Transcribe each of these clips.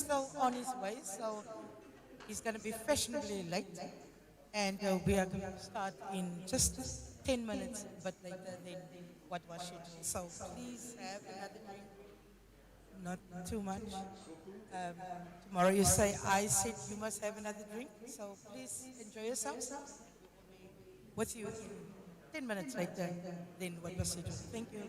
still on his way, so he's going to be fashionably late. And we are going to start in just 10 minutes, but later than what was scheduled. So please have another drink, not too much. Tomorrow you say, I said you must have another drink. So please enjoy yourselves. With you in 10 minutes later than what was scheduled. Thank you.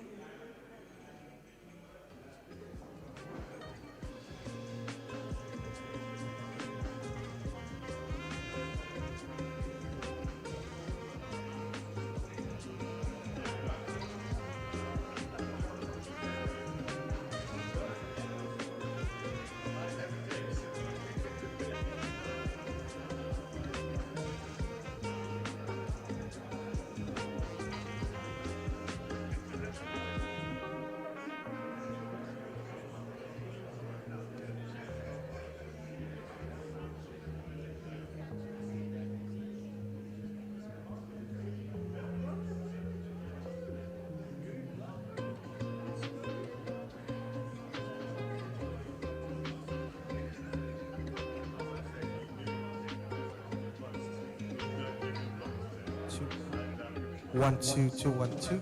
1 2 2 1 2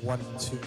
1 2.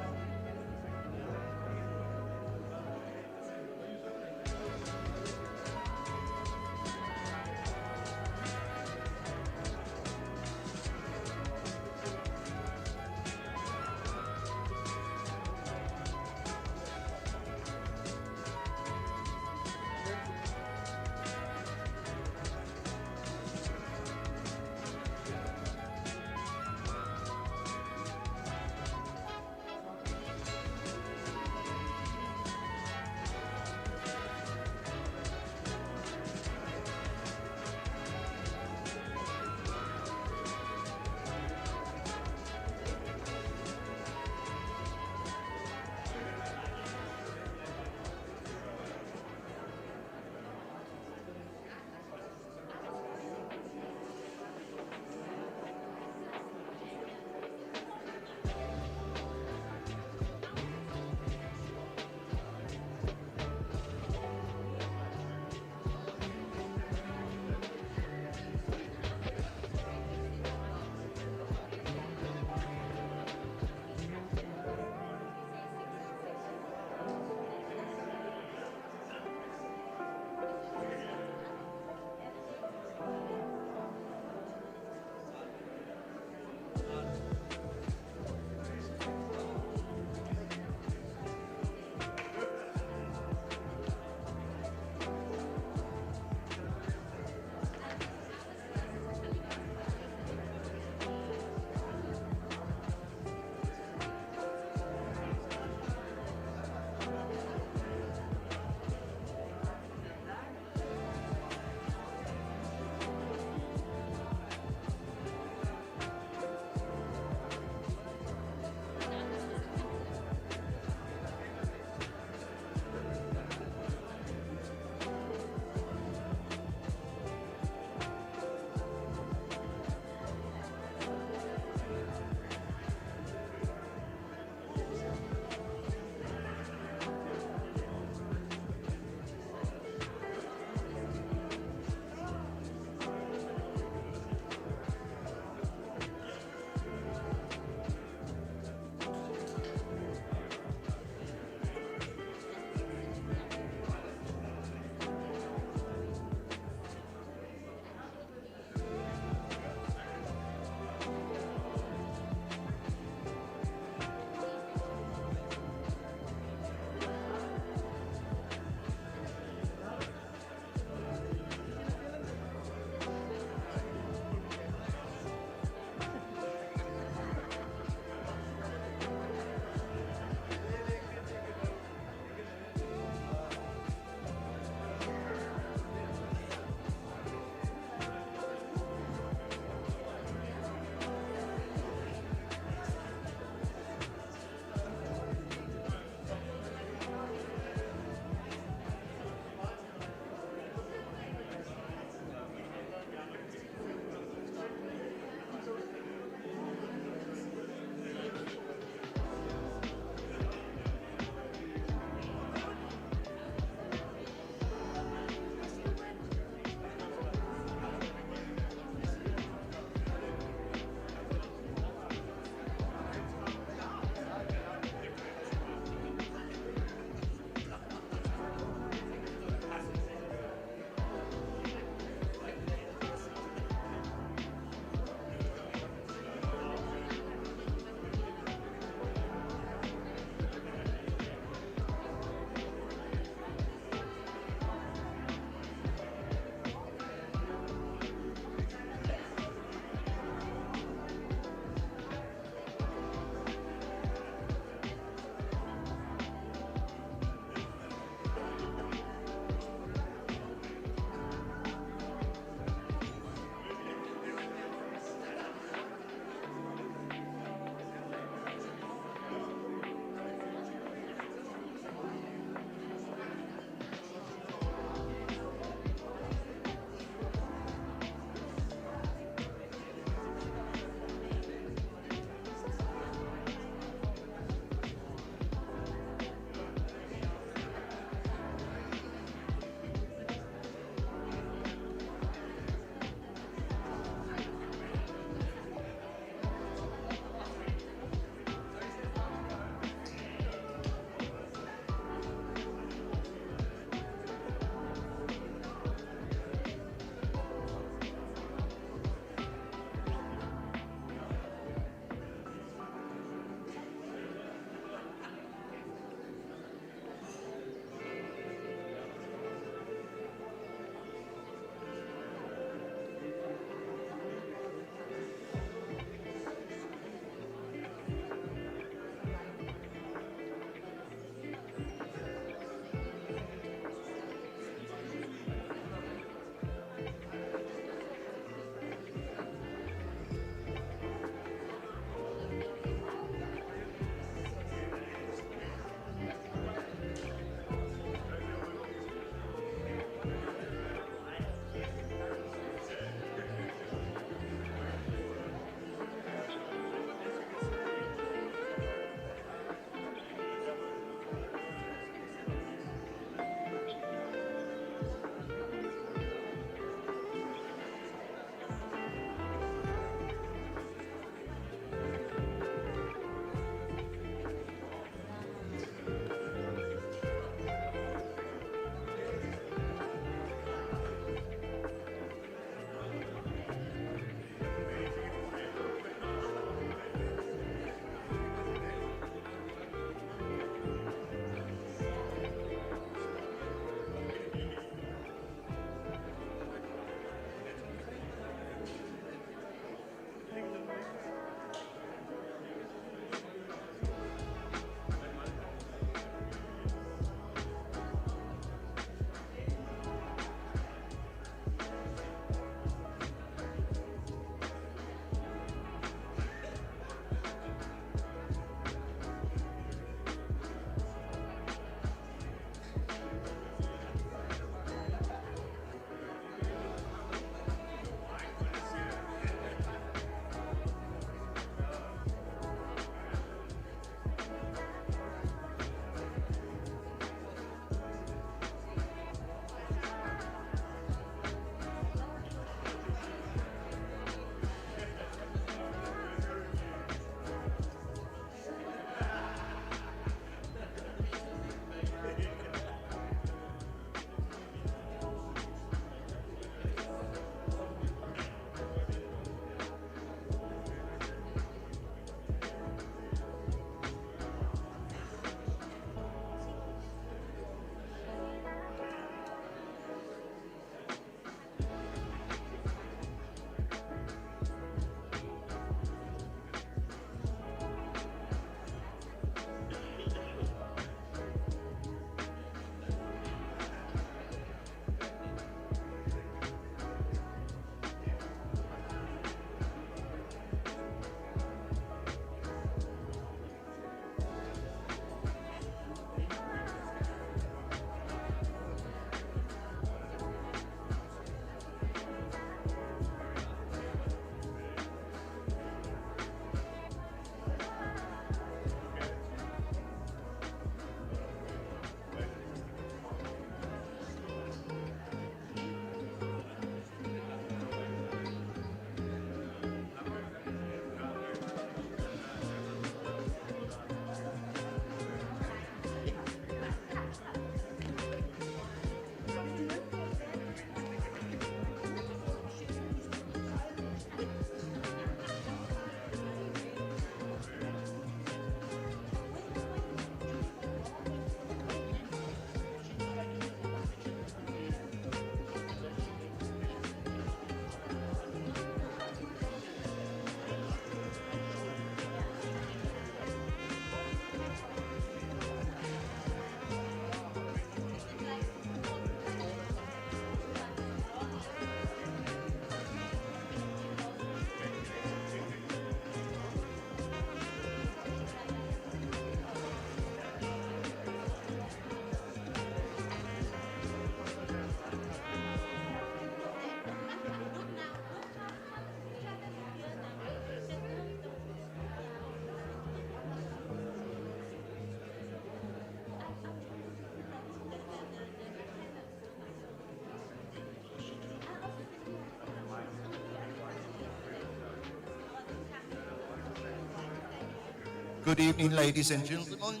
Good evening, ladies and gentlemen,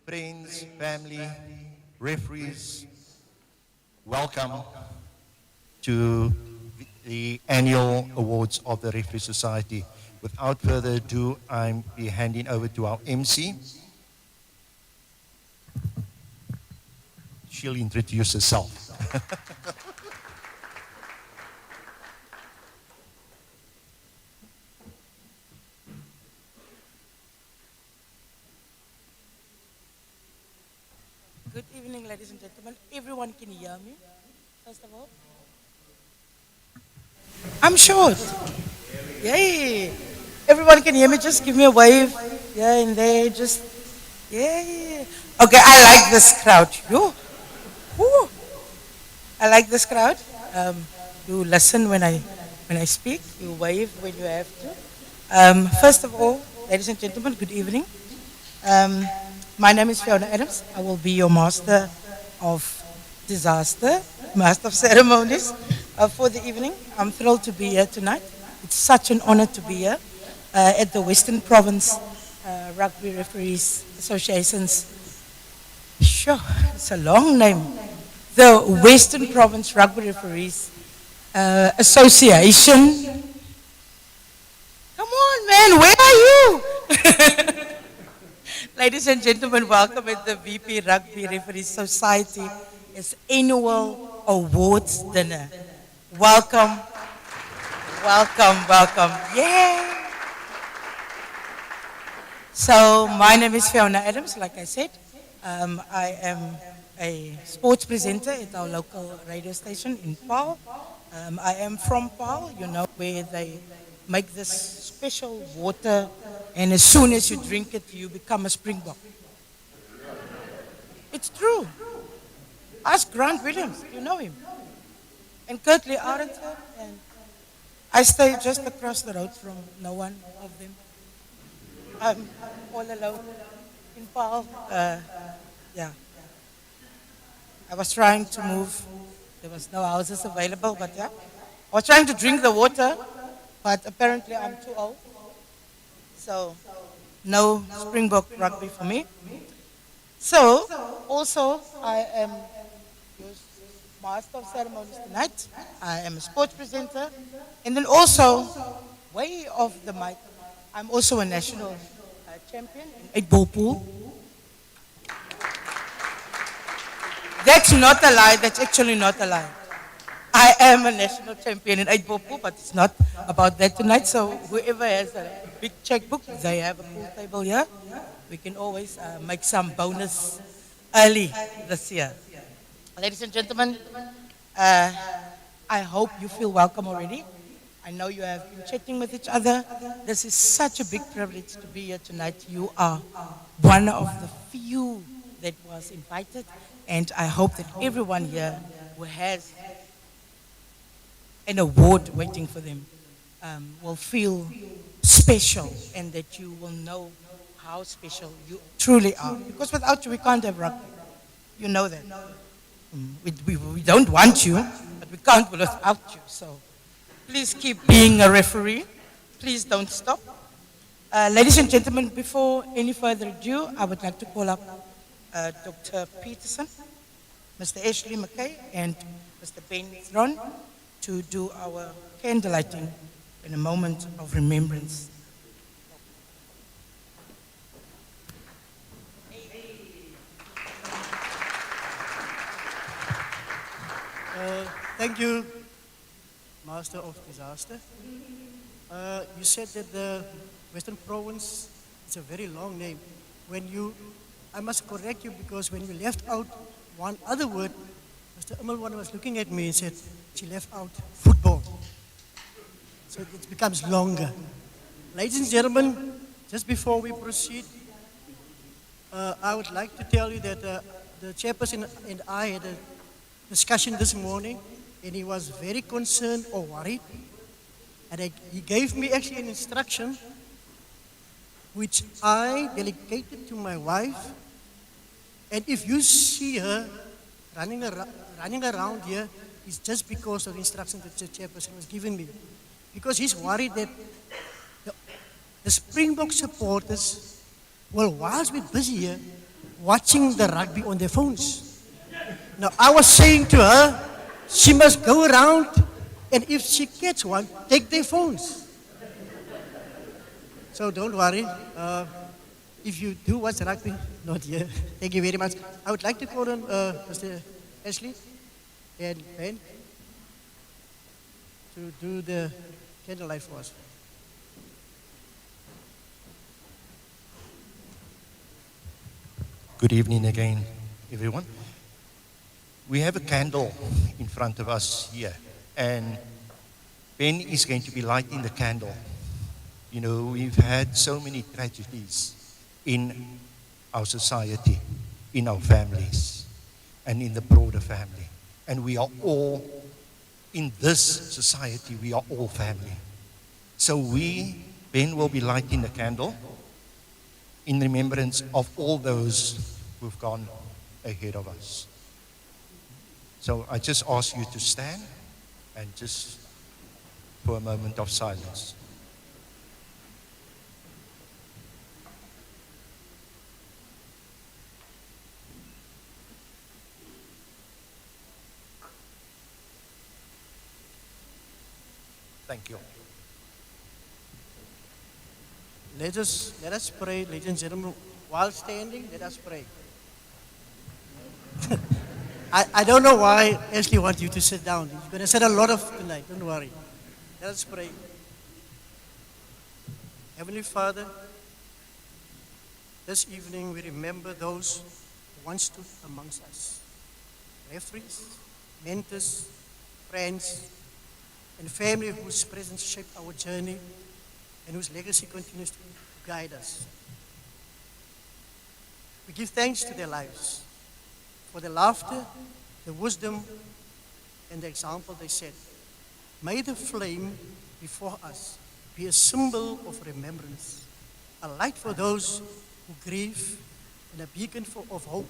friends, family, referees. Welcome to the annual awards of the Referee Society. Without further ado, I'm be handing over to our MC. She'll introduce herself. Good evening, ladies and gentlemen. Everyone can hear me, first of all. I'm short. Yay. Everyone can hear me. Just give me a wave. Yeah, and they just, yeah. Okay, I like this crowd. Woo. I like this crowd. You listen when I speak. You wave when you have to. First of all, ladies and gentlemen, good evening. Um, my name is Fiona Adams. I will be your master of disaster, master of ceremonies for the evening. I'm thrilled to be here tonight. It's such an honor to be here at the Western Province Rugby Referees Association's. Sure, it's a long name. The Western Province Rugby Referees Association. Come on, man, where are you? Ladies and gentlemen, welcome at the VP Rugby Referees Society's annual awards dinner. Welcome, welcome. Yay! So, my name is Fiona Adams, like I said. I am a sports presenter at our local radio station in Paarl. I am from Paarl, you know, where they make this special water, and as soon as you drink it, you become a springbok. It's true. Ask Grant Williams, you know him. And Kirkley Arrington, and I stay just across the road from no one of them. I'm all alone in Paarl. Yeah. I was trying to move. There was no houses available, but yeah. I was trying to drink the water, but apparently I'm too old. So, no Springbok rugby for me. So, also, I am your master of ceremonies tonight. I am a sports presenter. And then also, way off the mic, I'm also a national champion in 8-ball pool. That's not a lie. That's actually not a lie. I am a national champion in 8-ball pool, but it's not about that tonight. So whoever has a big checkbook, they have a pool table here. We can always make some bonus early this year. Ladies and gentlemen, I hope you feel welcome already. I know you have been chatting with each other. This is such a big privilege to be here tonight. You are one of the few that was invited, and I hope that everyone here who has an award waiting for them will feel special, and that you will know how special you truly are. Because without you, we can't have rugby. You know that. We don't want you, but we can't without you. So please keep being a referee. Please don't stop. Ladies and gentlemen, before any further ado, I would like to call up Dr. Peterson, Mr. Ashley McKay, and Mr. Ben Thron to do our candlelighting in a moment of remembrance. Thank you, Master of Disaster. You said that the Western Province is a very long name. I must correct you because when you left out one other word, Mr. Immelwan was looking at me and said, she left out football. So it becomes longer. Ladies and gentlemen, just before we proceed, I would like to tell you that the chairperson and I had a discussion this morning, and he was very concerned or worried. And he gave me actually an instruction which I delegated to my wife. And if you see her running around here, it's just because of the instructions that the chairperson was giving me. Because he's worried that the Springbok supporters will, whilst we're busy here, watching the rugby on their phones. Now, I was saying to her, she must go around and if she gets one, take their phones. So don't worry. If you do watch rugby, not here. Thank you very much. I would like to call on Mr. Ashley and Ben to do the candlelight for us. Good evening again, everyone. We have a candle in front of us here, and Ben is going to be lighting the candle. You know, we've had so many tragedies in our society, in our families, and in the broader family. And we are all, in this society, we are all family. So Ben will be lighting the candle in remembrance of all those who've gone ahead of us. So I just ask you to stand and just for a moment of silence. Thank you. Let us pray, ladies and gentlemen. While standing, let us pray. I don't know why Ashley wants you to sit down. You're going to sit a lot of tonight. Don't worry. Let us pray. Heavenly Father, this evening we remember those who once stood amongst us. Referees, mentors, friends, and family whose presence shaped our journey and whose legacy continues to guide us. We give thanks to their lives, for the laughter, the wisdom, and the example they set. May the flame before us be a symbol of remembrance, a light for those who grieve, and a beacon of hope.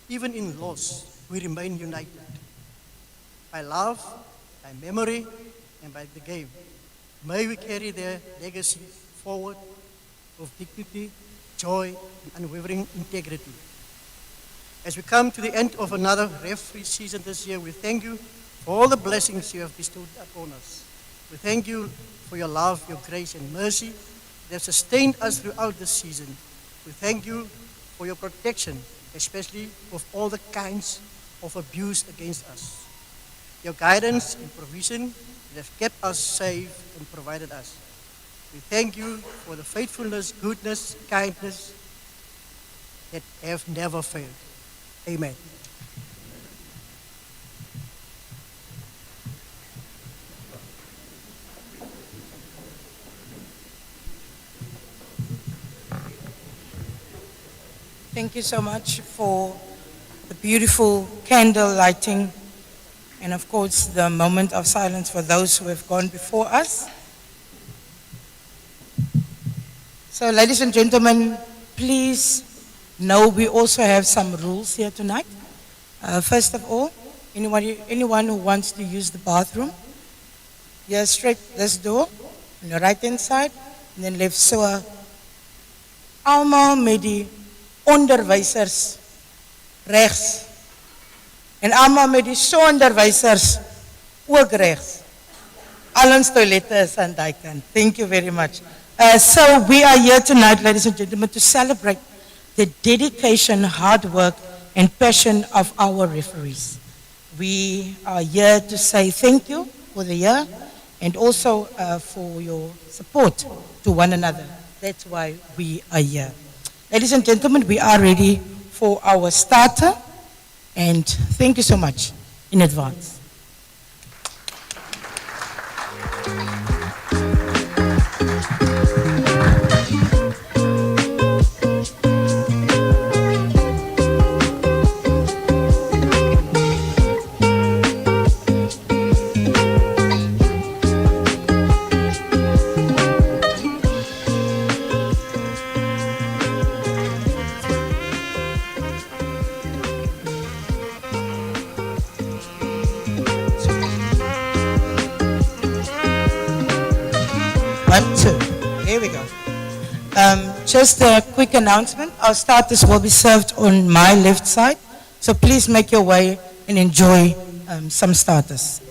Even in loss, we remain united. By love, by memory, and by the game. May we carry their legacy forward with dignity, joy, and unwavering integrity. As we come to the end of another referee season this year, we thank you for all the blessings you have bestowed upon us. We thank you for your love, your grace, and mercy that have sustained us throughout this season. We thank you for your protection, especially with all the kinds of abuse against us. Your guidance and provision that have kept us safe and provided us. We thank you for the faithfulness, goodness, kindness that have never failed. Amen. Thank you so much for the beautiful candle lighting and of course the moment of silence for those who have gone before us. So ladies and gentlemen, please know we also have some rules here tonight. First of all, anyone who wants to use the bathroom, here straight this door on your right hand side and then left so almal met die onderwysers regs en almal met die sonderwysers ook regs. Al ons toilette is aan die kant. Thank you very much. So we are here tonight, ladies and gentlemen, to celebrate the dedication, hard work, and passion of our referees. We are here to say thank you for the year and also for your support to one another. That's why we are here. Ladies and gentlemen, we are ready for our starter, and thank you so much in advance. just a quick announcement. Our starters will be served on my left side. So please make your way and enjoy some starters.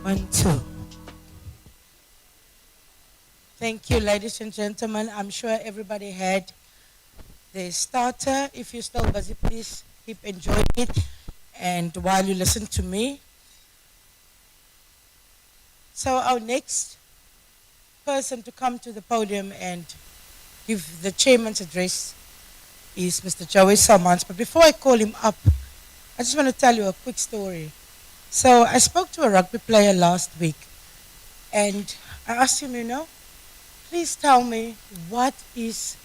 One, two. Thank you, ladies and gentlemen. I'm sure everybody had their starter. If you're still busy, please keep enjoying it. And while you listen to me. So our next person to come to the podium and give the chairman's address is Mr. Joey Salmans. But before I call him up, I just want to tell you a quick story. So I spoke to a rugby player last week, and I asked him, please tell me what is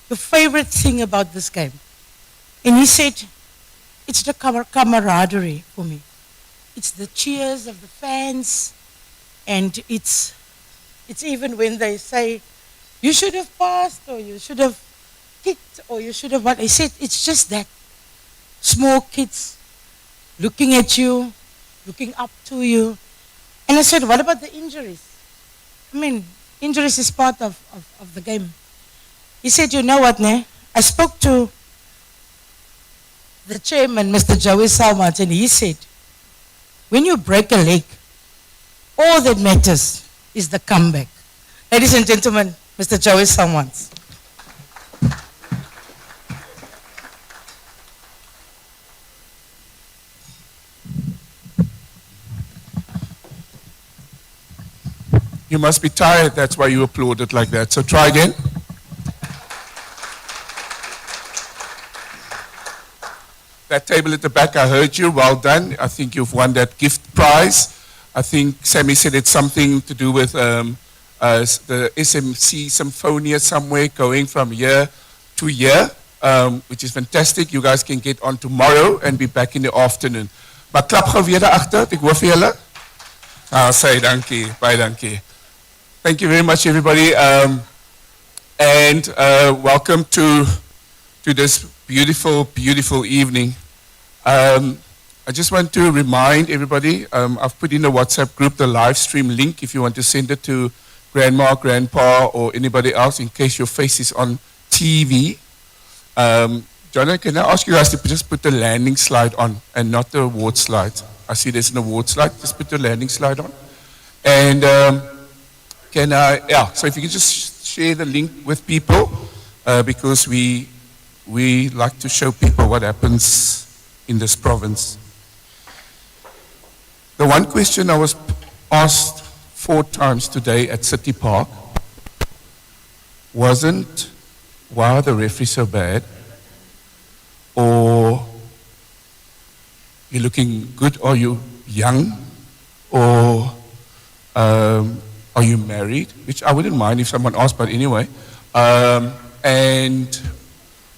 your favorite thing about this game? And he said, it's the camaraderie for me. It's the cheers of the fans, and it's even when they say, you should have passed, or you should have kicked, or you should have what. He said, it's just that. Small kids looking at you, looking up to you. And I said, what about the injuries? I mean, injuries is part of the game. He said, you know what, ne? I spoke to the chairman, Mr. Joey Salmans, and he said, when you break a leg, all that matters is the comeback. Ladies and gentlemen, Mr. Joey Salmans. You must be tired, that's why you applauded like that. So try again. That table at the back, I heard you, well done. I think you've won that gift prize. I think Sammy said it's something to do with the SMC Symphonia somewhere going from year to year, which is fantastic. You guys can get on tomorrow and be back in the afternoon. Maar klap gou weer daar agter, ek hoor vir julle. Sê dankie, baie dankie. Thank you very much, everybody, and welcome to this beautiful, beautiful evening. I just want to remind everybody, I've put in the WhatsApp group the live stream link if you want to send it to grandma, grandpa, or anybody else in case your face is on TV. Jonathan, can I ask you guys to just put the landing slide on and not the award slide? I see there's an award slide. Just put the landing slide on. And so if you can just share the link with people, because we like to show people what happens in this province. The one question I was asked 4 times today at City Park wasn't, why are the referees so bad? Or, you're looking good, are you young? Or, are you married? Which I wouldn't mind if someone asked, but anyway. Or,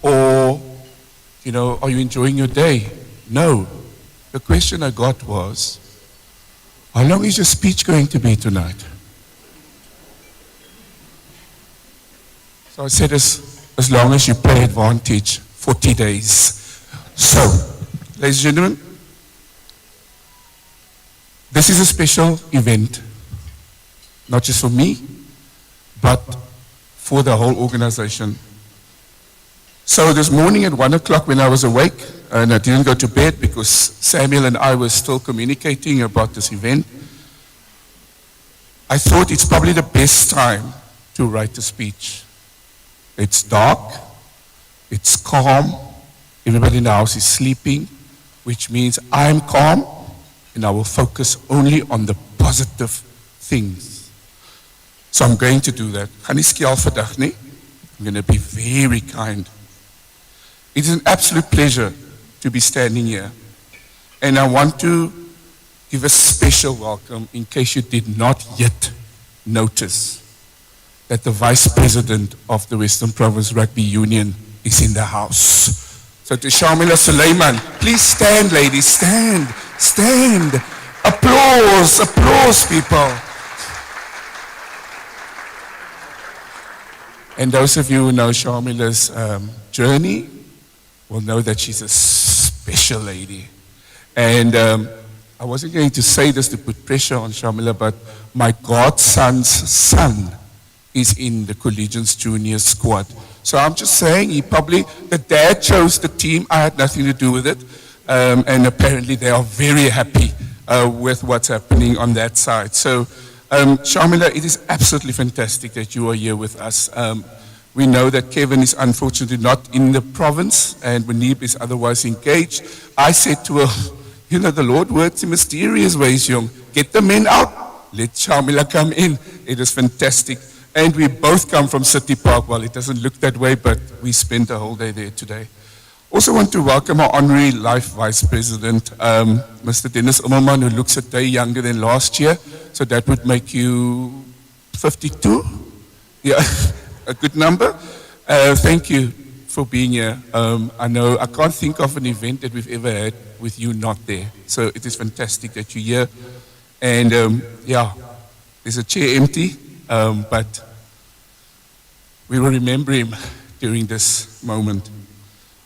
are you enjoying your day? No. The question I got was, how long is your speech going to be tonight? So I said, as long as you play advantage, 40 days. So, ladies and gentlemen, this is a special event, not just for me, but for the whole organization. So this morning at 1 o'clock when I was awake, and I didn't go to bed because Samuel and I were still communicating about this event, I thought it's probably the best time to write a speech. It's dark, it's calm, everybody in the house is sleeping, which means I'm calm, and I will focus only on the positive things. So I'm going to do that. I'm going to be very kind. It is an absolute pleasure to be standing here. And I want to give a special welcome, in case you did not yet notice, that the Vice President of the Western Province Rugby Union is in the house. So to Shamila Suleiman, please stand, ladies, stand, stand. Applause, applause, people. And those of you who know Shamila's journey will know that she's a special lady. And I wasn't going to say this to put pressure on Shamila, but my godson's son is in the Collegians Junior squad. So I'm just saying, the dad chose the team. I had nothing to do with it. And apparently they are very happy with what's happening on that side. So, Shamila, it is absolutely fantastic that you are here with us. We know that Kevin is unfortunately not in the province and Munib is otherwise engaged. I said to her, you know, the Lord works in mysterious ways, young. Get the men out. Let Shamila come in. It is fantastic. And we both come from City Park. Well, it doesn't look that way, but we spent a whole day there today. Also want to welcome our Honorary Life Vice President, Mr. Dennis Immelman, who looks a day younger than last year. So that would make you 52? Yeah, a good number. Thank you for being here. I know I can't think of an event that we've ever had with you not there. So it is fantastic that you're here. And yeah, there's a chair empty, but we will remember him during this moment.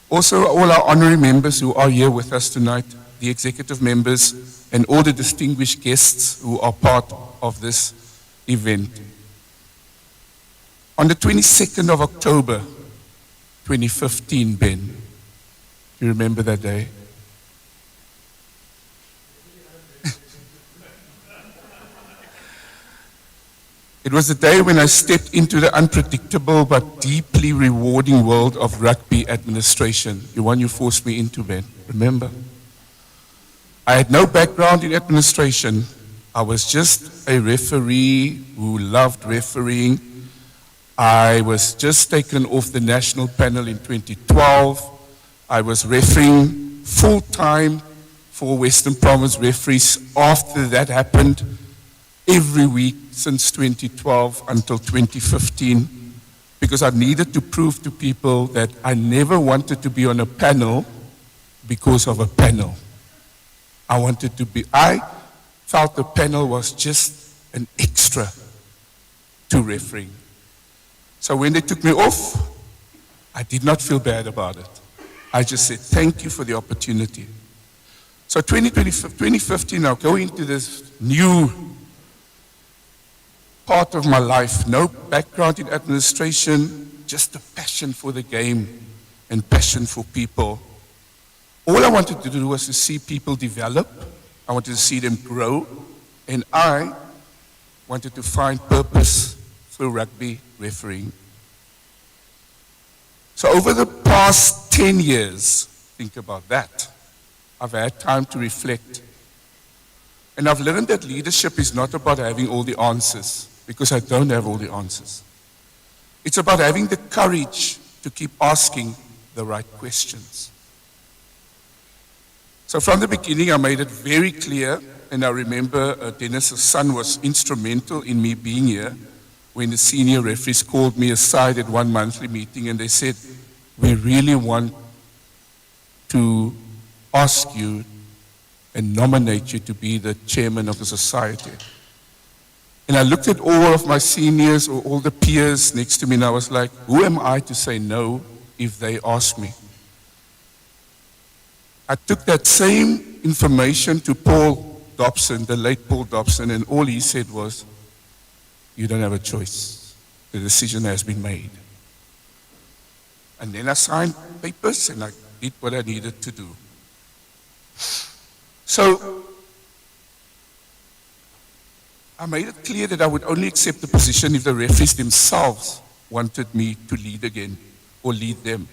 Also, all our honorary members who are here with us tonight, the executive members, and all the distinguished guests who are part of this event. On the 22nd of October, 2015, Ben, do you remember that day? It was the day when I stepped into the unpredictable but deeply rewarding world of rugby administration, the one you forced me into, Ben, remember? I had no background in administration. I was just a referee who loved refereeing. I was just taken off the national panel in 2012. I was refereeing full-time for Western Province referees after that happened every week since 2012 until 2015, because I needed to prove to people that I never wanted to be on a panel because of a panel. I felt the panel was just an extra to refereeing. So when they took me off, I did not feel bad about it. I just said, thank you for the opportunity. So 2015, I'll go into this new part of my life, no background in administration, just a passion for the game and passion for people. All I wanted to do was to see people develop. I wanted to see them grow. And I wanted to find purpose through rugby refereeing. So over the past 10 years, think about that, I've had time to reflect. And I've learned that leadership is not about having all the answers, because I don't have all the answers. It's about having the courage to keep asking the right questions. So from the beginning, I made it very clear, and I remember Dennis's son was instrumental in me being here when the senior referees called me aside at one monthly meeting and they said, we really want to ask you and nominate you to be the chairman of the society. And I looked at all of my seniors or all the peers next to me and I was like, who am I to say no if they ask me? I took that same information to Paul Dobson, the late Paul Dobson, and all he said was, you don't have a choice. The decision has been made. And then I signed papers and I did what I needed to do. So I made it clear that I would only accept the position if the referees themselves wanted me to lead again or lead them.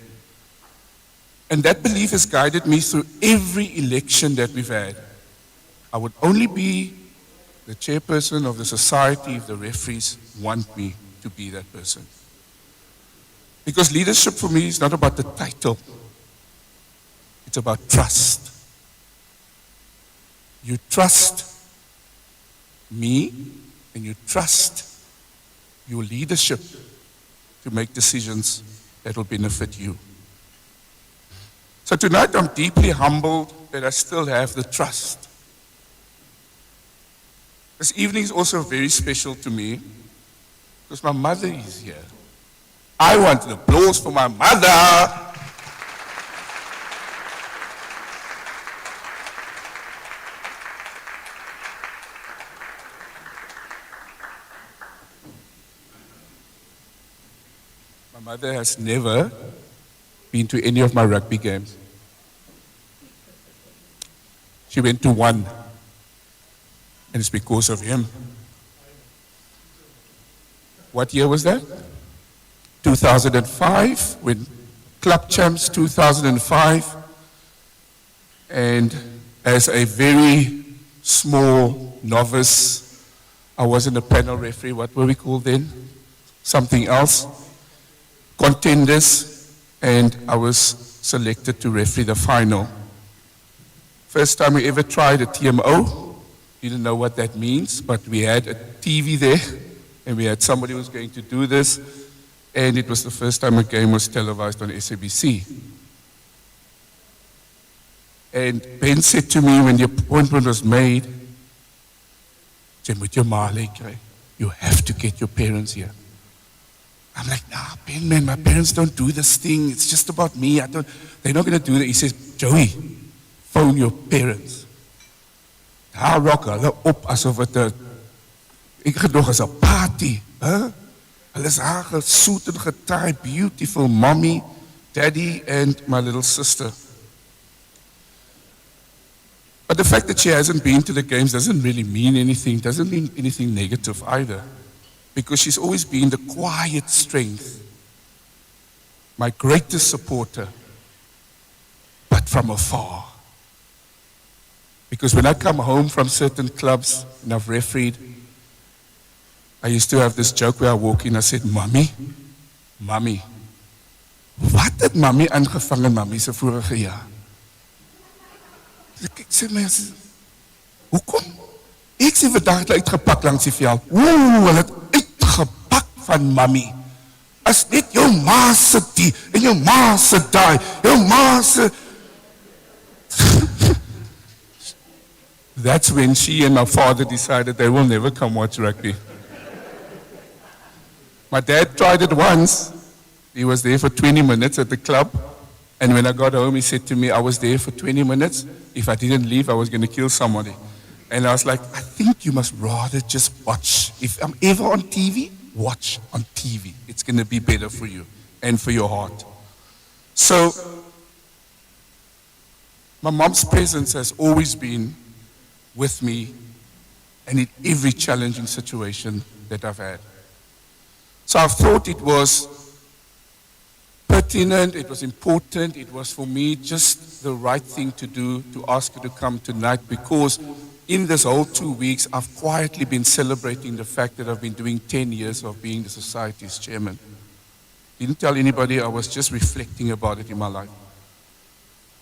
And that belief has guided me through every election that we've had. I would only be the chairperson of the society if the referees want me to be that person. Because leadership for me is not about the title. It's about trust. You trust me and you trust your leadership to make decisions that will benefit you. So tonight I'm deeply humbled that I still have the trust. This evening is also very special to me because my mother is here. I want an applause for my mother. My mother has never been to any of my rugby games. She went to one. And it's because of him. What year was that? 2005, when Club Champs 2005. And as a very small novice, I wasn't a panel referee. What were we called then? Something else. Contenders, and I was selected to referee the final. First time we ever tried a TMO. Didn't know what that means, but we had a TV there, and we had somebody who was going to do this, and it was the first time a game was televised on SABC. And Ben said to me when the appointment was made, you have to get your parents here. I'm like, nah, Ben, man, my parents don't do this thing. It's just about me. They're not going to do that. He says, Joey, phone your parents. Daar rock hulle op asof het ek gedog as 'n party, huh? Hulle is haar gesoet en getaai, beautiful mommy, daddy, and my little sister. But the fact that she hasn't been to the games doesn't really mean anything, doesn't mean anything negative either. Because she's always been the quiet strength, my greatest supporter, but from afar. Because when I come home from certain clubs and I've refereed, I used to have this joke where I walk in, I said, Mommy, wat het Mommy aangevang in Mommy se vorige jaar? Ek sê my, hoekom? Ek sê vandag het uitgepak langs die veld. Hulle het uitgepak van Mommy. As net jou ma se die, en jou ma se daai, jou ma se... That's when she and my father decided they will never come watch rugby. My dad tried it once. He was there for 20 minutes at the club. And when I got home, he said to me, I was there for 20 minutes. If I didn't leave, I was going to kill somebody. And I was like, I think you must rather just watch. If I'm ever on TV, watch on TV. It's going to be better for you and for your heart. So, my mom's presence has always been with me and in every challenging situation that I've had. So I thought it was pertinent, it was important, it was for me just the right thing to do to ask her to come tonight, because in this whole 2 weeks I've quietly been celebrating the fact that I've been doing 10 years of being the society's chairman. Didn't tell anybody, I was just reflecting about it in my life.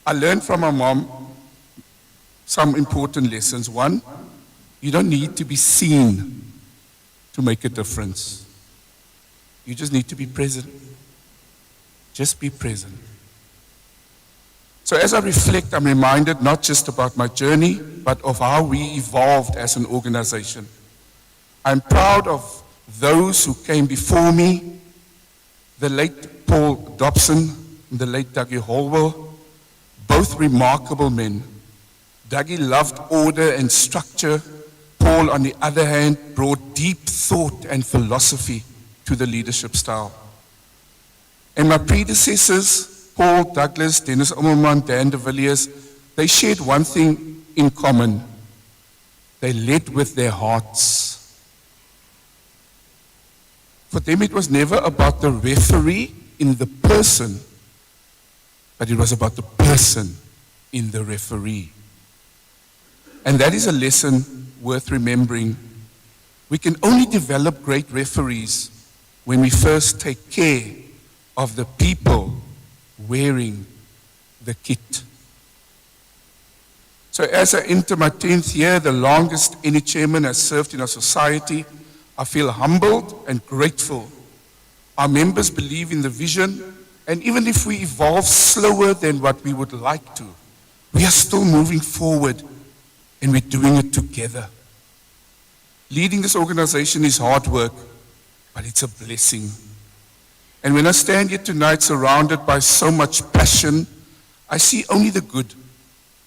I learned from my mom some important lessons. One, you don't need to be seen to make a difference. You just need to be present. Just be present. So as I reflect, I'm reminded not just about my journey, but of how we evolved as an organization. I'm proud of those who came before me, the late Paul Dobson and the late Dougie Holwell, both remarkable men. Dougie loved order and structure. Paul, on the other hand, brought deep thought and philosophy to the leadership style. And my predecessors, Paul, Douglas, Dennis Ommerman, Dan de Villiers, they shared one thing in common. They led with their hearts. For them, it was never about the referee in the person, but it was about the person in the referee. And that is a lesson worth remembering. We can only develop great referees when we first take care of the people wearing the kit. So as I enter my 10th year, the longest any chairman has served in our society, I feel humbled and grateful. Our members believe in the vision, and even if we evolve slower than what we would like to, we are still moving forward, and we're doing it together. Leading this organization is hard work, but it's a blessing. And when I stand here tonight surrounded by so much passion, I see only the good,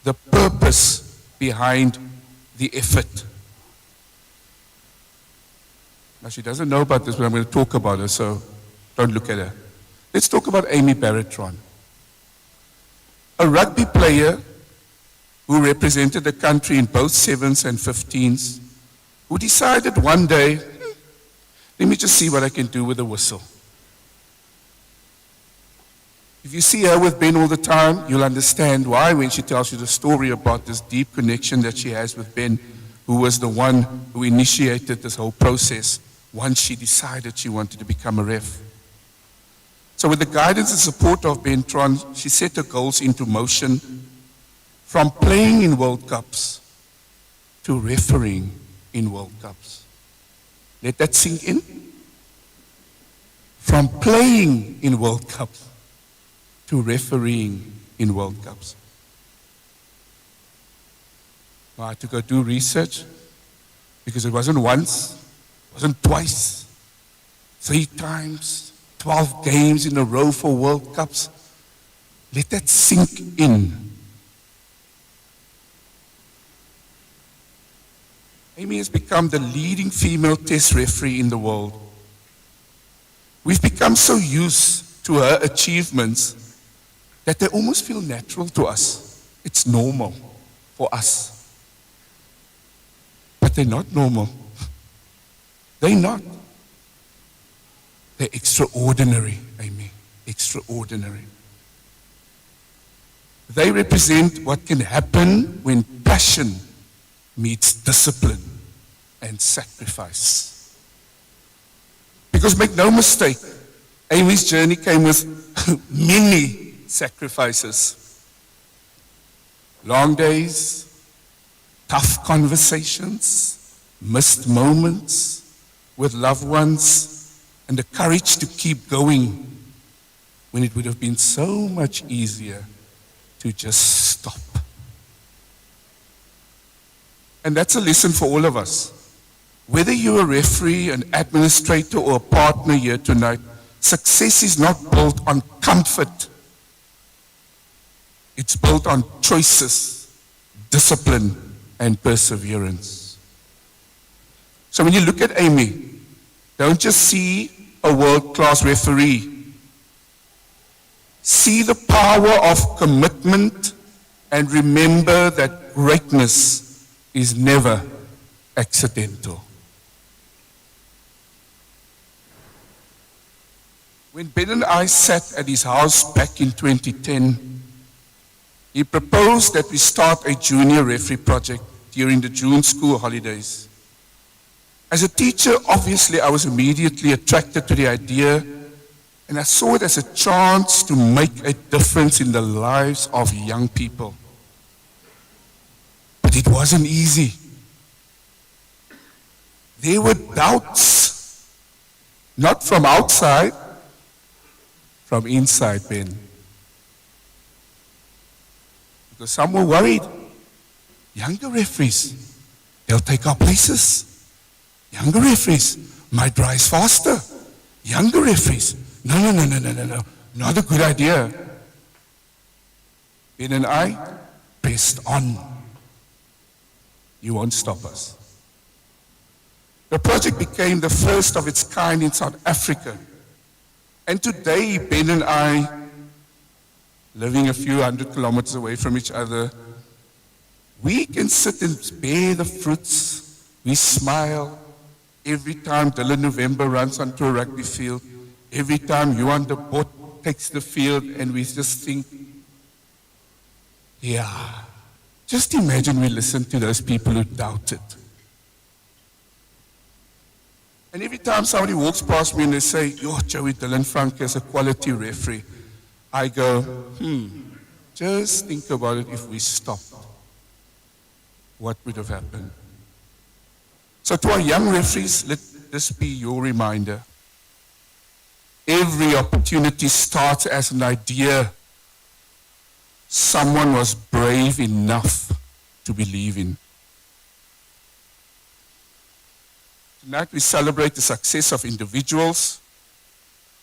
the purpose behind the effort. Now, she doesn't know about this, but I'm going to talk about her, so don't look at her. Let's talk about Amy Barretron, a rugby player who represented the country in both 7s and 15s, who decided one day, let me just see what I can do with a whistle. If you see her with Ben all the time, you'll understand why when she tells you the story about this deep connection that she has with Ben, who was the one who initiated this whole process once she decided she wanted to become a ref. So with the guidance and support of Ben Tron, she set her goals into motion, from playing in World Cups to refereeing in World Cups. Let that sink in. From playing in World Cups to refereeing in World Cups. I had to go do research because it wasn't once, it wasn't twice, 3 times, 12 games in a row for World Cups. Let that sink in. Amy has become the leading female test referee in the world. We've become so used to her achievements that they almost feel natural to us. It's normal for us. But they're not normal. They're not. They're extraordinary, Amy. Extraordinary. They represent what can happen when passion meets discipline and sacrifice. Because make no mistake, Amy's journey came with many sacrifices. Long days, tough conversations, missed moments with loved ones, and the courage to keep going when it would have been so much easier to just stop. And that's a lesson for all of us. Whether you're a referee, an administrator, or a partner here tonight, success is not built on comfort. It's built on choices, discipline, and perseverance. So when you look at Amy, don't just see a world-class referee. See the power of commitment and remember that greatness is never accidental. When Ben and I sat at his house back in 2010, he proposed that we start a junior referee project during the June school holidays. As a teacher, obviously, I was immediately attracted to the idea, and I saw it as a chance to make a difference in the lives of young people. But it wasn't easy. There were doubts, not from outside, from inside, Ben. Because some were worried. Younger referees, they'll take our places. Younger referees might rise faster. Younger referees, no, not a good idea. Ben and I pressed on. You won't stop us. The project became the first of its kind in South Africa. And today, Ben and I, living a few hundred kilometers away from each other, we can sit and bear the fruits. We smile every time Dylan November runs onto a rugby field, every time Johan de Bot takes the field, and we just think, yeah, just imagine we listen to those people who doubted. And every time somebody walks past me and they say, yo, Joey Dylan Frank is a quality referee, I go, just think about it if we stopped. What would have happened? So to our young referees, let this be your reminder. Every opportunity starts as an idea someone was brave enough to believe in. Tonight we celebrate the success of individuals,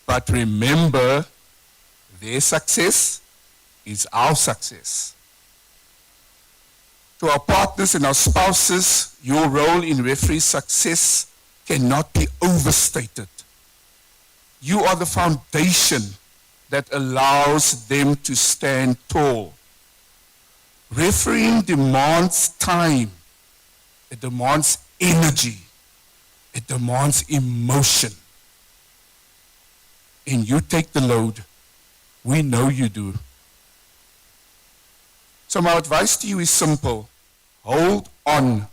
but remember, their success is our success. To our partners and our spouses, your role in referee success cannot be overstated. You are the foundation that allows them to stand tall. Refereeing demands time. It demands energy. It demands emotion. And you take the load. We know you do. So my advice to you is simple. Hold on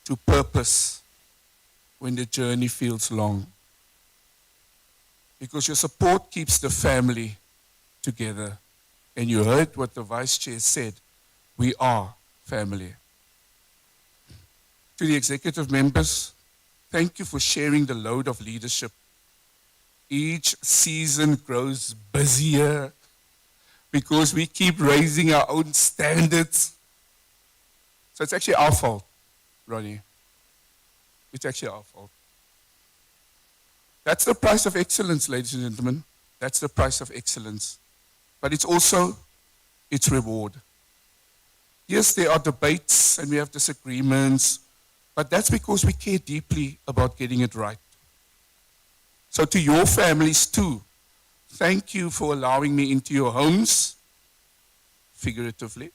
to purpose when the journey feels long. Because your support keeps the family together. And you heard what the vice chair said. We are family. To the executive members, thank you for sharing the load of leadership. Each season grows busier because we keep raising our own standards. So it's actually our fault, Ronnie. It's actually our fault. That's the price of excellence, ladies and gentlemen. That's the price of excellence. But it's also its reward. Yes, there are debates and we have disagreements, but that's because we care deeply about getting it right. So to your families too, thank you for allowing me into your homes, figuratively,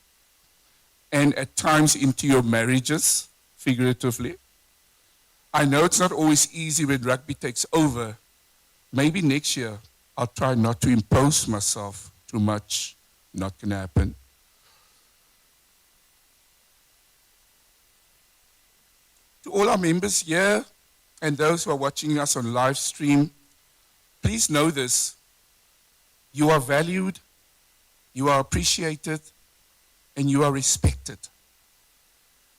and at times into your marriages, figuratively. I know it's not always easy when rugby takes over. Maybe next year I'll try not to impose myself too much. Not going to happen. To all our members here and those who are watching us on live stream, please know this. You are valued, you are appreciated, and you are respected.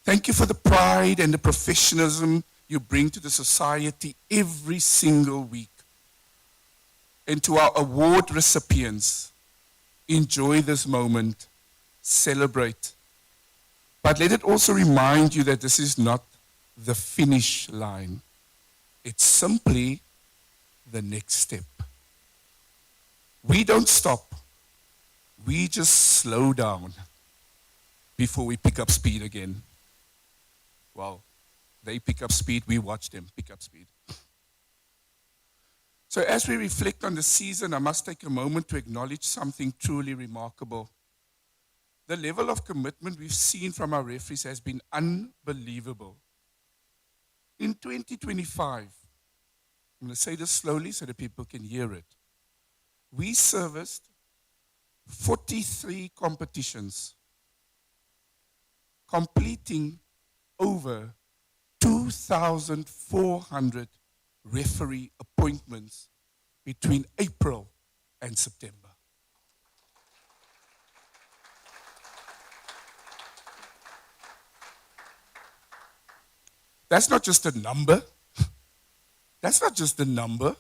Thank you for the pride and the professionalism you bring to the society every single week. And to our award recipients, enjoy this moment, celebrate. But let it also remind you that this is not the finish line. It's simply the next step. We don't stop. We just slow down before we pick up speed again. Well, they pick up speed, we watch them pick up speed. So as we reflect on the season, I must take a moment to acknowledge something truly remarkable. The level of commitment we've seen from our referees has been unbelievable. In 2025, I'm going to say this slowly so that people can hear it. We serviced 43 competitions, completing over 2,400 referee appointments between April and September. That's not just a number. That's not just a number.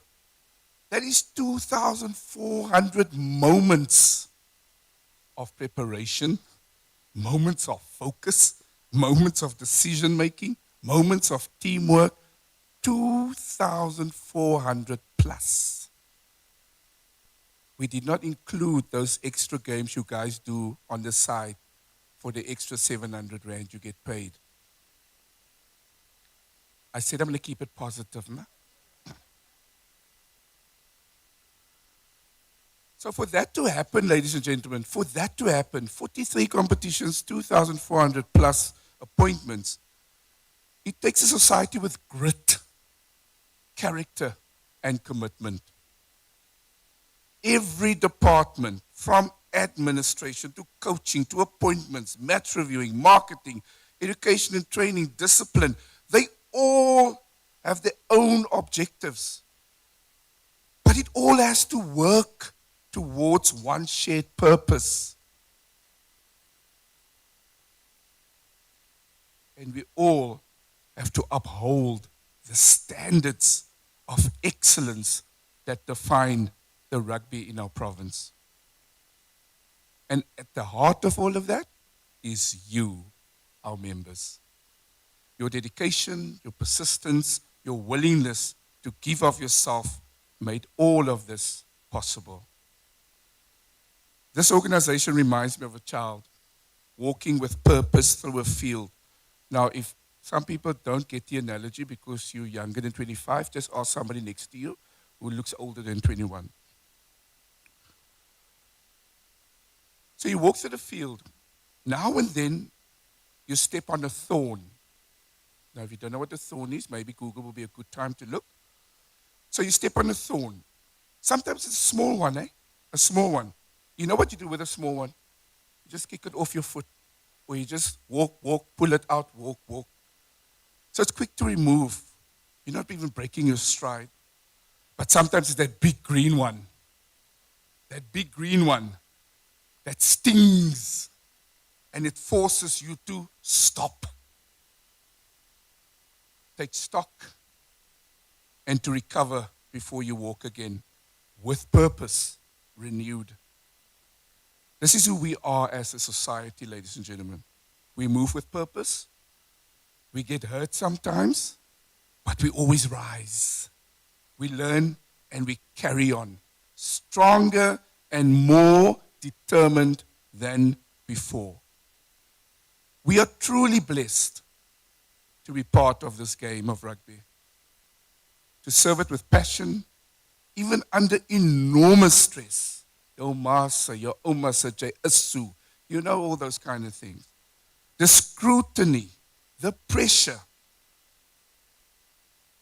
That is 2,400 moments of preparation, moments of focus, moments of decision making, moments of teamwork. 2,400 plus. We did not include those extra games you guys do on the side for the extra 700 rand you get paid. I said I'm going to keep it positive. Nah? So for that to happen, ladies and gentlemen, for that to happen, 43 competitions, 2,400 plus appointments, it takes a society with grit, character, and commitment. Every department, from administration to coaching to appointments, match reviewing, marketing, education and training, discipline, they all have their own objectives. But it all has to work towards one shared purpose. And we all have to uphold the standards of excellence that define the rugby in our province. And at the heart of all of that is you, our members. Your dedication, your persistence, your willingness to give of yourself made all of this possible. This organization reminds me of a child walking with purpose through a field. Now, if some people don't get the analogy because you're younger than 25, just ask somebody next to you who looks older than 21. So you walk through the field. Now and then, you step on a thorn. Now, if you don't know what a thorn is, maybe Google will be a good time to look. So you step on a thorn. Sometimes it's a small one, eh? A small one. You know what you do with a small one? You just kick it off your foot. Or you just walk, pull it out, walk. So it's quick to remove. You're not even breaking your stride. But sometimes it's that big green one. That big green one that stings. And it forces you to stop. Take stock and to recover before you walk again with purpose, renewed. This is who we are as a society, ladies and gentlemen. We move with purpose. We get hurt sometimes, but we always rise. We learn and we carry on, stronger and more determined than before. We are truly blessed to be part of this game of rugby, to serve it with passion, even under enormous stress. Your masa, your omasa, asu, you know all those kind of things. The scrutiny, the pressure.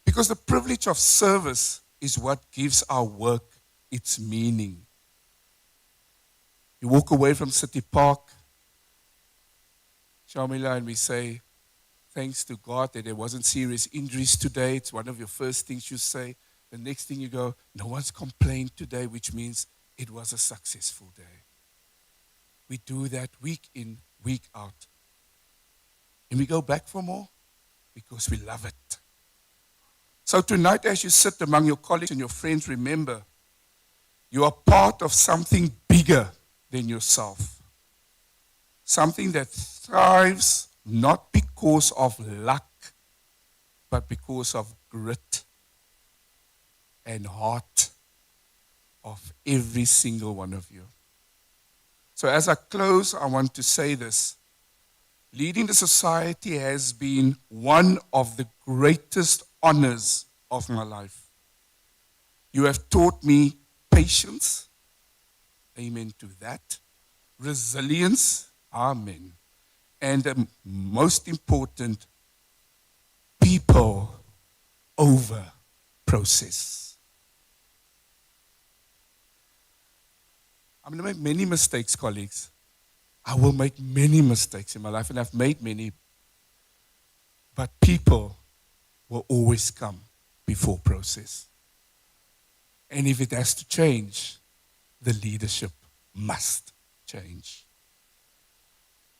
Because the privilege of service is what gives our work its meaning. You walk away from City Park, Shamila, and we say, thanks to God that there wasn't serious injuries today. It's one of your first things you say. The next thing you go, no one's complained today, which means it was a successful day. We do that week in, week out. And we go back for more because we love it. So tonight, as you sit among your colleagues and your friends, remember, you are part of something bigger than yourself. Something that thrives not because of luck, but because of grit and heart of every single one of you. So as I close, I want to say this. Leading the society has been one of the greatest honors of my life. You have taught me patience. Amen to that. Resilience. Amen. And most important, people over process. I'm going to make many mistakes, colleagues. I will make many mistakes in my life, and I've made many. But people will always come before process. And if it has to change, the leadership must change.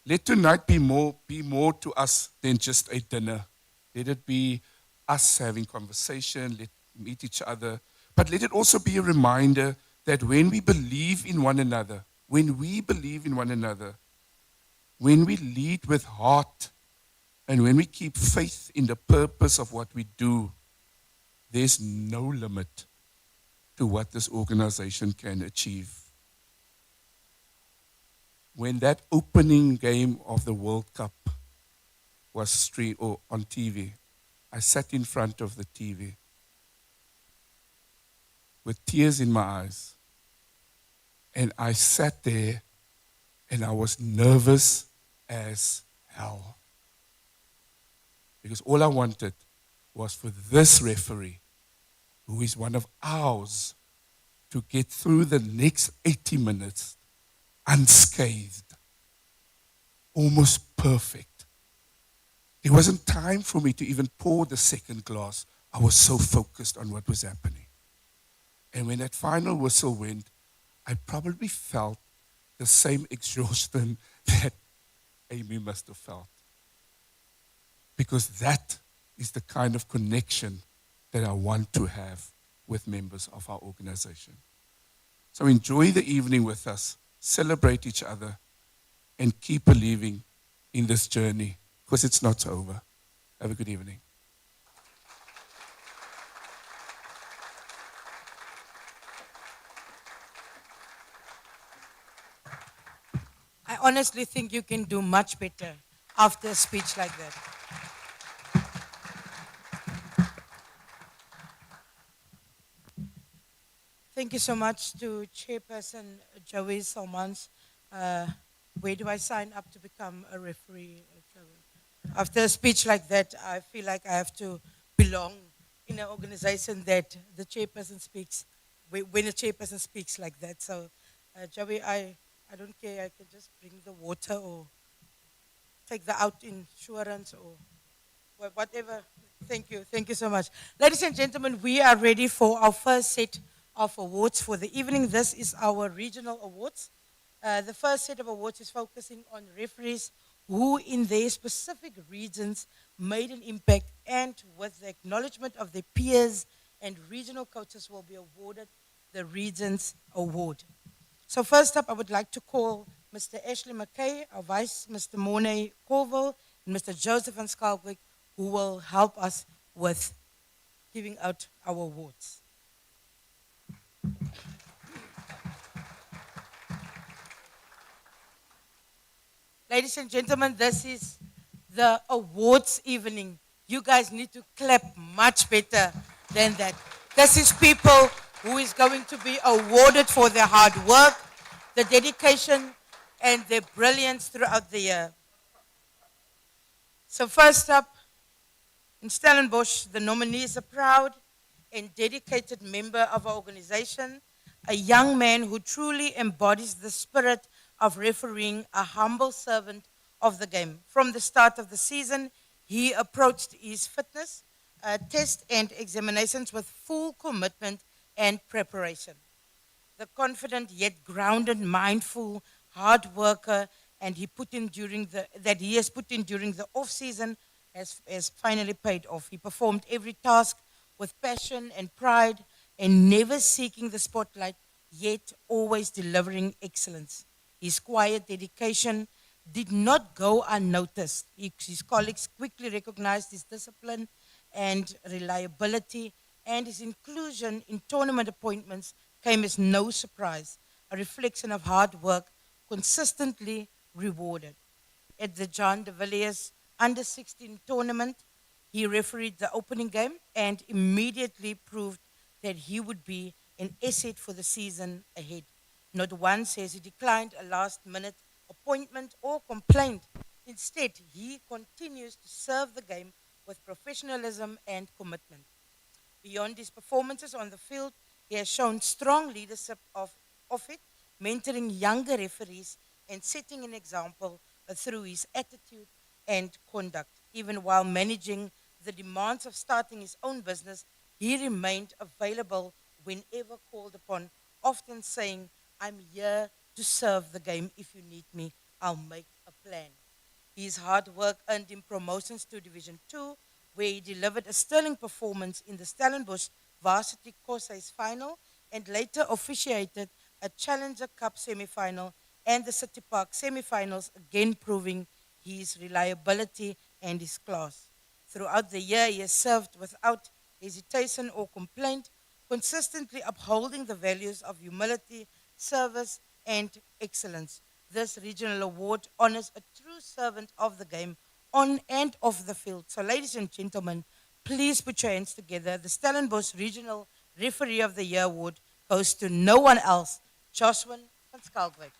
Let tonight be more to us than just a dinner. Let it be us having conversation, let meet each other. But let it also be a reminder that when we believe in one another, when we lead with heart, and when we keep faith in the purpose of what we do, there's no limit to what this organization can achieve. When that opening game of the World Cup was streamed or on TV, I sat in front of the TV with tears in my eyes. And I sat there and I was nervous as hell. Because all I wanted was for this referee, who is one of ours, to get through the next 80 minutes unscathed, almost perfect. There wasn't time for me to even pour the second glass. I was so focused on what was happening. And when that final whistle went, I probably felt the same exhaustion that Amy must have felt. Because that is the kind of connection that I want to have with members of our organization. So enjoy the evening with us, celebrate each other, and keep believing in this journey, because it's not over. Have a good evening. I honestly think you can do much better after a speech like that. Thank you so much to Chairperson Joey Salmans. Where do I sign up to become a referee, Joey? After a speech like that, I feel like I have to belong in an organization that the chairperson speaks, when a chairperson speaks like that. So, Joey, I don't care. I can just bring the water or take the out insurance or whatever. Thank you. Thank you so much. Ladies and gentlemen, we are ready for our first set of awards for the evening. This is our regional awards. The first set of awards is focusing on referees who, in their specific regions, made an impact, and with the acknowledgement of their peers and regional coaches, will be awarded the Regions Award. So first up, I would like to call Mr. Ashley McKay, our Vice, Mr. Mornay Colville, and Mr. Joseph van Skalkwyk, who will help us with giving out our awards. Ladies and gentlemen, this is the awards evening. You guys need to clap much better than that. This is people who is going to be awarded for their hard work, the dedication, and their brilliance throughout the year. So first up, in Stellenbosch, the nominee is a proud and dedicated member of our organization, a young man who truly embodies the spirit of refereeing, a humble servant of the game. From the start of the season, he approached his fitness test and examinations with full commitment and preparation. The confident yet grounded, mindful, hard worker, and that he has put in during the off season has finally paid off. He performed every task with passion and pride, and never seeking the spotlight, yet always delivering excellence. His quiet dedication did not go unnoticed. His colleagues quickly recognized his discipline and reliability, and his inclusion in tournament appointments came as no surprise, a reflection of hard work consistently rewarded. At the John de Villiers under 16 tournament, he refereed the opening game and immediately proved that he would be an asset for the season ahead. Not once has he declined a last minute appointment or complained. Instead, he continues to serve the game with professionalism and commitment. Beyond his performances on the field, he has shown strong leadership of it, mentoring younger referees and setting an example through his attitude and conduct. Even while managing the demands of starting his own business, he remained available whenever called upon, often saying, "I'm here to serve the game. If you need me, I'll make a plan." His hard work earned him promotions to Division 2, where he delivered a sterling performance in the Stellenbosch Varsity Corsairs final and later officiated a Challenger Cup semi-final and the City Park semi-finals, again proving his reliability and his class. Throughout the year, he has served without hesitation or complaint, consistently upholding the values of humility, service, and excellence. This regional award honors a true servant of the game on and off the field. So, ladies and gentlemen, please put your hands together. The Stellenbosch Regional Referee of the Year Award goes to no one else, Joshua van Skalkwyk.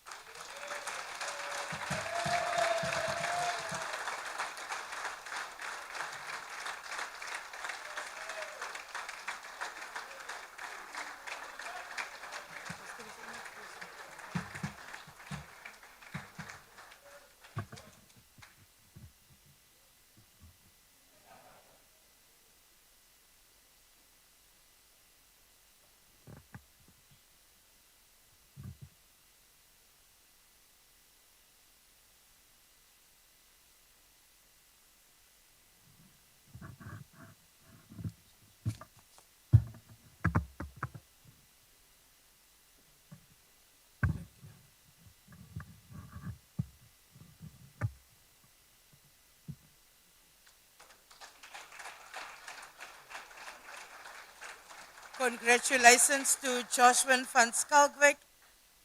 Congratulations to Joshua van Skalkwyk.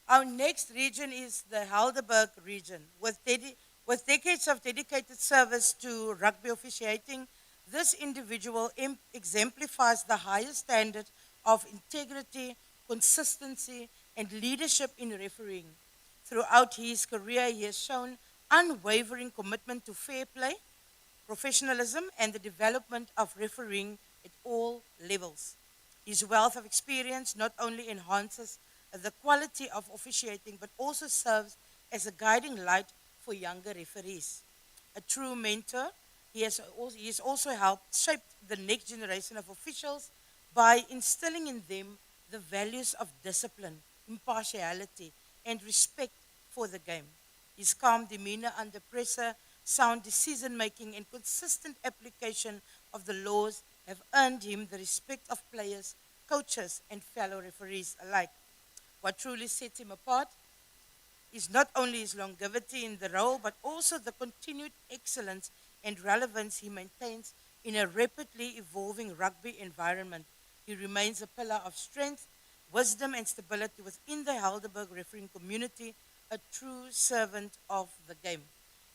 Our next region is the Helderberg region. With decades of dedicated service to rugby officiating, this individual exemplifies the highest standard of integrity, consistency, and leadership in refereeing. Throughout his career, he has shown unwavering commitment to fair play, professionalism, and the development of refereeing at all levels. His wealth of experience not only enhances the quality of officiating, but also serves as a guiding light for younger referees. A true mentor, he has also helped shape the next generation of officials by instilling in them the values of discipline, impartiality, and respect for the game. His calm demeanor under pressure, sound decision making, and consistent application of the laws have earned him the respect of players, coaches, and fellow referees alike. What truly sets him apart is not only his longevity in the role, but also the continued excellence and relevance he maintains in a rapidly evolving rugby environment. He remains a pillar of strength, wisdom, and stability within the Helderberg refereeing community, a true servant of the game.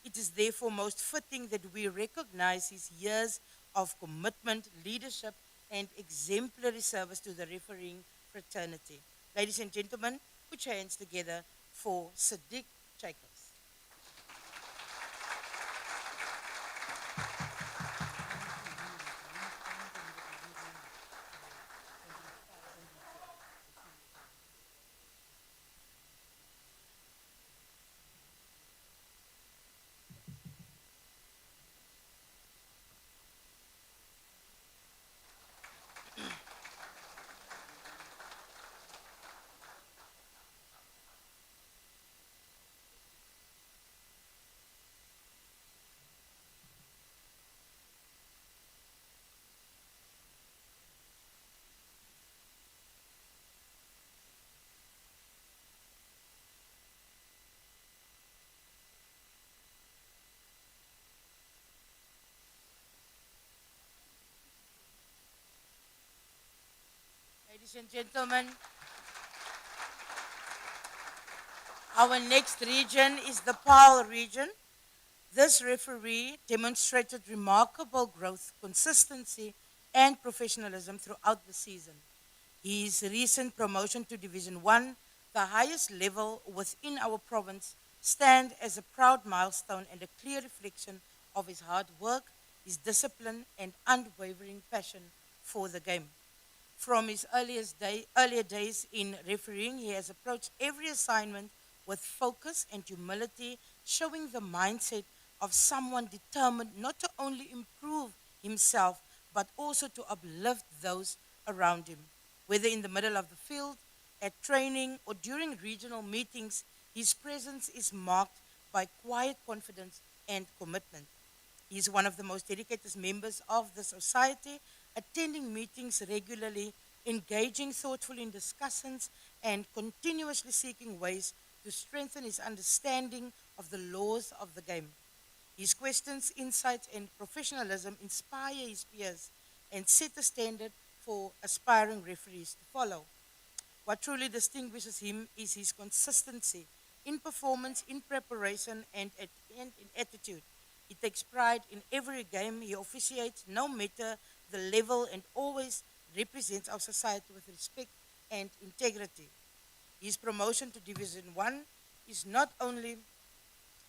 It is therefore most fitting that we recognize his years of commitment, leadership, and exemplary service to the refereeing fraternity. Ladies and gentlemen, put your hands together for Sadiq Jacobs. Ladies and gentlemen, our next region is the Paarl region. This referee demonstrated remarkable growth, consistency, and professionalism throughout the season. His recent promotion to Division 1, the highest level within our province, stand as a proud milestone and a clear reflection of his hard work, his discipline, and unwavering passion for the game. From his earlier days in refereeing, he has approached every assignment with focus and humility, showing the mindset of someone determined not to only improve himself, but also to uplift those around him. Whether in the middle of the field, at training, or during regional meetings, his presence is marked by quiet confidence and commitment. He is one of the most dedicated members of the society, attending meetings regularly, engaging thoughtfully in discussions, and continuously seeking ways to strengthen his understanding of the laws of the game. His questions, insights, and professionalism inspire his peers and set the standard for aspiring referees to follow. What truly distinguishes him is his consistency in performance, in preparation, and in attitude. He takes pride in every game he officiates, no matter the level, and always represents our society with respect and integrity. His promotion to Division 1 is not only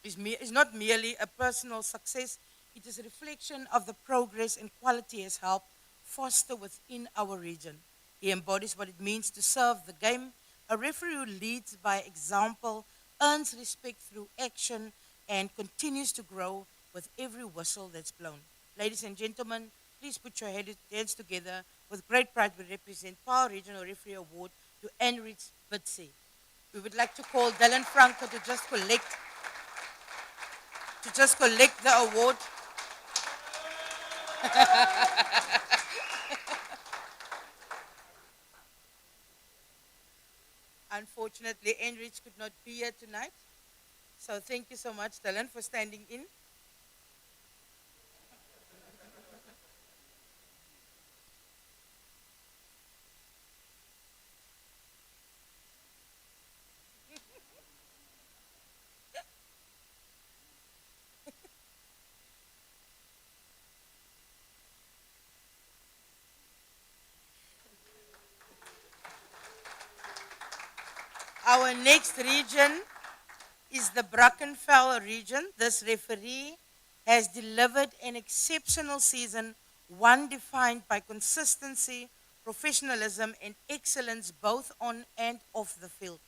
is not merely a personal success, it is a reflection of the progress and quality he has helped foster within our region. He embodies what it means to serve the game. A referee who leads by example, earns respect through action, and continues to grow with every whistle that's blown. Ladies and gentlemen, please put your hands together. With great pride, we represent Paarl Regional Referee Award to Enrich Bitsi. We would like to call Dylan Franco to just collect the award. Unfortunately, Enrich could not be here tonight. So thank you so much, Dylan, for standing in. Our next region is the Brackenfell region. This referee has delivered an exceptional season, one defined by consistency, professionalism, and excellence both on and off the field.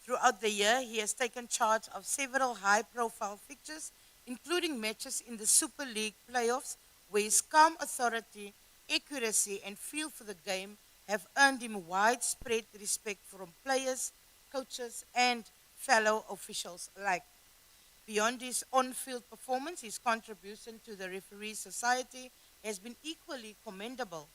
Throughout the year, he has taken charge of several high-profile fixtures, including matches in the Super League playoffs, where his calm authority, accuracy, and feel for the game have earned him widespread respect from players, coaches, and fellow officials alike. Beyond his on-field performance, his contribution to the Referee Society has been equally commendable.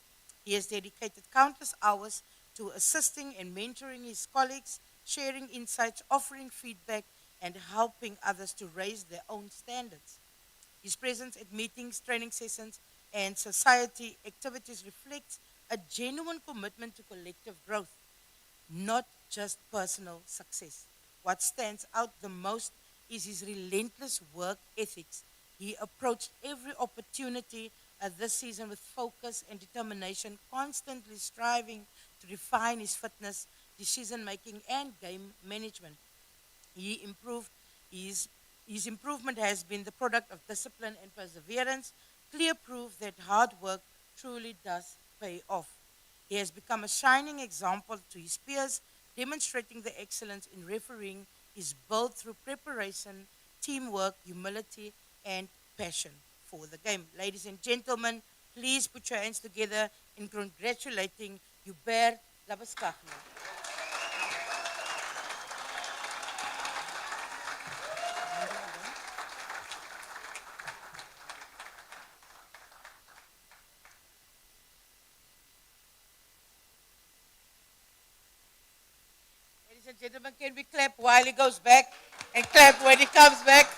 He has dedicated countless hours to assisting and mentoring his colleagues, sharing insights, offering feedback, and helping others to raise their own standards. His presence at meetings, training sessions, and society activities reflects a genuine commitment to collective growth, not just personal success. What stands out the most is his relentless work ethics. He approached every opportunity this season with focus and determination, constantly striving to refine his fitness, decision making, and game management. He improved his his improvement has been the product of discipline and perseverance, clear proof that hard work truly does pay off. He has become a shining example to his peers, demonstrating the excellence in refereeing is built through preparation, teamwork, humility, and passion for the game. Ladies and gentlemen, please put your hands together in congratulating Hubert Labaskachner. Ladies and gentlemen, can we clap while he goes back and clap when he comes back?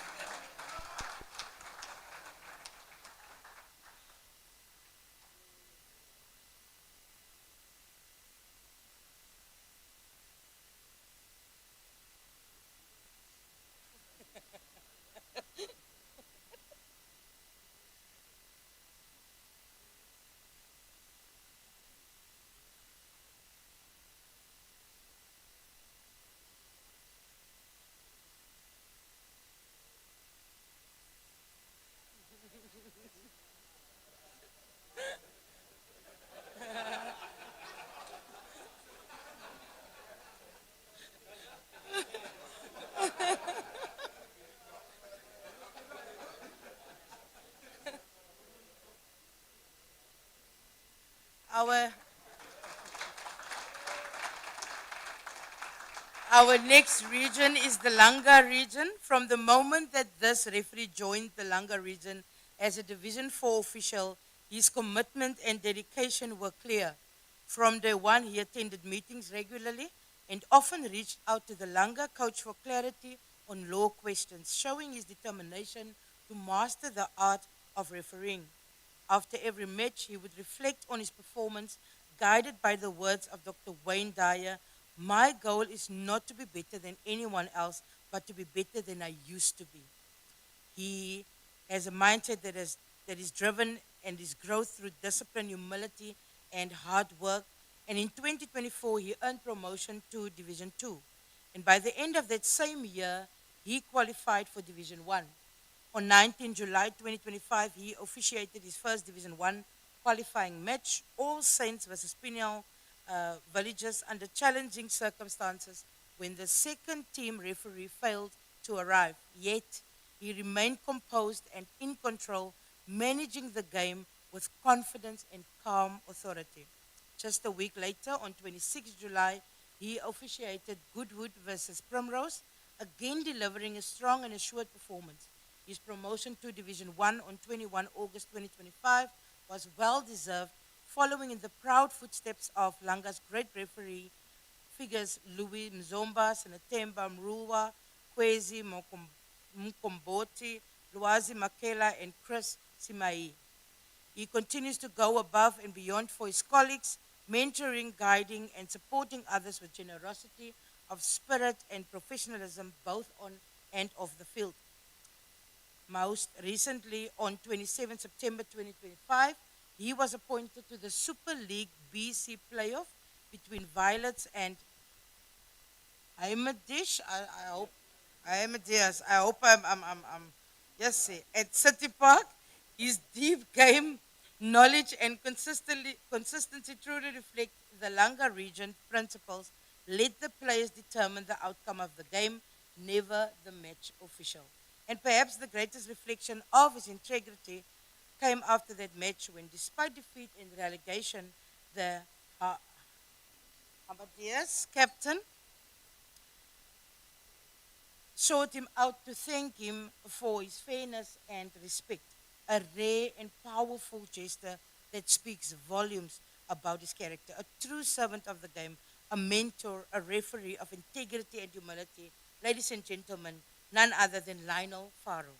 Our Our next region is the Langa region. From the moment that this referee joined the Langa region as a Division 4 official, his commitment and dedication were clear. From day one, he attended meetings regularly and often reached out to the Langa coach for clarity on law questions, showing his determination to master the art of refereeing. After every match, he would reflect on his performance, guided by the words of Dr. Wayne Dyer. My goal is not to be better than anyone else, but to be better than I used to be. He has a mindset that is driven and is growth through discipline, humility, and hard work. And in 2024, he earned promotion to Division 2. And by the end of that same year, he qualified for Division 1. On 19 July 2025, he officiated his first Division 1 qualifying match, All Saints versus Pinel Villages, under challenging circumstances when the second team referee failed to arrive. Yet, he remained composed and in control, managing the game with confidence and calm authority. Just a week later, on 26 July, he officiated Goodwood versus Primrose, again delivering a strong and assured performance. His promotion to Division 1 on 21 August 2025 was well deserved, following in the proud footsteps of Langa's great referee figures Louis Mzomba, Senatemba Mrulwa, Kwezi Mkomboti, Luazi Makela, and Chris Simai. He continues to go above and beyond for his colleagues, mentoring, guiding, and supporting others with generosity of spirit and professionalism both on and off the field. Most recently, on 27 September 2025, he was appointed to the Super League BC playoff between Violets and Ahmedish. I hope Ahmedish. I hope I'm Yes, sir. At City Park, his deep game knowledge and consistency truly reflect the Langa region principles. Let the players determine the outcome of the game, never the match official. And perhaps the greatest reflection of his integrity came after that match when, despite defeat and relegation, the Amadeus captain sought him out to thank him for his fairness and respect, a rare and powerful gesture that speaks volumes about his character, a true servant of the game, a mentor, a referee of integrity and humility. Ladies and gentlemen, none other than Lionel Farrow.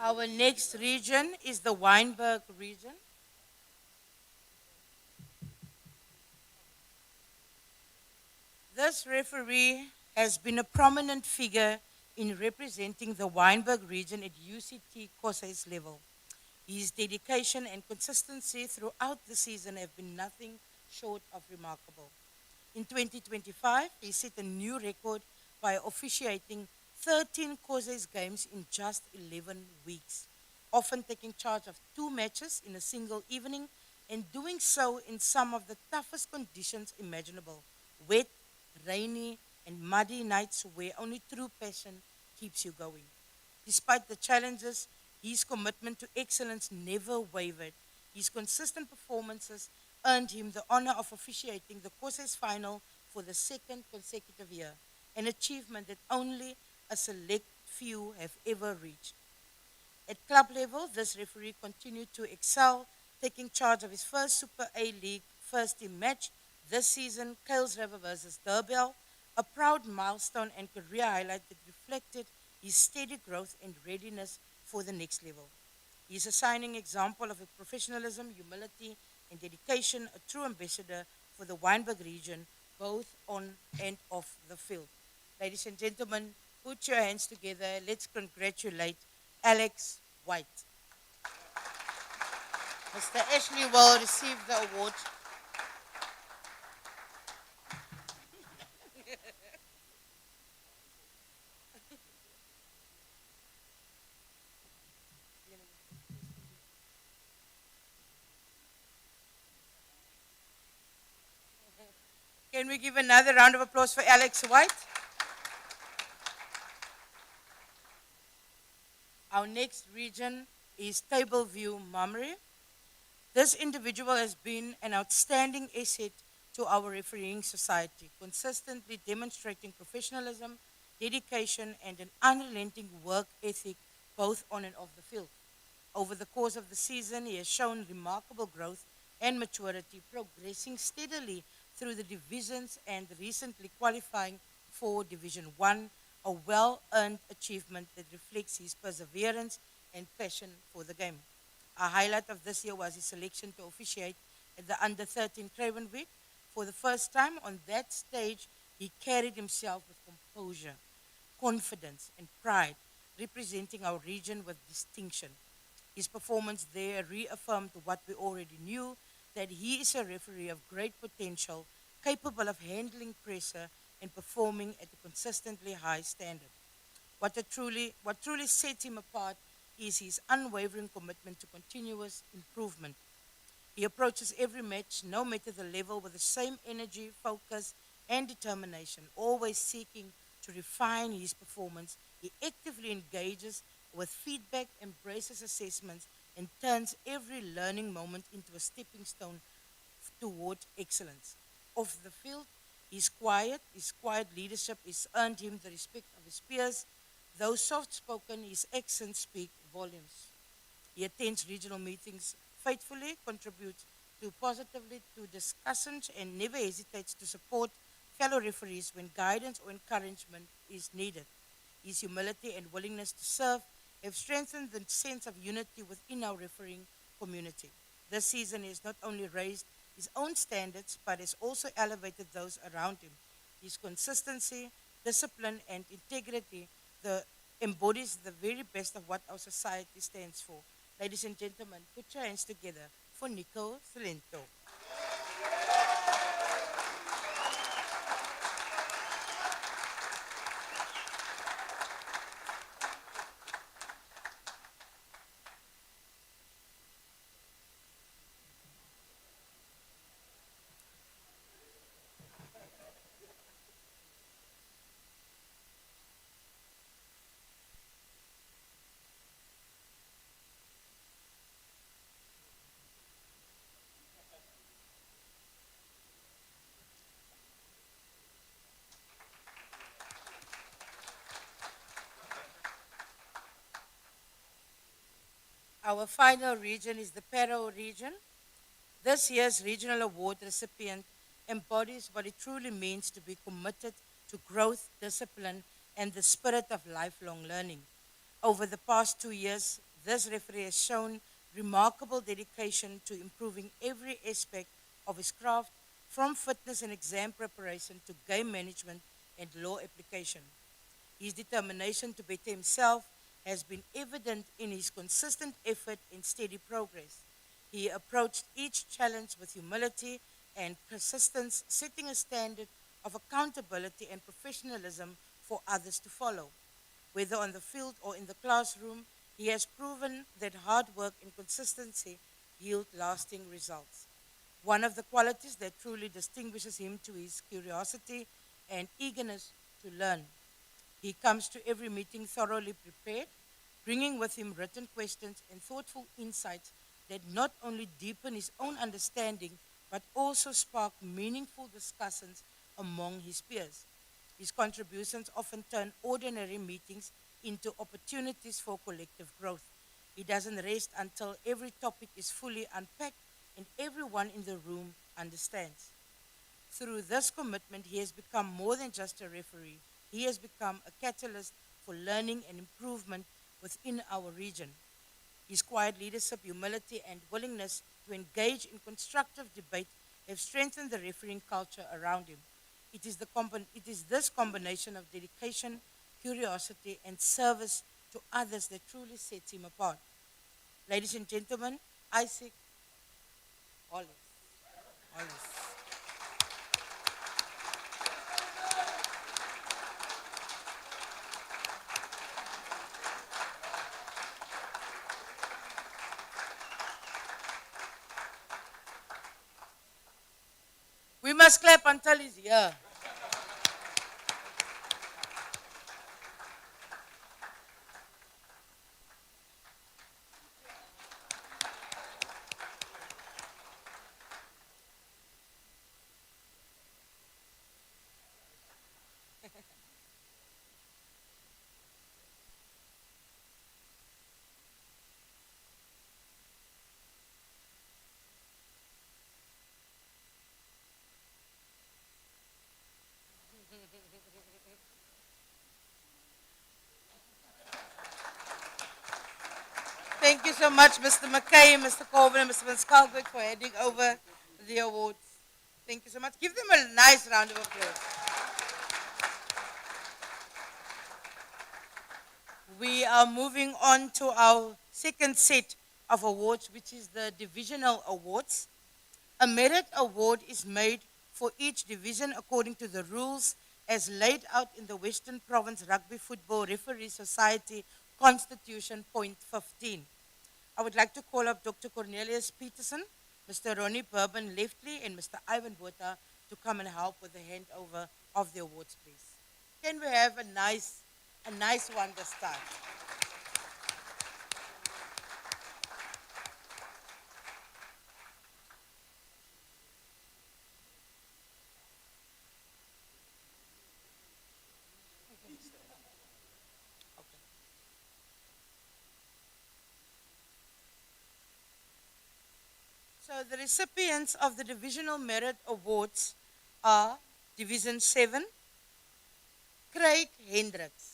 Our next region is the Weinberg region. This referee has been a prominent figure in representing the Weinberg region at UCT Kossai's level. His dedication and consistency throughout the season have been nothing short of remarkable. In 2025, he set a new record by officiating 13 Kossai's games in just 11 weeks, often taking charge of two matches in a single evening and doing so in some of the toughest conditions imaginable: wet, rainy, and muddy nights where only true passion keeps you going. Despite the challenges, his commitment to excellence never wavered. His consistent performances earned him the honor of officiating the Courses final for the second consecutive year, an achievement that only a select few have ever reached. At club level, this referee continued to excel, taking charge of his first Super A League first team match this season, Kales River versus Durbell, a proud milestone and career highlight that reflected his steady growth and readiness for the next level. He is a shining example of professionalism, humility, and dedication, a true ambassador for the Weinberg region, both on and off the field. Ladies and gentlemen, put your hands together. Let's congratulate Alex White. Mr. Ashley will receive the award. Can we give another round of applause for Alex White? Our next region is Tableview Mamre. This individual has been an outstanding asset to our refereeing society, consistently demonstrating professionalism, dedication, and an unrelenting work ethic both on and off the field. Over the course of the season, he has shown remarkable growth and maturity, progressing steadily through the divisions and recently qualifying for Division 1, a well-earned achievement that reflects his perseverance and passion for the game. A highlight of this year was his selection to officiate at the Under 13 Craven Week. For the first time on that stage, he carried himself with composure, confidence, and pride, representing our region with distinction. His performance there reaffirmed what we already knew, that he is a referee of great potential, capable of handling pressure and performing at a consistently high standard. What truly sets him apart is his unwavering commitment to continuous improvement. He approaches every match, no matter the level, with the same energy, focus, and determination, always seeking to refine his performance. He actively engages with feedback, embraces assessments, and turns every learning moment into a stepping stone toward excellence. Off the field, His quiet leadership has earned him the respect of his peers. Though soft-spoken, his accents speak volumes. He attends regional meetings faithfully, contributes positively to discussions, and never hesitates to support fellow referees when guidance or encouragement is needed. His humility and willingness to serve have strengthened the sense of unity within our refereeing community. This season has not only raised his own standards, but has also elevated those around him. His consistency, discipline, and integrity the, embodies the very best of what our society stands for. Ladies and gentlemen, put your hands together for Nico Salento. Our final region is the Pero region. This year's regional award recipient embodies what it truly means to be committed to growth, discipline, and the spirit of lifelong learning. Over the past 2 years, this referee has shown remarkable dedication to improving every aspect of his craft, from fitness and exam preparation to game management and law application. His determination to better himself has been evident in his consistent effort and steady progress. He approached each challenge with humility and persistence, setting a standard of accountability and professionalism for others to follow. Whether on the field or in the classroom, he has proven that hard work and consistency yield lasting results. One of the qualities that truly distinguishes him to his curiosity and eagerness to learn. He comes to every meeting thoroughly prepared, bringing with him written questions and thoughtful insights that not only deepen his own understanding, but also spark meaningful discussions among his peers. His contributions often turn ordinary meetings into opportunities for collective growth. He doesn't rest until every topic is fully unpacked and everyone in the room understands. Through this commitment, he has become more than just a referee. He has become a catalyst for learning and improvement within our region. His quiet leadership, humility, and willingness to engage in constructive debate have strengthened the refereeing culture around him. It is this combination of dedication, curiosity, and service to others that truly sets him apart. Ladies and gentlemen, Isaac Hollis. Hollis. We must clap until he's here. Thank you so much, Mr. McKay, Mr. Colvin, and Mr. Van Skalkwyk for handing over the awards. Thank you so much. Give them a nice round of applause. We are moving on to our second set of awards, which is the divisional awards. A merit award is made for each division according to the rules as laid out in the Western Province Rugby Football Referee Society Constitution, point 15. I would like to call up Dr. Cornelius Peterson, Mr. Ronnie Bourbon Leftley, and Mr. Ivan Botha to come and help with the handover of the awards, please. Can we have a nice one this time? So the recipients of the Divisional Merit Awards are Division 7, Craig Hendricks.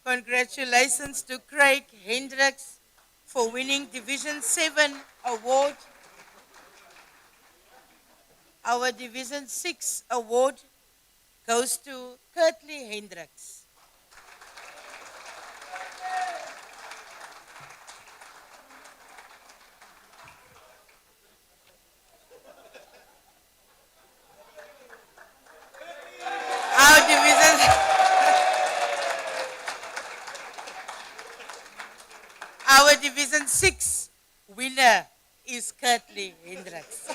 Congratulations to Craig Hendricks for winning Division 7 award. Our Division 6 award goes to Kurtley Hendricks. Our Division, our Division 6 winner is Kurtley Hendricks.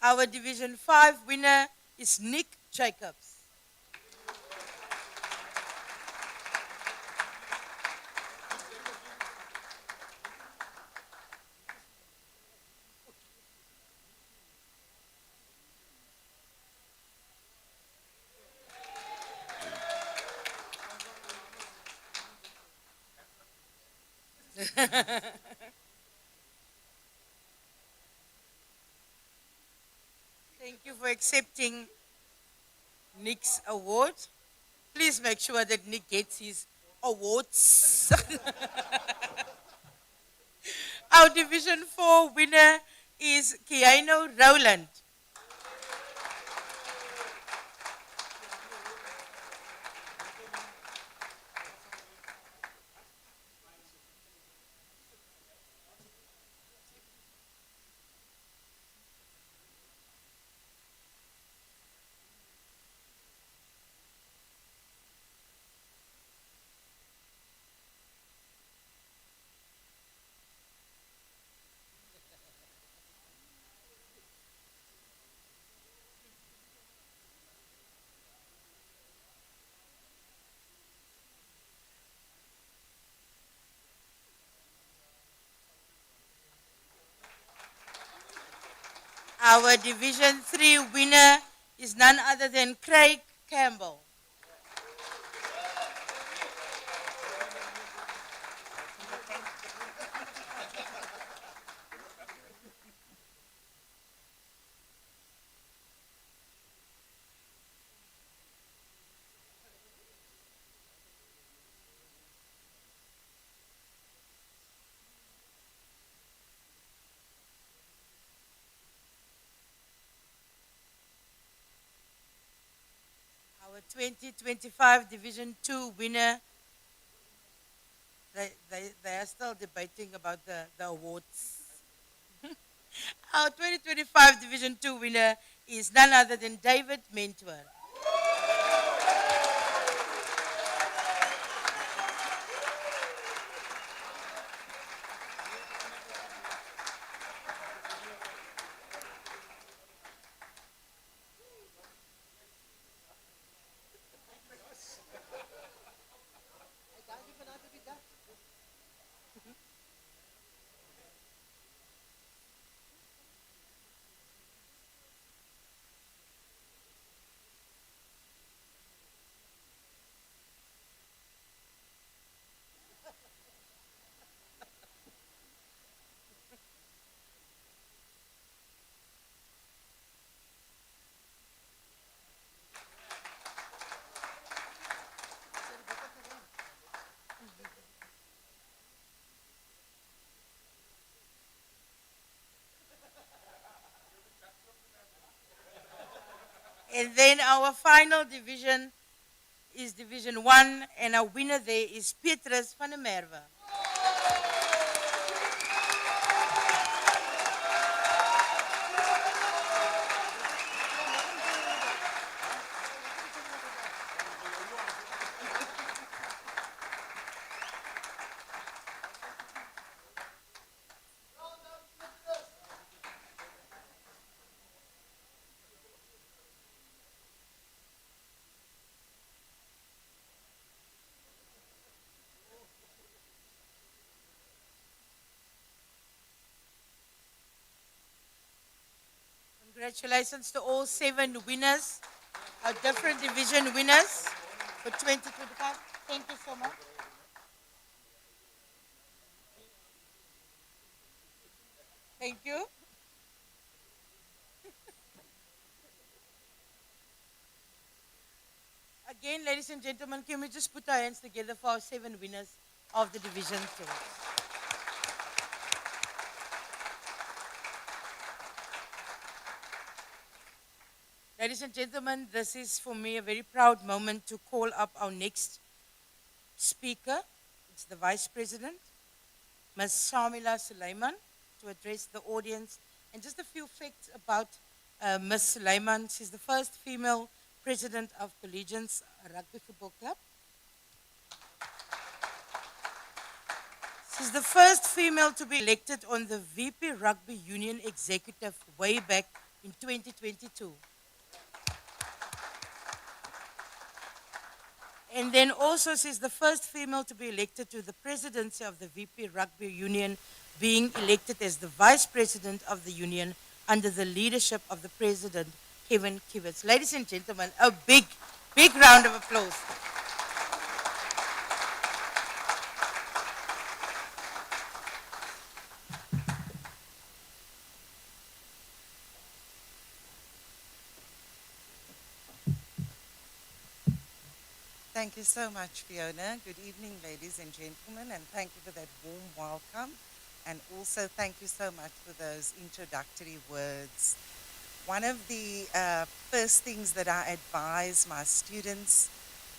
Our Division 5 winner is Nick Jacobs. Thank you for accepting Nick's award. Please make sure that Nick gets his awards. Our Division 4 winner is Keanu Rowland. Our Division 3 winner is none other than Craig Campbell. Our 2025 Division 2 winner, they are still debating about the awards. Our 2025 Division 2 winner is none other than David Mentor. And then our final division is Division 1, and our winner there is Petrus van der Merwe. Congratulations to all 7 winners, our different division winners for 2025. Thank you so much. Thank you. Again, ladies and gentlemen, can we just put our hands together for our 7 winners of the division 2? Ladies and gentlemen, this is for me a very proud moment to call up our next speaker. It's the Vice President, Ms. Shamila Suleiman, to address the audience. And just a few facts about Ms. Suleiman. She's the first female president of Collegians Rugby Football Club. She's the first female to be elected on the VP Rugby Union Executive way back in 2022. And then also she's the first female to be elected to the presidency of the VP Rugby Union, being elected as the vice president of the union under the leadership of the president, Kevin Kivitz. Ladies and gentlemen, a big, big round of applause. Thank you so much, Fiona. Good evening, ladies and gentlemen, and thank you for that warm welcome. And also thank you so much for those introductory words. One of the first things that I advise my students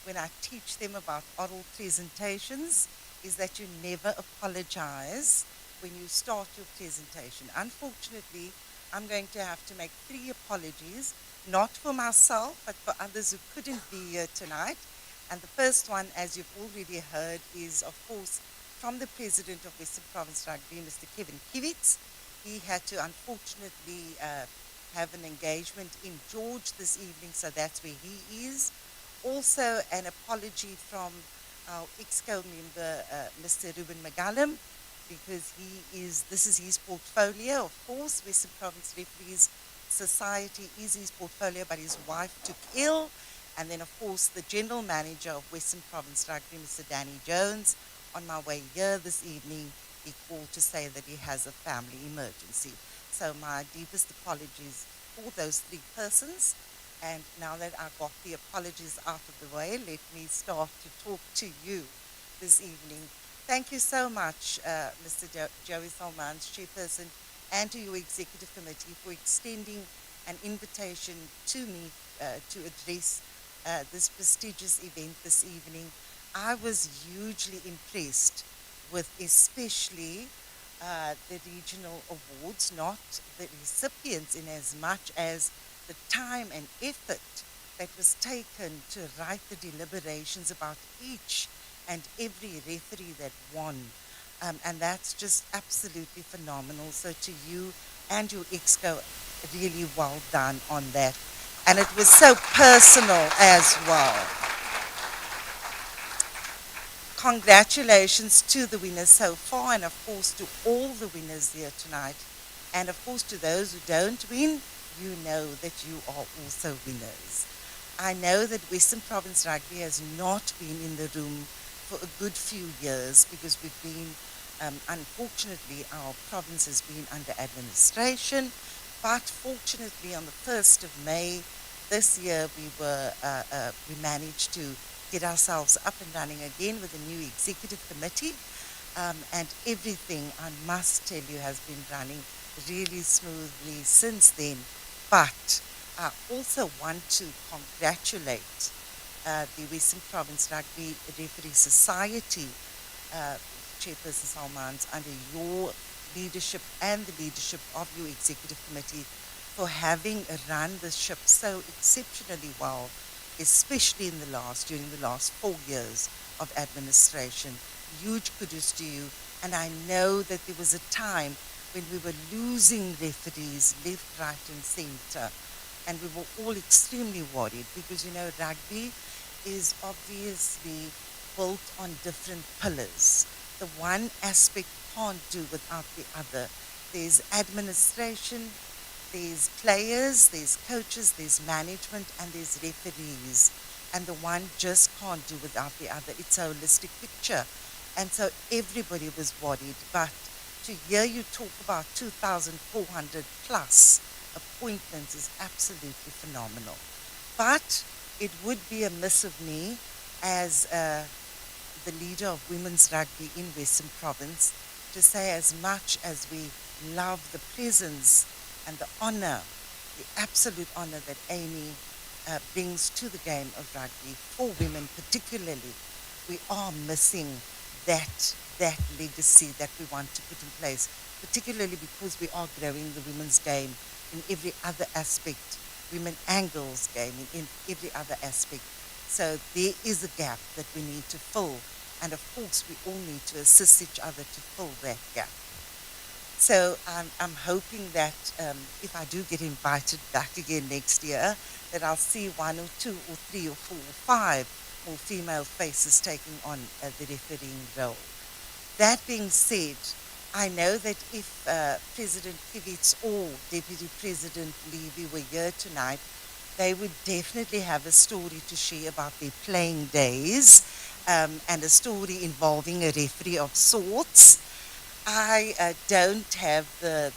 when I teach them about oral presentations is that you never apologize when you start your presentation. Unfortunately, I'm going to have to make 3 apologies, not for myself, but for others who couldn't be here tonight. And the first one, as you've already heard, is, of course, from the President of Western Province Rugby, Mr. Kevin Kivitz. He had to, unfortunately, have an engagement in George this evening, so that's where he is. Also, an apology from our EXCO member, Mr. Ruben Magallum, because this is his portfolio. Of course, Western Province Referees Society is his portfolio, but his wife took ill. And then, of course, the General Manager of Western Province Rugby, Mr. Danny Jones, on my way here this evening, he called to say that he has a family emergency. So my deepest apologies for those 3 persons. And now that I've got the apologies out of the way, let me start to talk to you this evening. Thank you so much, Mr. Joey Salmans, Chairperson, and to your Executive Committee for extending an invitation to me to address this prestigious event this evening. I was hugely impressed with especially the regional awards, not the recipients, in as much as the time and effort that was taken to write the deliberations about each and every referee that won. And that's just absolutely phenomenal. So to you and your EXCO, really well done on that. And it was so personal as well. Congratulations to the winners so far, and of course to all the winners here tonight. And of course to those who don't win, you know that you are also winners. I know that Western Province Rugby has not been in the room for a good few years because we've been, unfortunately, our province has been under administration. But fortunately, on the 1st of May this year, we managed to get ourselves up and running again with a new executive committee. And everything, I must tell you, has been running really smoothly since then. But I also want to congratulate the Western Province Rugby Referee Society, uh, Chairperson Salmans, under your leadership and the leadership of your executive committee for having run the ship so exceptionally well, especially during the last 4 years of administration. Huge kudos to you. And I know that there was a time when we were losing referees left, right, and centre. And we were all extremely worried because, rugby is obviously built on different pillars. The one aspect can't do without the other. There's administration, there's players, there's coaches, there's management, and there's referees. And the one just can't do without the other. It's a holistic picture. And so everybody was worried. But to hear you talk about 2,400 plus appointments is absolutely phenomenal. But it would be amiss of me as the leader of women's rugby in Western Province to say, as much as we love the presence and the honour, the absolute honour that Amy brings to the game of rugby for women particularly, we are missing that legacy that we want to put in place, particularly because we are growing the women's game in every other aspect, women and girls game in every other aspect. So there is a gap that we need to fill, and of course we all need to assist each other to fill that gap. So I'm hoping that if I do get invited back again next year, that I'll see 1 or 2 or 3 or 4 or 5 more female faces taking on the refereeing role. That being said, I know that if President Kivitz or Deputy President Levy were here tonight, they would definitely have a story to share about their playing days and a story involving a referee of sorts. I don't have the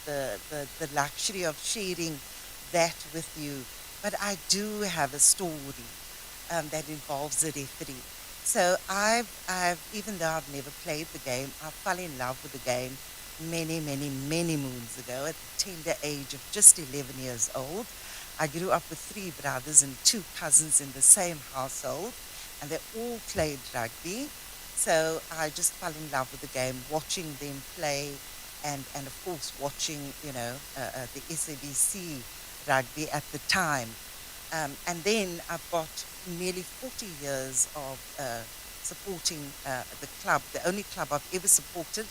luxury of sharing that with you, but I do have a story that involves a referee. So even though I've never played the game, I fell in love with the game many moons ago at the tender age of just 11 years old. I grew up with 3 brothers and 2 cousins in the same household, and they all played rugby. So I just fell in love with the game, watching them play, and of course watching, the SABC rugby at the time. And then I've got nearly 40 years of supporting the club, the only club I've ever supported,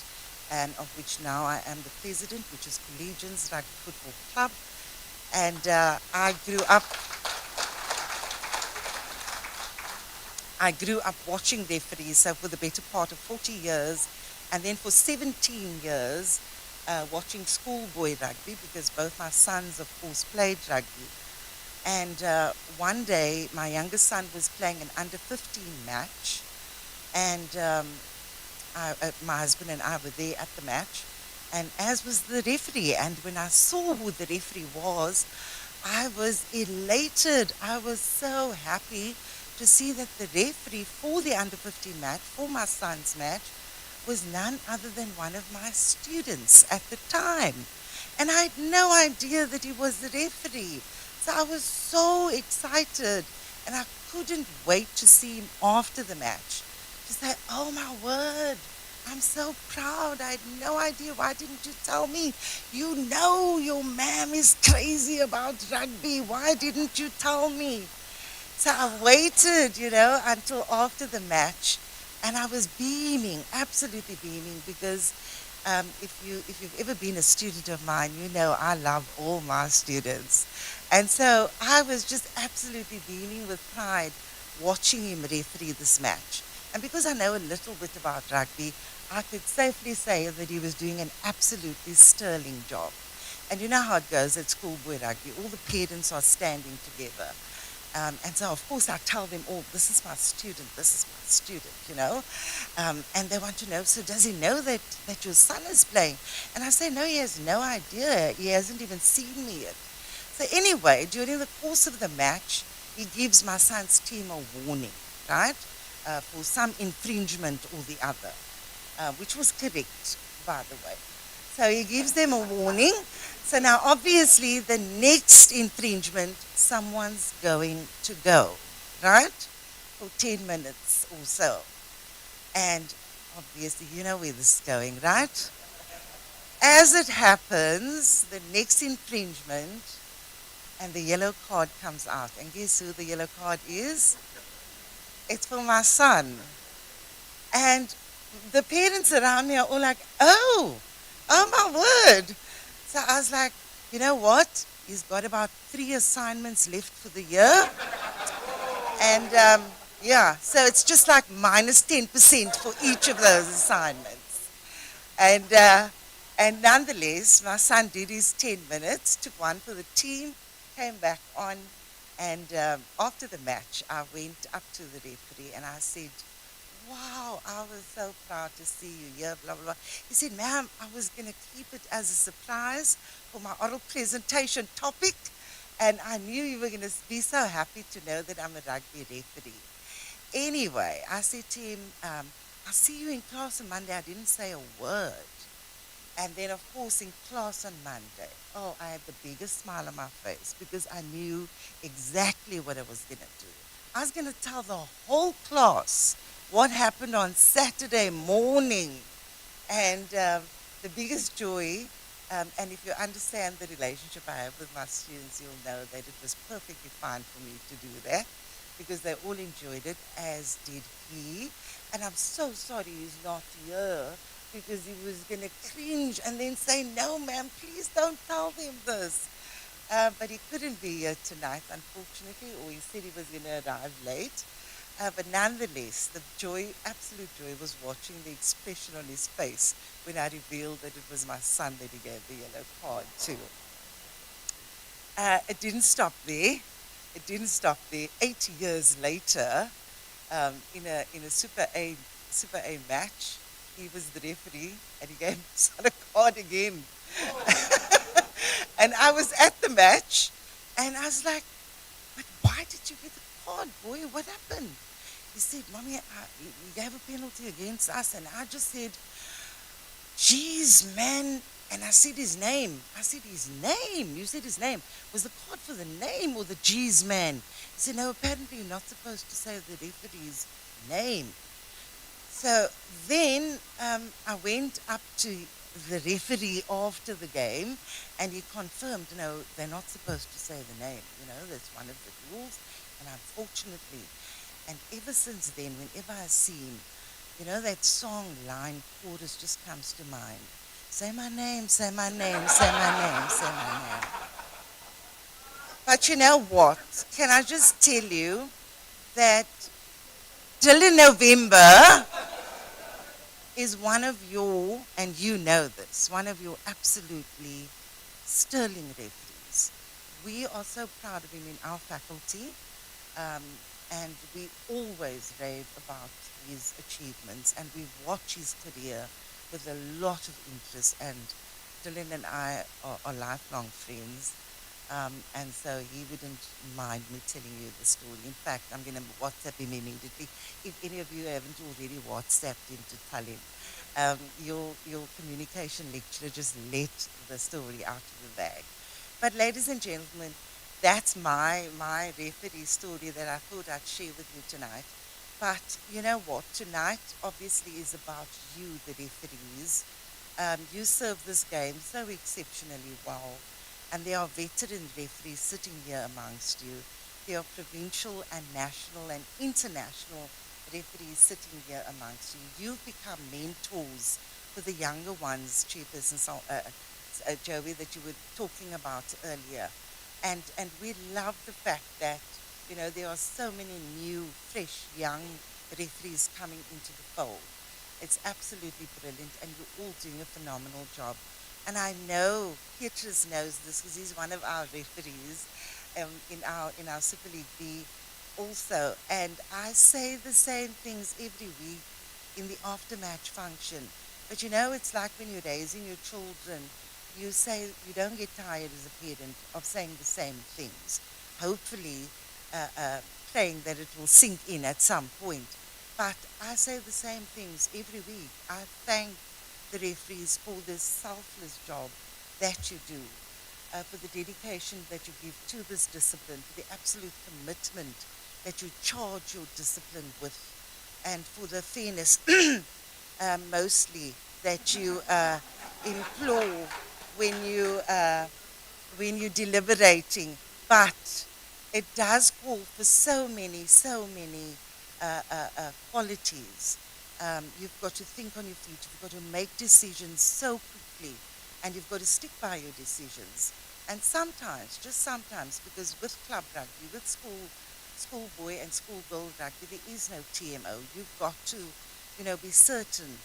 and of which now I am the president, which is Collegians Rugby Football Club. And I grew up watching referees, so for the better part of 40 years, and then for 17 years watching schoolboy rugby, because both my sons, of course, played rugby. And one day, my youngest son was playing an under-15 match, and my husband and I were there at the match, and as was the referee. And when I saw who the referee was, I was elated. I was so happy to see that the referee for the under-15 match, for my son's match, was none other than one of my students at the time. And I had no idea that he was the referee. So I was so excited, and I couldn't wait to see him after the match to say, oh my word, I'm so proud. I had no idea. Why didn't you tell me? You know your ma'am is crazy about rugby. Why didn't you tell me? So I waited, until after the match, and I was beaming, absolutely beaming, because if you've ever been a student of mine, you know I love all my students. And so I was just absolutely beaming with pride watching him referee this match. And because I know a little bit about rugby, I could safely say that he was doing an absolutely sterling job. And you know how it goes at schoolboy rugby. All the parents are standing together. And so, of course, I tell them all, this is my student, and they want to know, so does he know that your son is playing? And I say, no, he has no idea. He hasn't even seen me yet. So anyway, during the course of the match, he gives my son's team a warning, right, for some infringement or the other, which was correct, by the way. So he gives them a warning. So now obviously the next infringement, someone's going to go, right? For 10 minutes or so. And obviously you know where this is going, right? As it happens, the next infringement and the yellow card comes out. And guess who the yellow card is? It's for my son. And the parents around me are all like, oh my word. So I was like, you know what? He's got about 3 assignments left for the year. And yeah, so it's just like minus 10% for each of those assignments. And nonetheless, my son did his 10 minutes, took one for the team, came back on. And after the match, I went up to the referee and I said, wow, I was so proud to see you here, blah, blah, blah. He said, ma'am, I was going to keep it as a surprise for my oral presentation topic. And I knew you were going to be so happy to know that I'm a rugby referee. Anyway, I said to him, I'll see you in class on Monday. I didn't say a word. And then, of course, in class on Monday, oh, I had the biggest smile on my face because I knew exactly what I was going to do. I was going to tell the whole class what happened on Saturday morning. And the biggest joy, and if you understand the relationship I have with my students, you'll know that it was perfectly fine for me to do that because they all enjoyed it, as did he. And I'm so sorry he's not here because he was going to cringe and then say, no, ma'am, please don't tell them this. But he couldn't be here tonight, unfortunately, or he said he was going to arrive late. But nonetheless, the joy, absolute joy, was watching the expression on his face when I revealed that it was my son that he gave the yellow card to. It didn't stop there. It didn't stop there. 8 years later, in a Super A match, he was the referee and he gave his son a card again. And I was at the match and I was like, but why did you get the card, boy? What happened? He said, Mommy, you gave a penalty against us. And I just said, geez, man. And I said his name. I said his name. You said his name. Was the card for the name or the geez, man? He said, no, apparently you're not supposed to say the referee's name. So then I went up to the referee after the game and he confirmed, no, they're not supposed to say the name. You know, that's one of the rules. And unfortunately, and ever since then, whenever I see him, you know, that song line chorus just comes to mind. Say my name, say my name, say my name, say my name. But you know what? Can I just tell you that Dylan November is one of your, and you know this, one of your absolutely sterling referees. We are so proud of him in our faculty, and we always rave about his achievements, and we watch his career with a lot of interest, and Dylan and I are lifelong friends. And so he wouldn't mind me telling you the story. In fact, I'm going to WhatsApp him immediately. If any of you haven't already WhatsApped him to tell him, your communication lecturer just let the story out of the bag. But ladies and gentlemen, that's my referee story that I thought I'd share with you tonight. But you know what? Tonight obviously is about you, the referees. You serve this game so exceptionally well. And there are veteran referees sitting here amongst you. There are provincial and national and international referees sitting here amongst you. You've become mentors for the younger ones, Chairperson Joey, that you were talking about earlier. And we love the fact that, you know, there are so many new, fresh, young referees coming into the fold. It's absolutely brilliant, and you're all doing a phenomenal job. And I know Petrus knows this because he's one of our referees in our Super League B also. And I say the same things every week in the after-match function. But you know, it's like when you're raising your children, you say you don't get tired as a parent of saying the same things. Hopefully, praying that it will sink in at some point. But I say the same things every week. I thank the referees for this selfless job that you do, for the dedication that you give to this discipline, for the absolute commitment that you charge your discipline with, and for the fairness, mostly, that you implore when you're deliberating. But it does call for so many qualities. You've got to think on your feet. You've got to make decisions so quickly, and you've got to stick by your decisions. And sometimes, just sometimes, because with club rugby, with schoolboy and schoolgirl rugby, there is no TMO. You've got to, be certain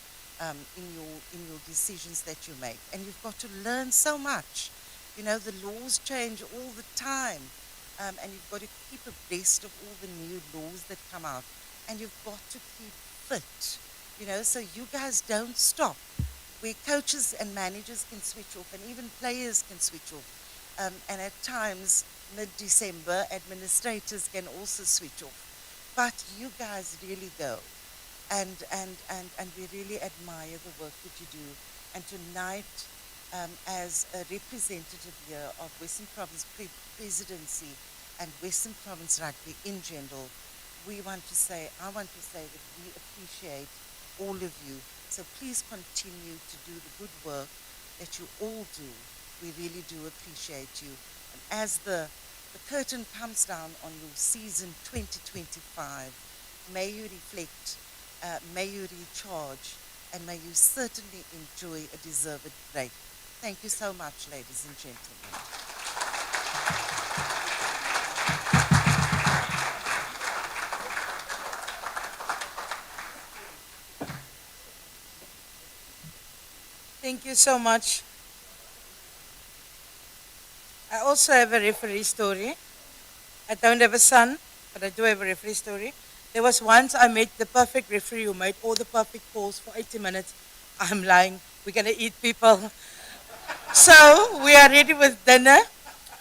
in your decisions that you make, and you've got to learn so much. The laws change all the time, and you've got to keep abreast of all the new laws that come out, and you've got to keep fit. So you guys don't stop. Where coaches and managers can switch off, and even players can switch off. And at times, mid-December, administrators can also switch off. But you guys really go. And we really admire the work that you do. And tonight, as a representative here of Western Province Presidency and Western Province Rugby in general, I want to say that we appreciate all of you. So please continue to do the good work that you all do. We really do appreciate you. And as the curtain comes down on your season 2025, may you reflect, may you recharge, and may you certainly enjoy a deserved break. Thank you so much, ladies and gentlemen. Thank you so much. I also have a referee story. I don't have a son, but I do have a referee story. There was once I met the perfect referee who made all the perfect calls for 80 minutes. I'm lying. We're going to eat people. So we are ready with dinner.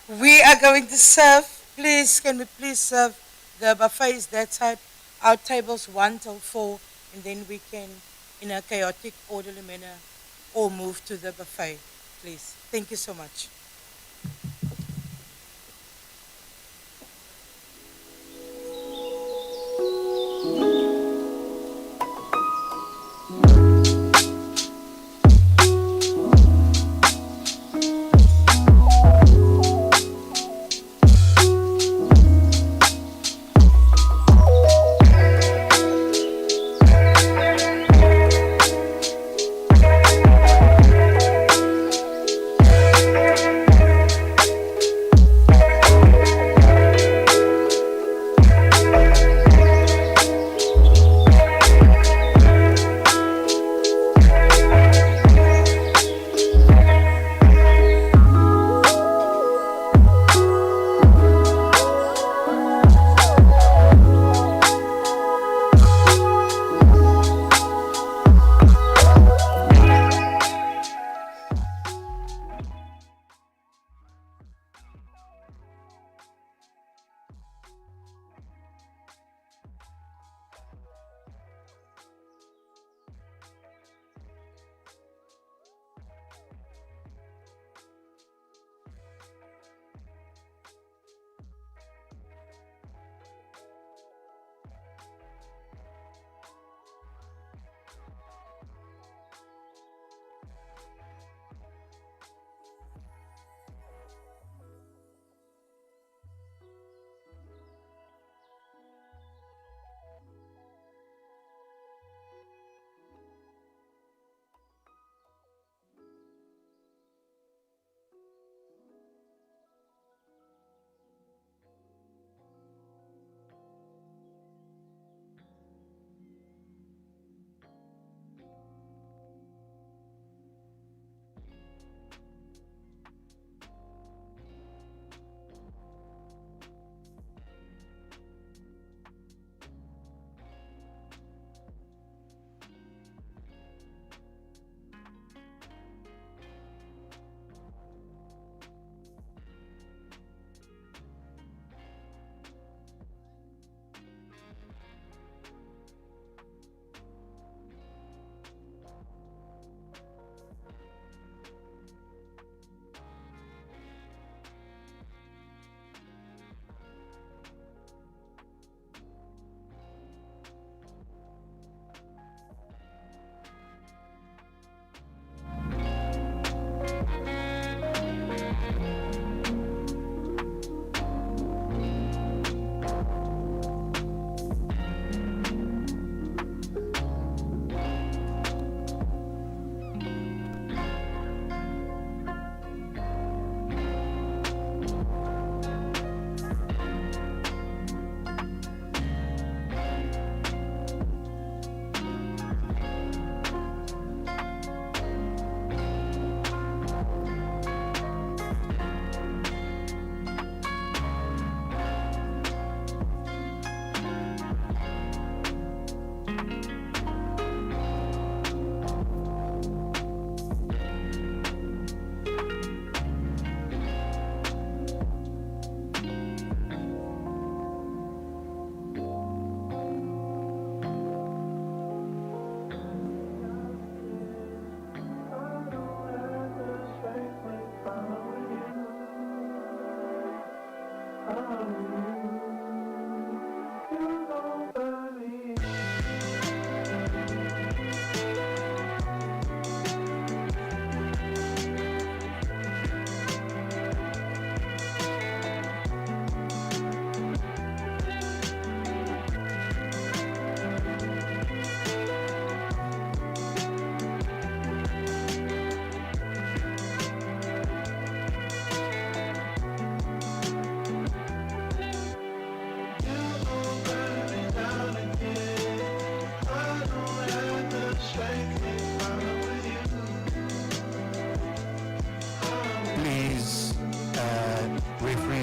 We are going to serve. Please, can we please serve the buffets that side? Our tables 1 till 4, and then we can, in a chaotic, orderly manner, all move to the buffet, please. Thank you so much.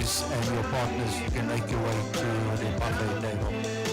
referees and your partners, you can make your way to the buffet table.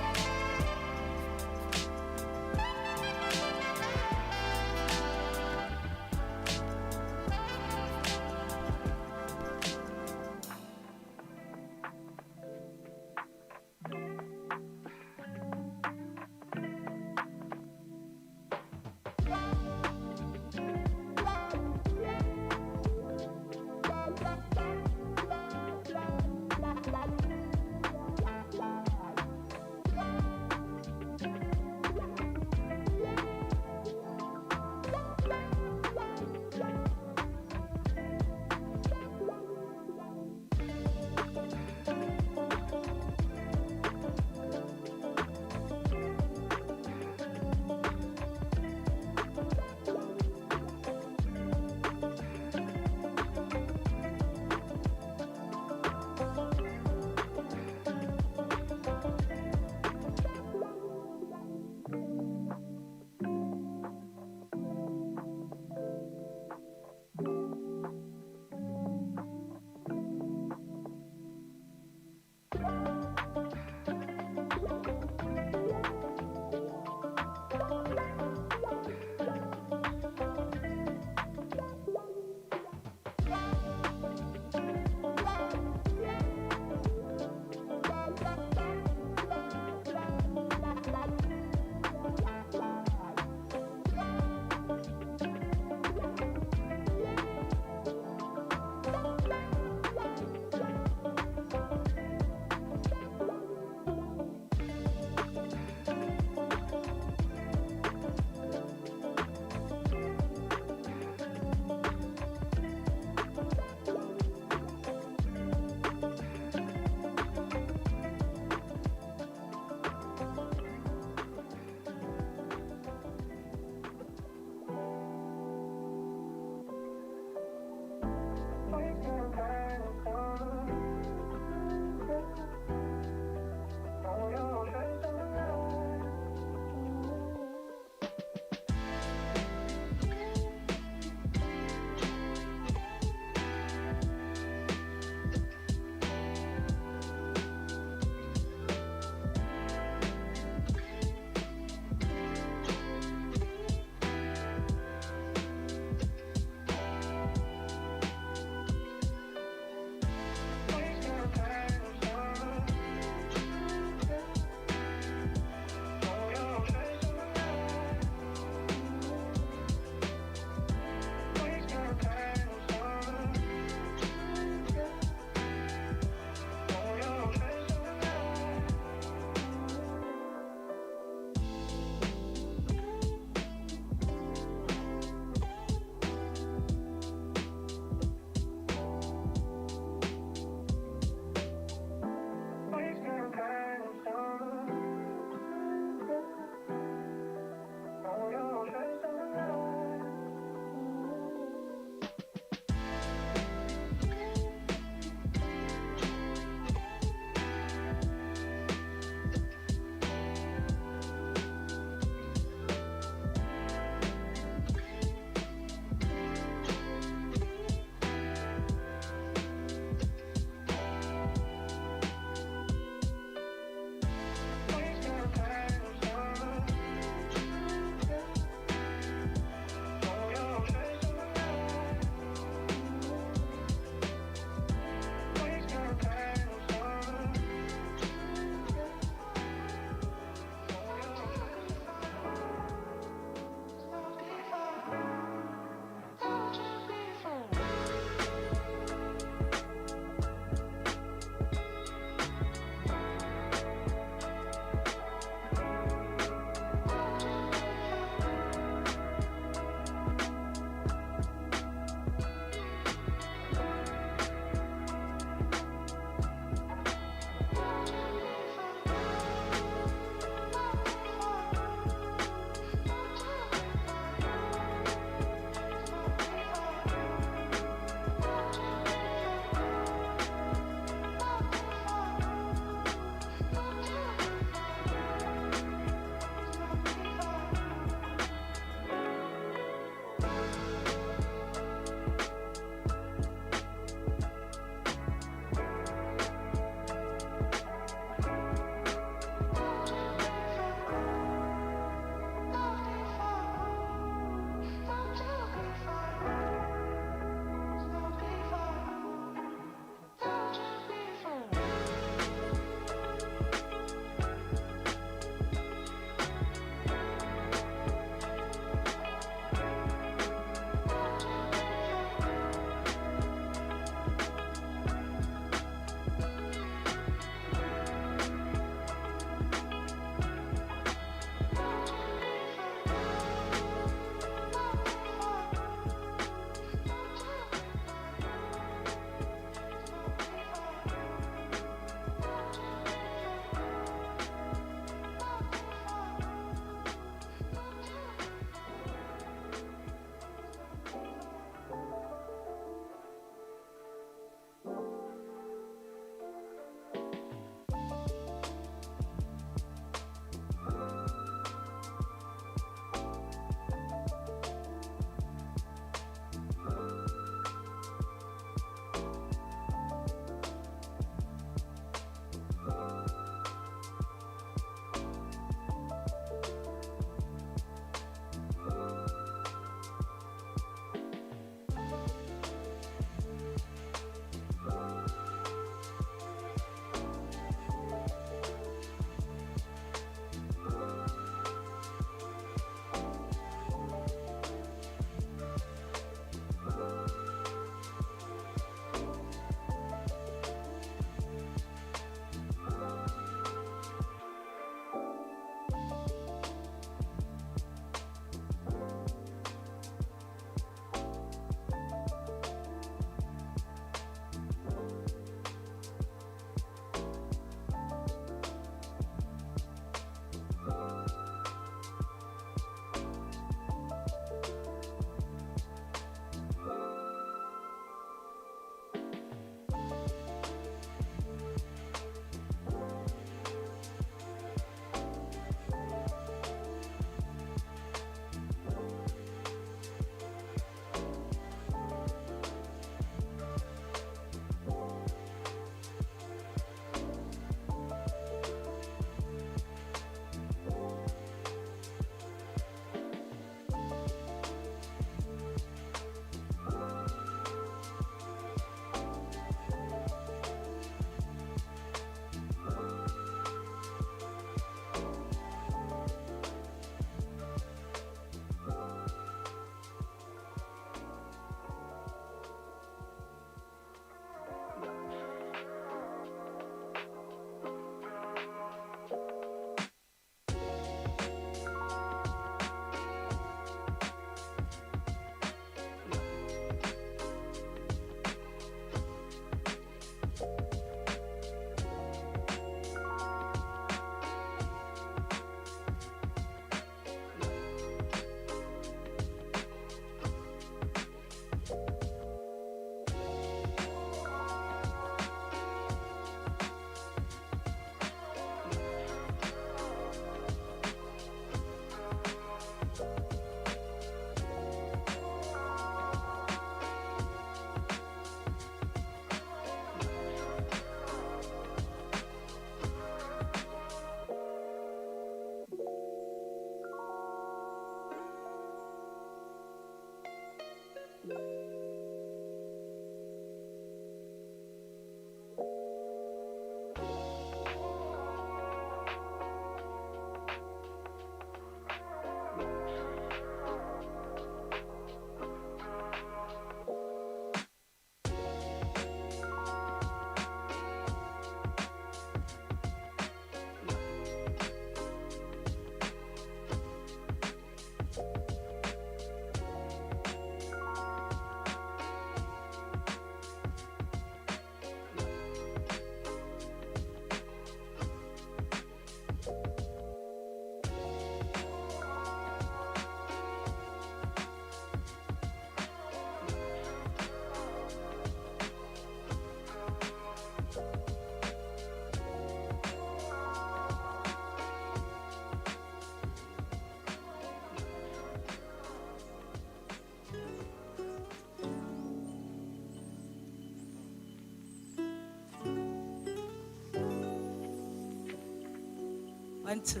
1, 2.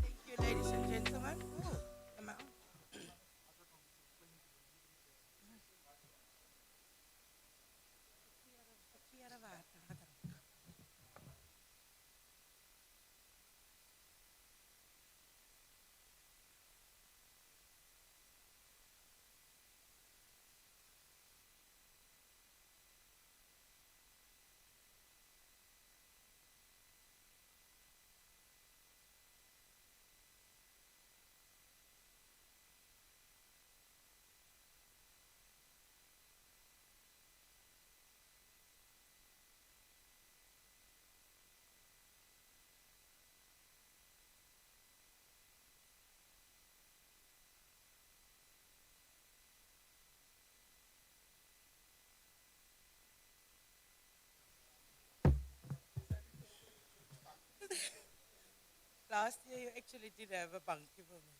Thank you, ladies and gentlemen. Ooh, come on. Last year, you actually did have a bunkie for me.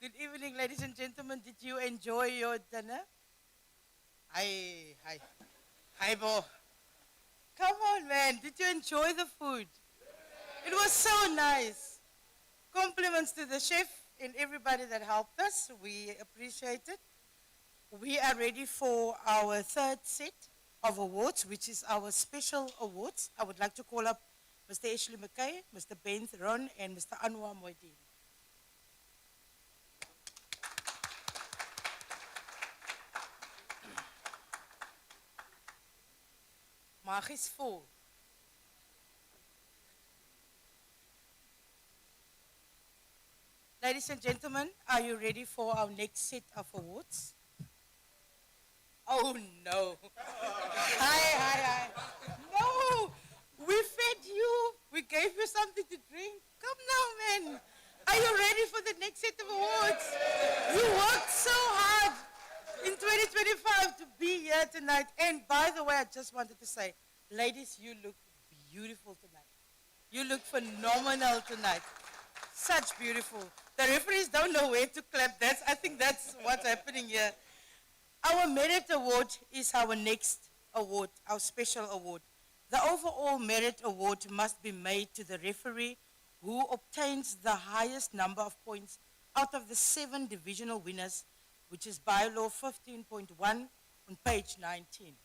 Good evening, ladies and gentlemen. Did you enjoy your dinner? Hi, hi. Hi, Bo. Come on, man. Did you enjoy the food? It was so nice. Compliments to the chef and everybody that helped us. We appreciate it. We are ready for our third set of awards, which is our special awards. I would like to call up Mr. Ashley McKay, Mr. Ben Theron, and Mr. Anwar Moedin. Maag is vol. Ladies and gentlemen, are you ready for our next set of awards? Oh no. Hi. No, we fed you. We gave you something to drink. Come now, man. Are you ready for the next set of awards? You worked so hard in 2025 to be here tonight. And by the way, I just wanted to say, ladies, you look beautiful tonight. You look phenomenal tonight. Such beautiful. The referees don't know where to clap. I think that's what's happening here. Our Merit Award is our next award, our special award. The overall Merit Award must be made to the referee who obtains the highest number of points out of the 7 divisional winners, which is bylaw 15.1 on page 19.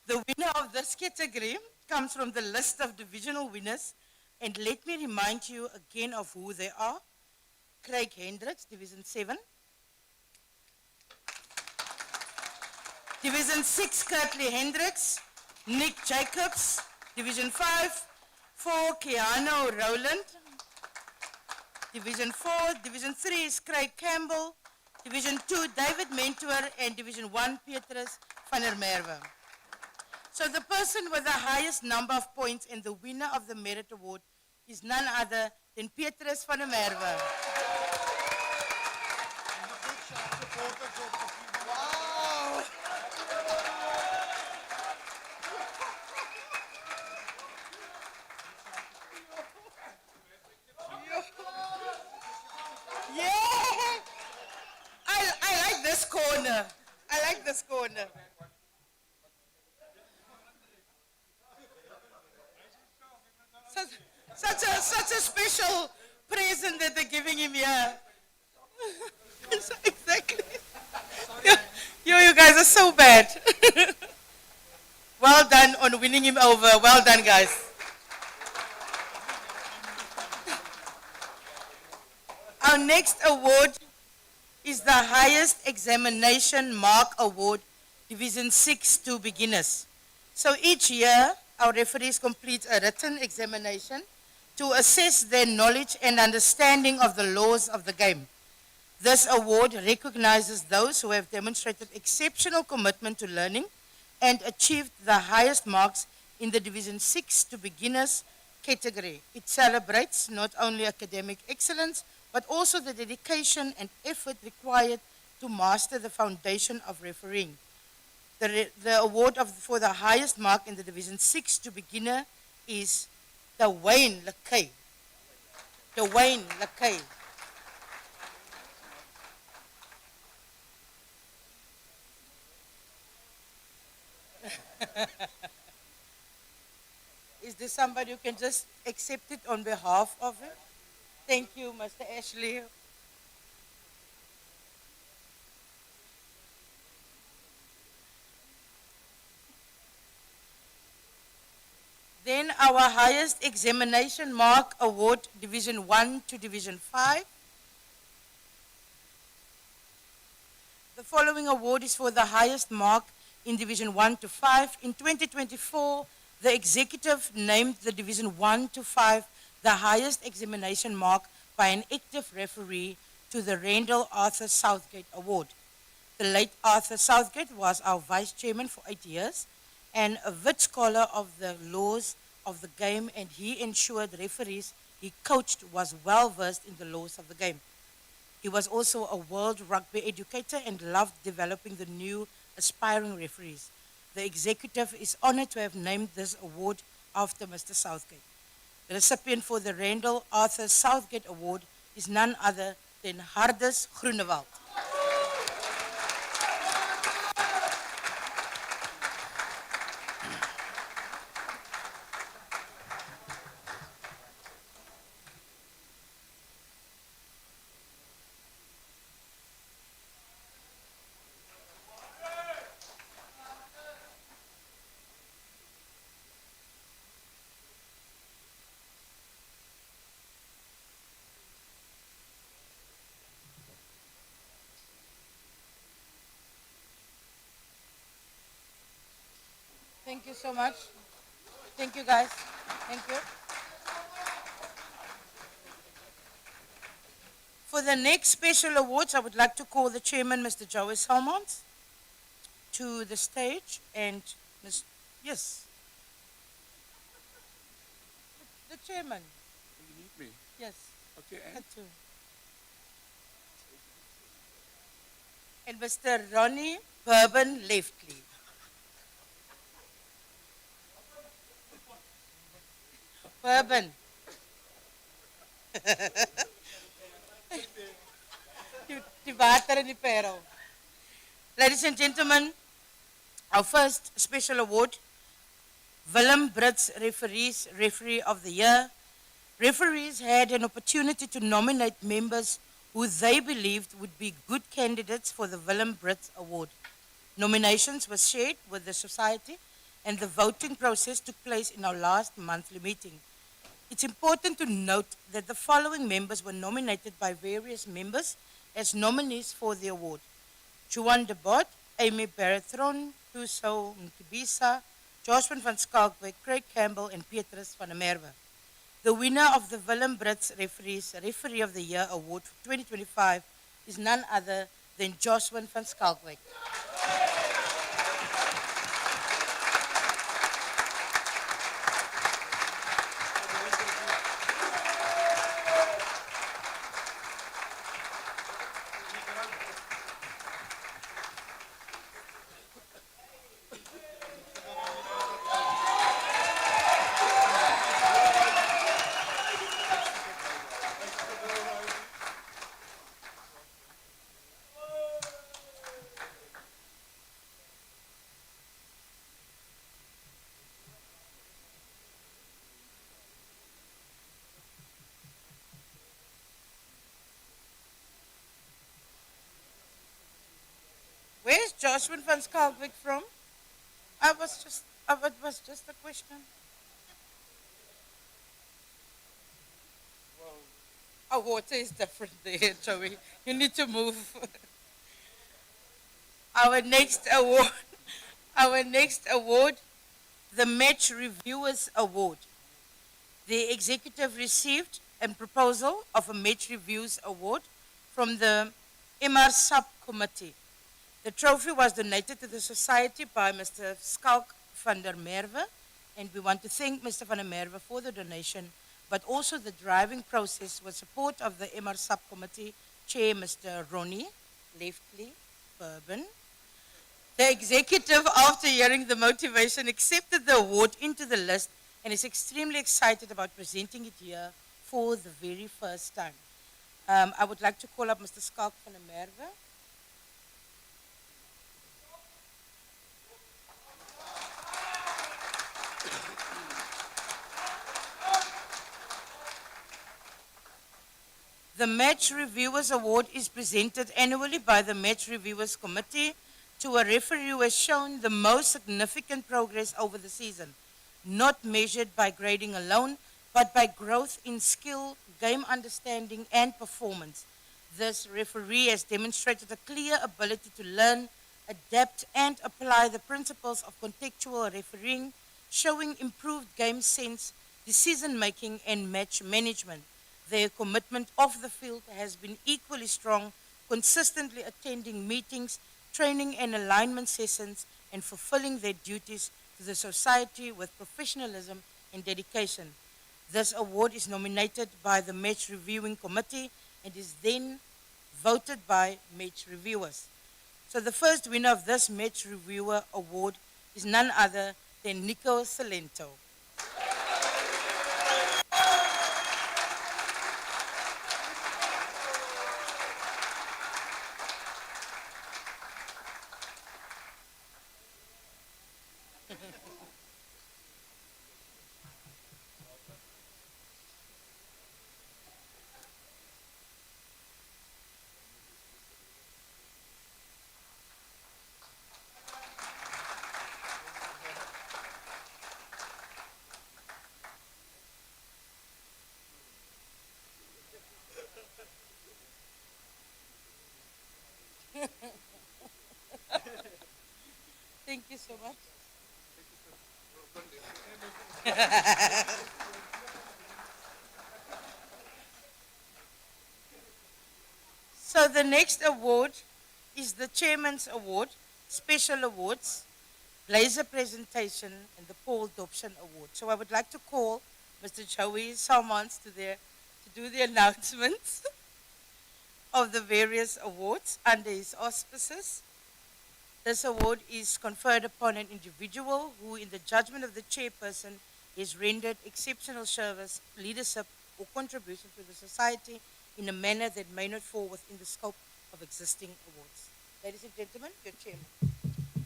The winner of this category comes from the list of divisional winners, and let me remind you again of who they are. Craig Hendricks, Division 7. Division 6, Kirtley Hendricks. Nick Jacobs, Division 5. 4, Keanu Rowland. Division 4. Division 3 is Craig Campbell. Division 2, David Mentor. And Division 1, Petrus van der Merwe. So the person with the highest number of points and the winner of the Merit Award is none other than Petrus van der Merwe. Wow! Yeah! I like this corner. I like this corner. Such a special present that they're giving him here. Exactly. You guys are so bad. Well done on winning him over. Well done, guys. Our next award is the highest examination mark award, Division 6 to beginners. So each year, our referees complete a written examination to assess their knowledge and understanding of the laws of the game. This award recognizes those who have demonstrated exceptional commitment to learning and achieved the highest marks in the Division 6 to beginners category. It celebrates not only academic excellence, but also the dedication and effort required to master the foundation of refereeing. The award for the highest mark in the Division 6 to beginner is the Wayne Lakay. The Wayne Lakay. Is there somebody who can just accept it on behalf of him? Thank you, Mr. Ashley. Then our highest examination mark award, Division 1 to Division 5. The following award is for the highest mark in Division 1 to 5. In 2024, the executive named the Division 1 to 5 the highest examination mark by an active referee to the Randall Arthur Southgate Award. The late Arthur Southgate was our vice chairman for 8 years and a vid scholar of the laws of the game, and he ensured referees he coached was well versed in the laws of the game. He was also a world rugby educator and loved developing the new aspiring referees. The executive is honored to have named this award after Mr. Southgate. The recipient for the Randall Arthur Southgate Award is none other than Hardus Groenewald. Thank you so much. Thank you, guys. Thank you. For the next special awards, I would like to call the chairman, Mr. Joey Salmons, to the stage, and Ms. Yes, the chairman. You need me. Yes, Okay, and that too. And Mr. Ronnie Bourbon Leftly. Bourbon. Die water en die parel. Ladies and gentlemen, our first special award, Willem Brits Referees Referee of the Year. Referees had an opportunity to nominate members who they believed would be good candidates for the Willem Brits Award. Nominations were shared with the society and the voting process took place in our last monthly meeting. It's important to note that the following members were nominated by various members as nominees for the award: Juan de Bot, Amy Barrett-Thron, Tuso Mkibisa, Joshua van Skalkwyk, Craig Campbell, and Petrus van der Merwe. The winner of the Willem Brits Referees Referee of the Year Award for 2025 is none other than Joshua van Skalkwyk. Where's Joshua van Skalkwyk from? It was just a question. Our water is different there, Joey. You need to move. Our next award, our next award, the Match Reviewers Award. The executive received a proposal of a Match Reviews Award from the MR Subcommittee. The trophy was donated to the society by Mr. Skalk van der Merwe, and we want to thank Mr. van der Merwe for the donation, but also the driving process with support of the MR Subcommittee Chair, Mr. Ronnie Leftly Bourbon. The executive, after hearing the motivation, accepted the award into the list and is extremely excited about presenting it here for the very first time. I would like to call up Mr. Skalk van der Merwe. The Match Reviewers Award is presented annually by the Match Reviewers Committee to a referee who has shown the most significant progress over the season, not measured by grading alone, but by growth in skill, game understanding, and performance. This referee has demonstrated a clear ability to learn, adapt, and apply the principles of contextual refereeing, showing improved game sense, decision-making, and match management. Their commitment off the field has been equally strong, consistently attending meetings, training and alignment sessions, and fulfilling their duties to the society with professionalism and dedication. This award is nominated by the Match Reviewing Committee and is then voted by match reviewers. So the first winner of this Match Reviewer Award is none other than Nico Salento. Thank you so much. So the next award is the Chairman's Award, Special Awards, Blazer Presentation, and the Paul Dobson Award. So I would like to call Mr. Joey Salmons to do the announcements of the various awards under his auspices. This award is conferred upon an individual who, in the judgment of the chairperson, has rendered exceptional service, leadership, or contribution to the society in a manner that may not fall within the scope of existing awards. Ladies and gentlemen, your chairman.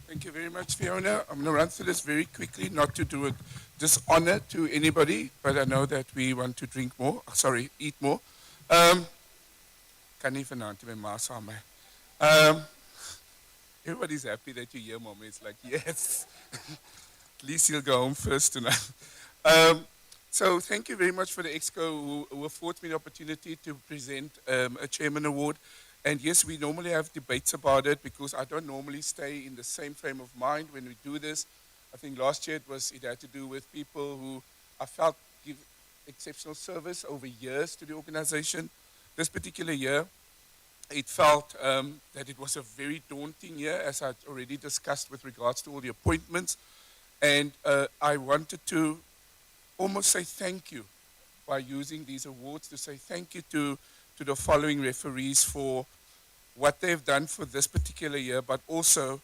Thank you very much, Fiona. I'm going to run through this very quickly, not to do a dishonor to anybody, but I know that we want to eat more. Kan nie vanaand met ma saam hê. Everybody's happy that you're here, Mom. It's like, yes. At least you'll go home first tonight. So thank you very much for the EXCO who afforded me the opportunity to present a Chairman Award. And yes, we normally have debates about it because I don't normally stay in the same frame of mind when we do this. I think last year it had to do with people who I felt give exceptional service over years to the organization. This particular year, it felt that it was a very daunting year, as I'd already discussed with regards to all the appointments. And I wanted to almost say thank you by using these awards to say thank you to the following referees for what they've done for this particular year, but also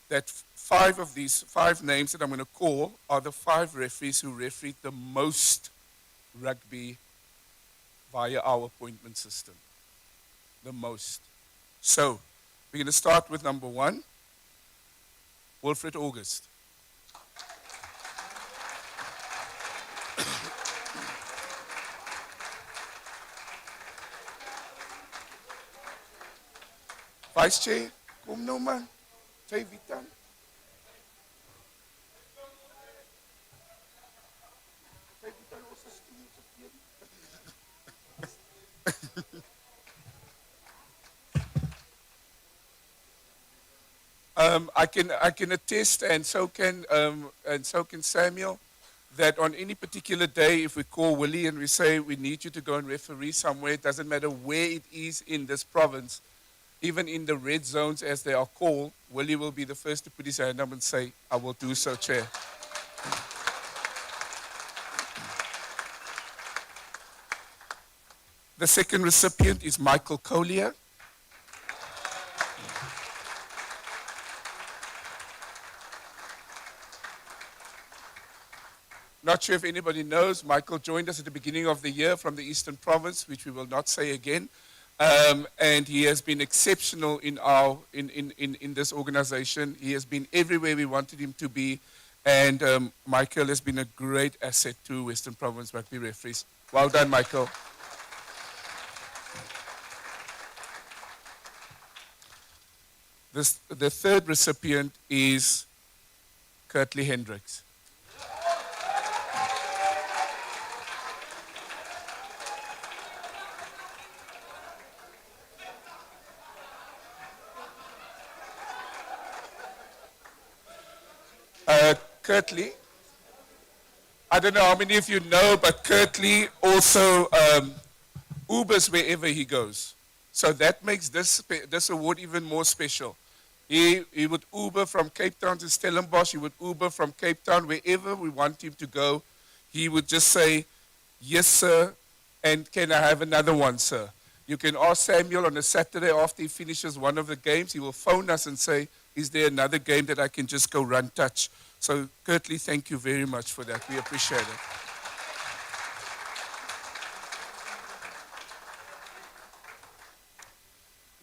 that 5 of these 5 names that I'm going to call are the 5 referees who refereed the most rugby via our appointment system. The most. So, we're going to start with number 1, Wilfred August. Vice Chair, kom nou man. Jy weet dan. I can attest, and so can Samuel, that on any particular day, if we call Willie and we say we need you to go and referee somewhere, it doesn't matter where it is in this province, even in the red zones as they are called, Willie will be the first to put his hand up and say, I will do so, Chair. The second recipient is Michael Collier. Not sure if anybody knows, Michael joined us at the beginning of the year from the Eastern Province, which we will not say again. And he has been exceptional in this organization. He has been everywhere we wanted him to be. And Michael has been a great asset to Western Province rugby referees. Well done, Michael. The third recipient is Kurtley Hendricks. Kurtley, I don't know how many of you know, but Kurtley also Ubers wherever he goes. So that makes this award even more special. He would Uber from Cape Town to Stellenbosch. He would Uber from Cape Town wherever we want him to go. He would just say, "Yes, sir, and can I have another one, sir?" You can ask Samuel on a Saturday after he finishes one of the games. He will phone us and say, "Is there another game that I can just go run touch?" So, Kurtley, thank you very much for that. We appreciate it.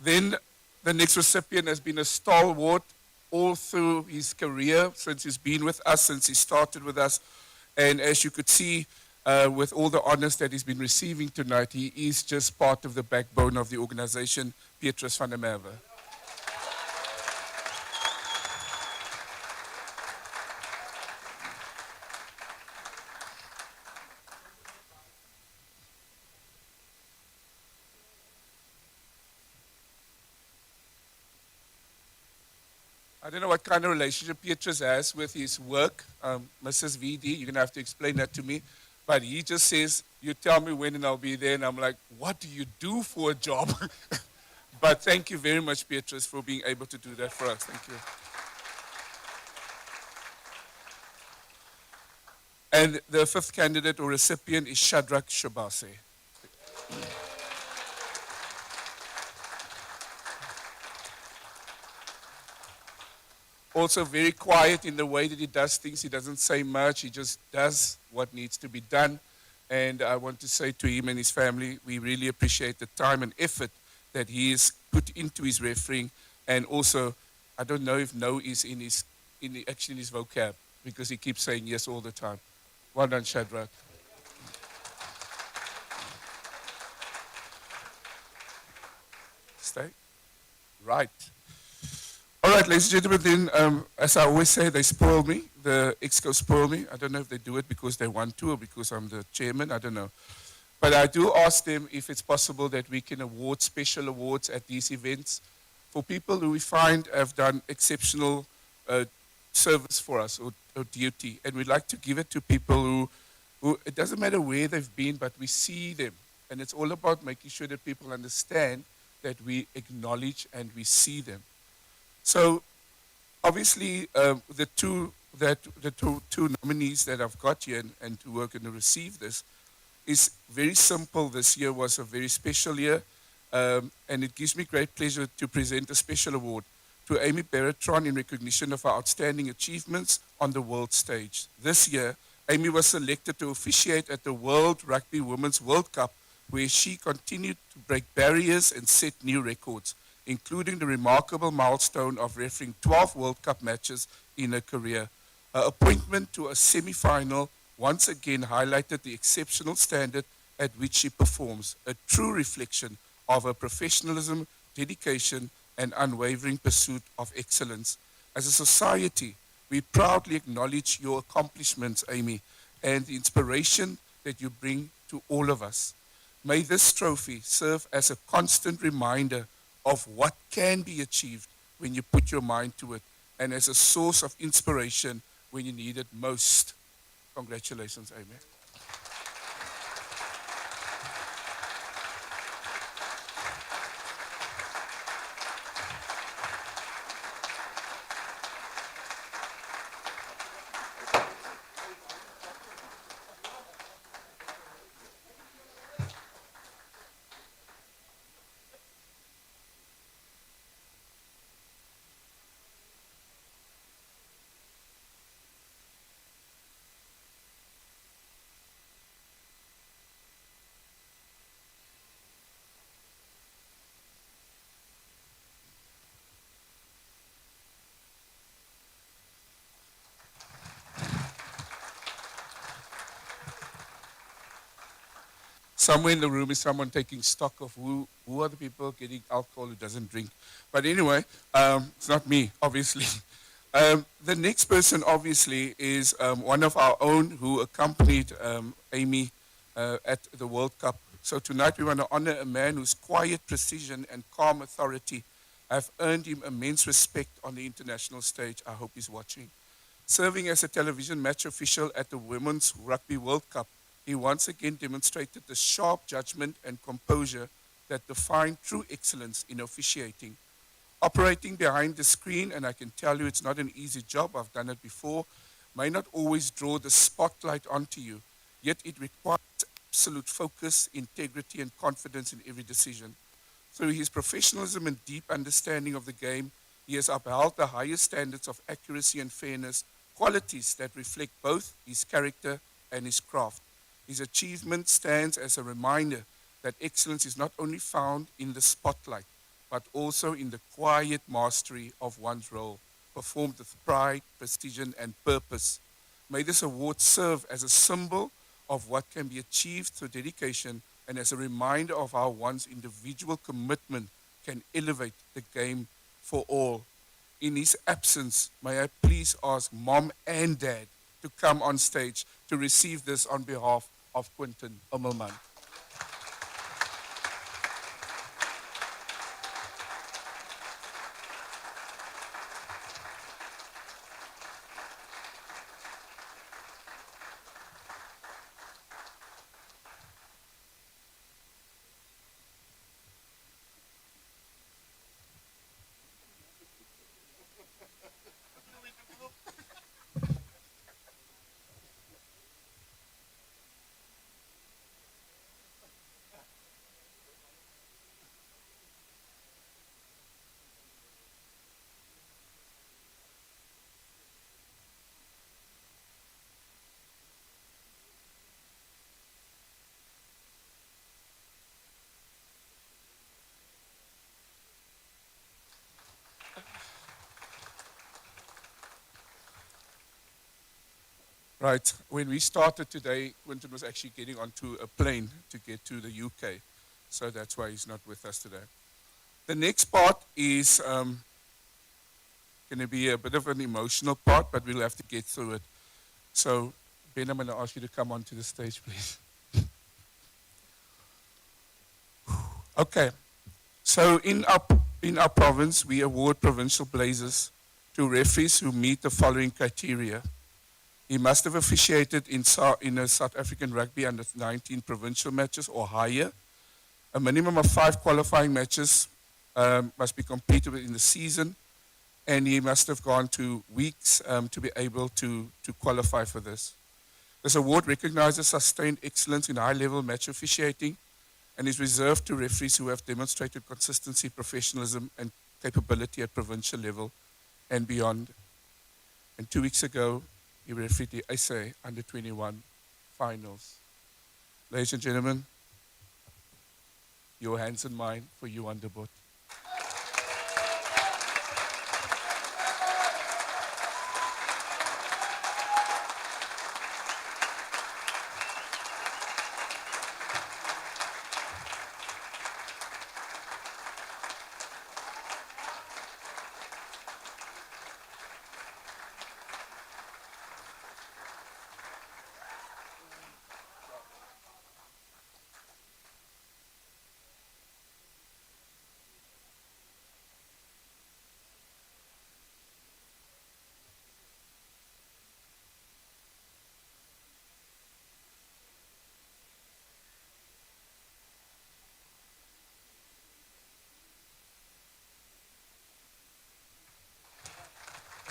Then the next recipient has been a stalwart all through his career since he's been with us, since he started with us. And as you could see, with all the honors that he's been receiving tonight, he is just part of the backbone of the organization, Petrus van der Merwe. I don't know what kind of relationship Petrus has with his work, Mrs. VD. You're going to have to explain that to me. But he just says, "You tell me when and I'll be there." And I'm like, "What do you do for a job?" But thank you very much, Petrus, for being able to do that for us. Thank you. And the fifth candidate or recipient is Shadrach Shabase. Also very quiet in the way that he does things. He doesn't say much. He just does what needs to be done. And I want to say to him and his family, we really appreciate the time and effort that he has put into his refereeing. And also, I don't know if no is actually in his vocab, because he keeps saying yes all the time. Well done, Shadrach. Stay. Right. All right, ladies and gentlemen, then, as I always say, they spoil me. The EXCO spoil me. I don't know if they do it because they want to or because I'm the chairman. I don't know. But I do ask them if it's possible that we can award special awards at these events for people who we find have done exceptional service for us or duty. And we'd like to give it to people who, it doesn't matter where they've been, but we see them. And it's all about making sure that people understand that we acknowledge and we see them. So obviously, the two nominees that I've got here and who are going to receive this is very simple. This year was a very special year, and it gives me great pleasure to present a special award to Amy Berratron in recognition of her outstanding achievements on the world stage. This year, Amy was selected to officiate at the World Rugby Women's World Cup, where she continued to break barriers and set new records, including the remarkable milestone of refereeing 12 World Cup matches in her career. Her appointment to a semi-final once again highlighted the exceptional standard at which she performs, a true reflection of her professionalism, dedication, and unwavering pursuit of excellence. As a society, we proudly acknowledge your accomplishments, Amy, and the inspiration that you bring to all of us. May this trophy serve as a constant reminder of what can be achieved when you put your mind to it, and as a source of inspiration when you need it most. Congratulations, Amy. somewhere in the room is someone taking stock of who are the people getting alcohol who doesn't drink. But anyway, it's not me, obviously. The next person, obviously, is one of our own who accompanied Amy at the World Cup. So tonight we want to honor a man whose quiet precision and calm authority have earned him immense respect on the international stage. I hope he's watching. Serving as a television match official at the Women's Rugby World Cup, he once again demonstrated the sharp judgment and composure that define true excellence in officiating. Operating behind the screen, and I can tell you it's not an easy job, I've done it before, may not always draw the spotlight onto you, yet it requires absolute focus, integrity, and confidence in every decision. Through his professionalism and deep understanding of the game, he has upheld the highest standards of accuracy and fairness, qualities that reflect both his character and his craft. His achievement stands as a reminder that excellence is not only found in the spotlight, but also in the quiet mastery of one's role, performed with pride, precision, and purpose. May this award serve as a symbol of what can be achieved through dedication and as a reminder of how one's individual commitment can elevate the game for all. In his absence, may I please ask Mom and Dad to come on stage to receive this on behalf of Quentin Immelman. Right. When we started today, Quentin was actually getting onto a plane to get to the UK. So that's why he's not with us today. The next part is going to be a bit of an emotional part, but we'll have to get through it. So, Ben, I'm going to ask you to come onto the stage, please. Okay. So in our province, we award provincial blazers to referees who meet the following criteria. He must have officiated in a South African rugby under 19 provincial matches or higher. A minimum of 5 qualifying matches must be completed within the season, and he must have gone to weeks to be able to qualify for this. This award recognizes sustained excellence in high-level match officiating and is reserved to referees who have demonstrated consistency, professionalism, and capability at provincial level and beyond. And 2 weeks ago, he refereed the SA Under-21 finals. Ladies and gentlemen, your hands and mine for you, Underbot.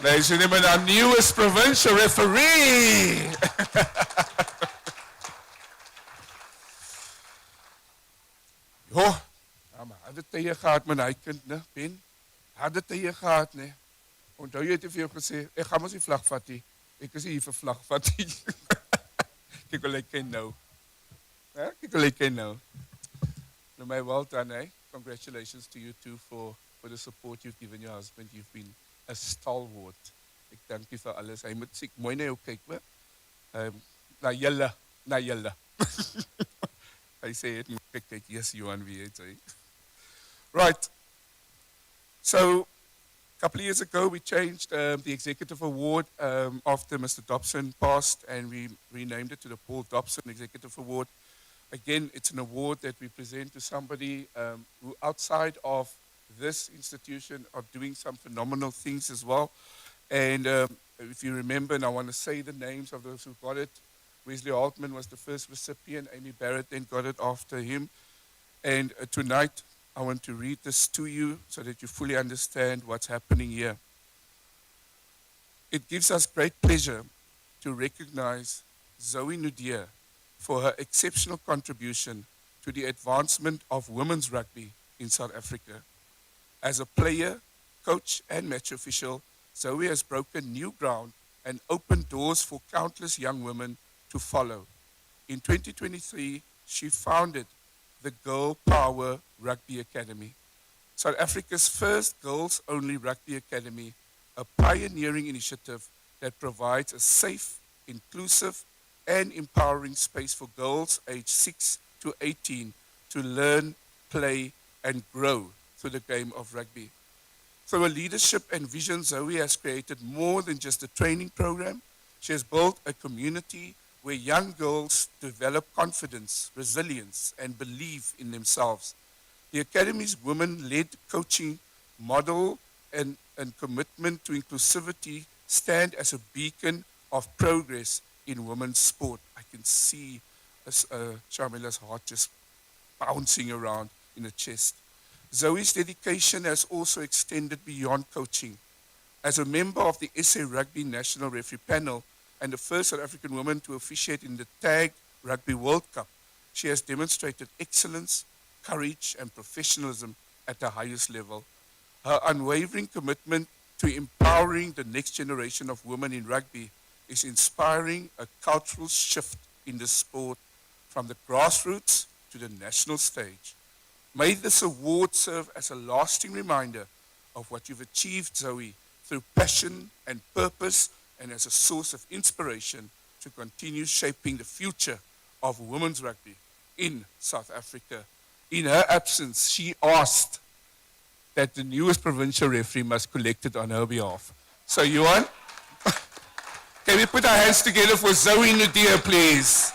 Ladies and gentlemen, our newest provincial referee. Jo, maar hadde tye gehad met hy kind, né, Ben? Hadde tye gehad, né? Onthou jy het vir jou gesê, ek gaan mos die vlag vat nie. Ek is hier vir vlag vat nie. Kyk hoe lyk hy nou. Hè? Kyk hoe lyk hy nou. No, my well done, eh? Congratulations to you too for the support you've given your husband. You've been a stalwart. Ek dank u vir alles. Hy moet siek mooi na jou kyk, hoor. Na julle. Hy sê het moet kyk, yes, Johan wie het hy. Right. So a couple of years ago, we changed the executive award after Mr. Dobson passed, and we renamed it to the Paul Dobson Executive Award. Again, it's an award that we present to somebody who, outside of this institution, are doing some phenomenal things as well. And if you remember, and I want to say the names of those who got it, Wesley Altman was the first recipient. Amy Barrett then got it after him. And tonight, I want to read this to you so that you fully understand what's happening here. It gives us great pleasure to recognize Zoe Nudia for her exceptional contribution to the advancement of women's rugby in South Africa. As a player, coach, and match official, Zoe has broken new ground and opened doors for countless young women to follow. In 2023, she founded the Girl Power Rugby Academy, South Africa's first girls-only rugby academy, a pioneering initiative that provides a safe, inclusive, and empowering space for girls aged 6 to 18 to learn, play, and grow through the game of rugby. Through her leadership and vision, Zoe has created more than just a training program. She has built a community where young girls develop confidence, resilience, and belief in themselves. The Academy's women-led coaching model and commitment to inclusivity stand as a beacon of progress in women's sport. I can see Shamila's heart just bouncing around in her chest. Zoe's dedication has also extended beyond coaching. As a member of the SA Rugby National Referee Panel and the first South African woman to officiate in the Tag Rugby World Cup, she has demonstrated excellence, courage, and professionalism at the highest level. Her unwavering commitment to empowering the next generation of women in rugby is inspiring a cultural shift in the sport from the grassroots to the national stage. May this award serve as a lasting reminder of what you've achieved, Zoe, through passion and purpose, and as a source of inspiration to continue shaping the future of women's rugby in South Africa. In her absence, she asked that the newest provincial referee must collect it on her behalf. So, Johan, can we put our hands together for Zoe Nudia, please?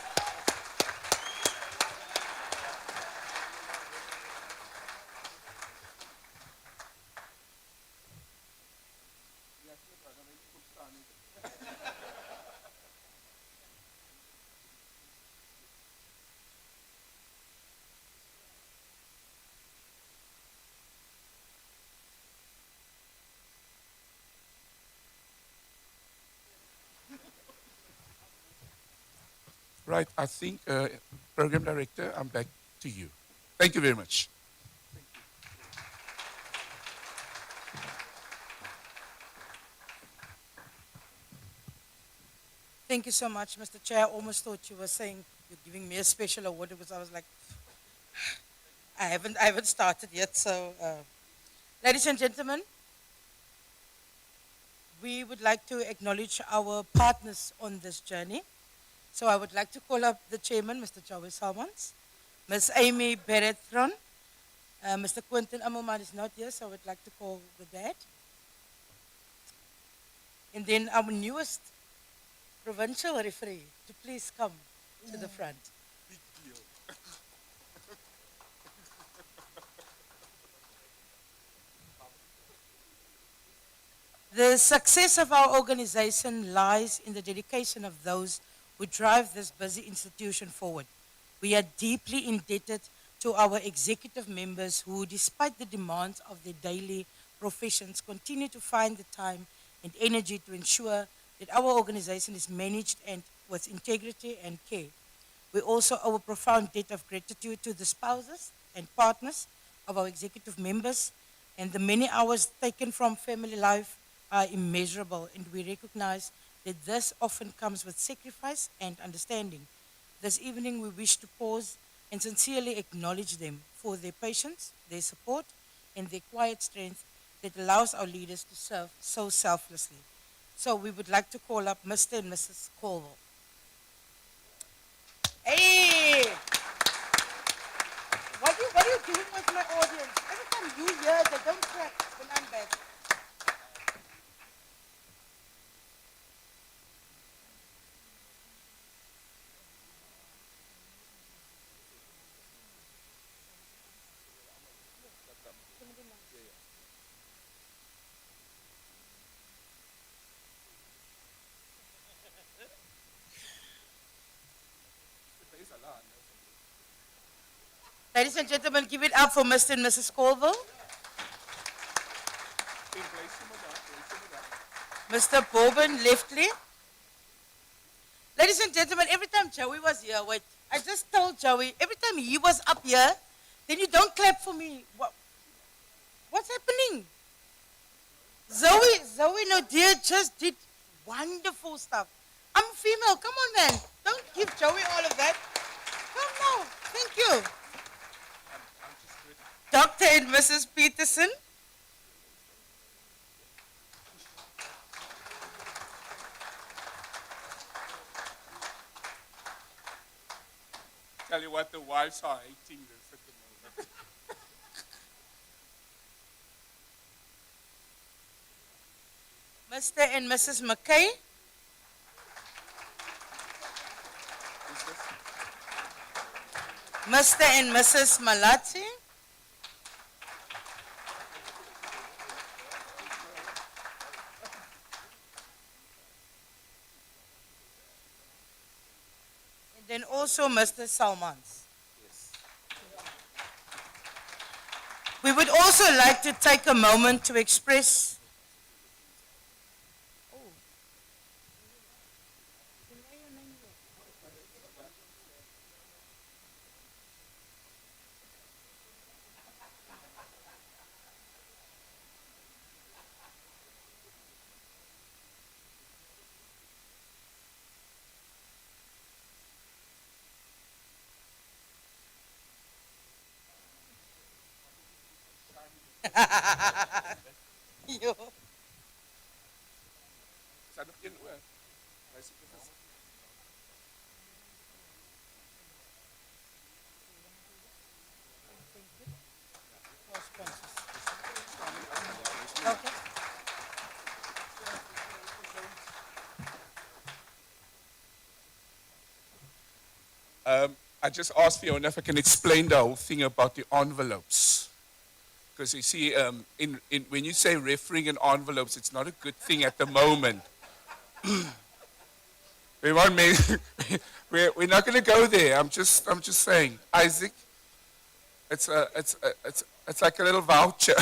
Right, I think, Program Director, I'm back to you. Thank you very much. Thank you so much, Mr. Chair. I almost thought you were saying you're giving me a special award because I was like, I haven't started yet. So, ladies and gentlemen, we would like to acknowledge our partners on this journey. So I would like to call up the chairman, Mr. Joey Salmons, Ms. Amy Berethron, Mr. Quentin Amelman is not here, so I would like to call the dad. And then our newest provincial referee to please come to the front. The success of our organization lies in the dedication of those who drive this busy institution forward. We are deeply indebted to our executive members who, despite the demands of their daily professions, continue to find the time and energy to ensure that our organization is managed and with integrity and care. We also owe a profound debt of gratitude to the spouses and partners of our executive members, and the many hours taken from family life are immeasurable, and we recognize that this often comes with sacrifice and understanding. This evening, we wish to pause and sincerely acknowledge them for their patience, their support, and their quiet strength that allows our leaders to serve so selflessly. So we would like to call up Mr. and Mrs. Colville. Hey! dealing with my audience. Every time you hear, they don't clap when I'm back. Ladies and gentlemen, give it up for Mr. and Mrs. Colville. Mr. Bourbon Leftley. Ladies and gentlemen, every time Joey was here, wait, I just told Joey, every time he was up here, then you don't clap for me. What's happening? Zoe, no dear, just did wonderful stuff. I'm female, come on man. Don't give Joey all of that. Come on, thank you. Dr. and Mrs. Peterson. Tell you what, the wives are hating this at the moment. Mr. and Mrs. McKay. Mr. and Mrs. Malati. And then also Mr. Salmans. We would also like to take a moment to express Yo. Zijn nog één oor? Okay. I just asked Fiona if I can explain the whole thing about the envelopes. Because you see, when you say refereeing in envelopes, it's not a good thing at the moment. we won't make, we're not going to go there. I'm just saying, Isaac. It's like a little voucher.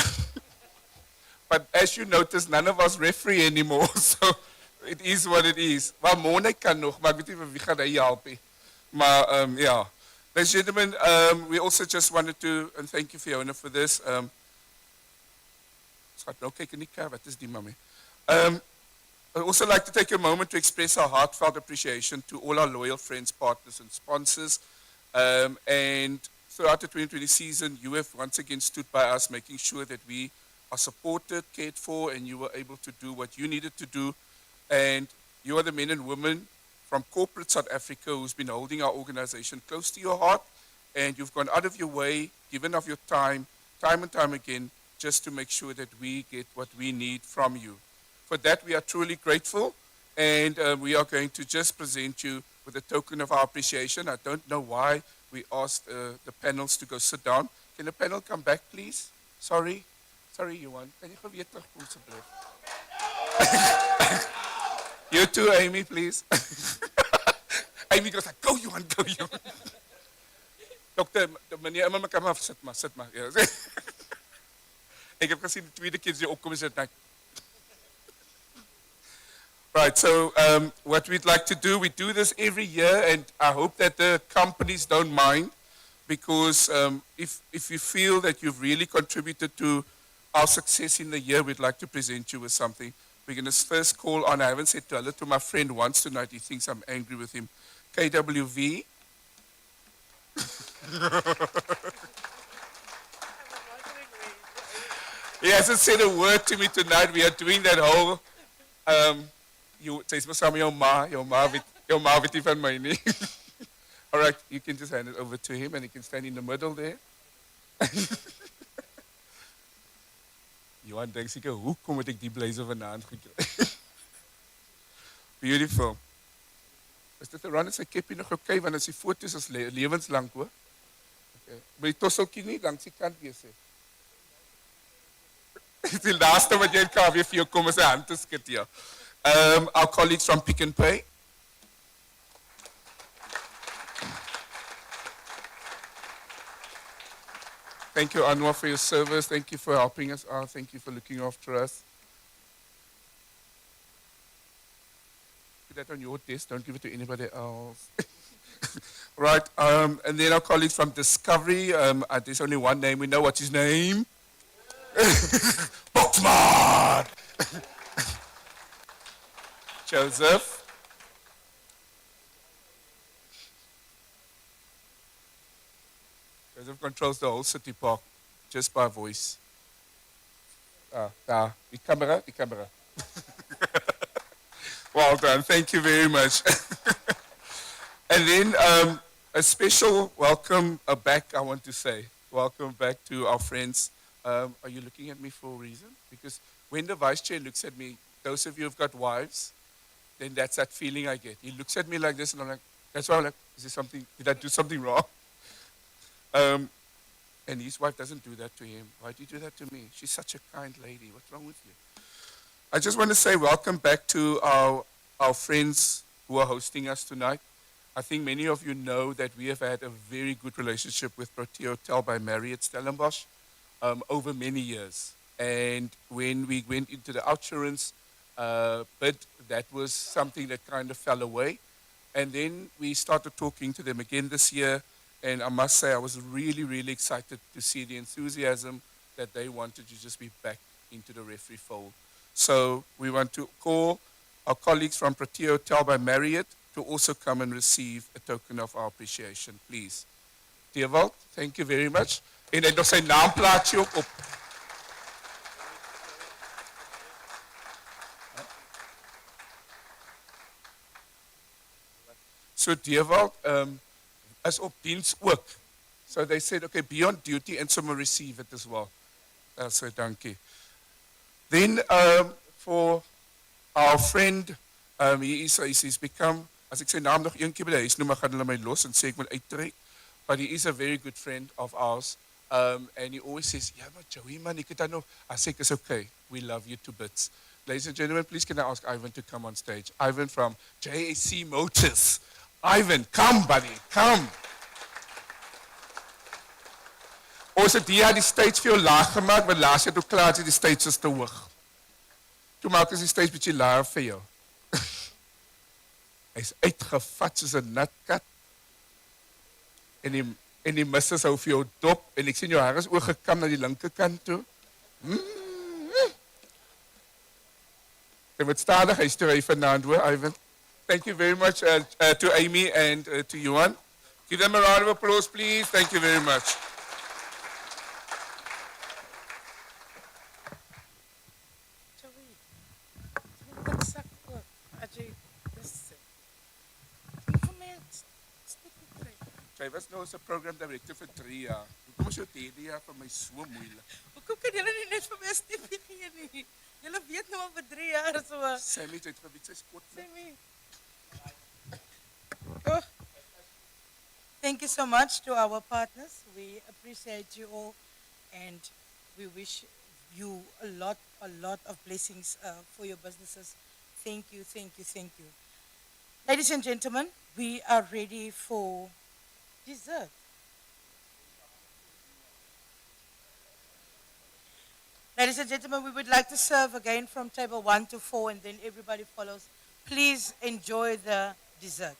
But as you notice, none of us referee anymore, so it is what it is. Wel, Monica kan nog, maar ek weet nie wie gaan hy help nie. Maar yeah. Ladies and gentlemen, we also just wanted to, and thank you Fiona for this. Schat, nou kyk in die kar, wat is die mami? I'd also like to take a moment to express our heartfelt appreciation to all our loyal friends, partners, and sponsors. And throughout the 2020 season, you have once again stood by us, making sure that we are supported, cared for, and you were able to do what you needed to do. And you are the men and women from corporate South Africa who's been holding our organization close to your heart. And you've gone out of your way, given of your time and time again, just to make sure that we get what we need from you. For that, we are truly grateful. And we are going to just present you with a token of our appreciation. I don't know why we asked the panels to go sit down. Can the panel come back, please? Sorry, Johan. Kan jy gou weer terugkom asseblief? You too, Amy, please. Amy goes like, go, Johan, go, Johan. Dokter, meneer, kom maar, sit maar. Ja. Ek heb gesien die tweede keer jy opkom en sit net. Right, so what we'd like to do, we do this every year, and I hope that the companies don't mind, because if you feel that you've really contributed to our success in the year, we'd like to present you with something. We're going to first call on, I haven't said hello to my friend once tonight, he thinks I'm angry with him, KWV. He hasn't said a word to me tonight. We are doing that whole, say saam jou ma weet nie van my nie. All right, you can just hand it over to him and he can stand in the middle there. Johan dink seker, hoekom het ek die blazer vanaand gekry? Beautiful. Is dit Ron sy keppie nog okay, want as die foto's is lewenslang hoor? Okay. Maar die tosseltjie nie, langs die kant wees hè. Die laaste wat jy in KWV kom is 'n hand te skud, ja. Our colleagues from Pick and Pay. Thank you, Anwar, for your service. Thank you for helping us out. Thank you for looking after us. Put that on your desk. Don't give it to anybody else. Right. And then our colleagues from Discovery. There's only one name. We know what's his name. Boxman! Joseph. Joseph controls the whole city park just by voice. Die camera, die camera. Well done, thank you very much. And then a special welcome back, I want to say. Welcome back to our friends. Are you looking at me for a reason? Because when the vice chair looks at me, those of you who've got wives, then that's that feeling I get. He looks at me like this and I'm like, that's why I'm like, is there something, did I do something wrong? And his wife doesn't do that to him. Why do you do that to me? She's such a kind lady. What's wrong with you? I just want to say welcome back to our friends who are hosting us tonight. I think many of you know that we have had a very good relationship with Protea Hotel by Marriott Stellenbosch over many years. And when we went into the outsurance bid, that was something that kind of fell away. And then we started talking to them again this year. And I must say, I was really, really excited to see the enthusiasm that they wanted to just be back into the referee fold. So we want to call our colleagues from Protea Hotel by Marriott to also come and receive a token of our appreciation, please. Dewald, thank you very much. En hy het nog sy naamplaatjie ook op. So Dewald, as op diens ook. So they said, okay, be on duty and someone receive it as well. So dankie. Then for our friend, he's become, as ek sy naam nog een keer by die huis noem, maar gaan hulle my los en sê ek moet uittrek. But he is a very good friend of ours. And he always says, yeah, but Joey, man, ek het dan nog. I say, it's okay. We love you to bits. Ladies and gentlemen, please can I ask Ivan to come on stage? Ivan from JAC Motors. Ivan, come, buddy, come. Ons het hier die stage vir jou laag gemaakt, want laas jaar toe klaar het die stage is te hoog. Toe maak ons die stage bietjie laag vir jou. Hy is uitgevat soos 'n nat kat. En die missus hou vir jou dop, en ek sien jou haar is oorgekam na die linkerkant toe. Hy moet stadig, hy stuur hy vanaand hoor, Ivan. Thank you very much to Amy and to Johan. Give them a round of applause, please. Thank you very much. Jy was nou as 'n program director vir 3 jaar. Hoekom is jou 3de jaar vir my so moeilik? Hoekom kan julle nie net vir my 'n stippie gee nie? Julle weet nou al vir 3 jaar so. Sammy het gebied sy skot. Sammy. Oh. Thank you so much to our partners. We appreciate you all and we wish you a lot of blessings for your businesses. Thank you, thank you, thank you. Ladies and gentlemen, we are ready for dessert. Ladies and gentlemen, we would like to serve again from table 1 to 4 and then everybody follows. Please enjoy the dessert.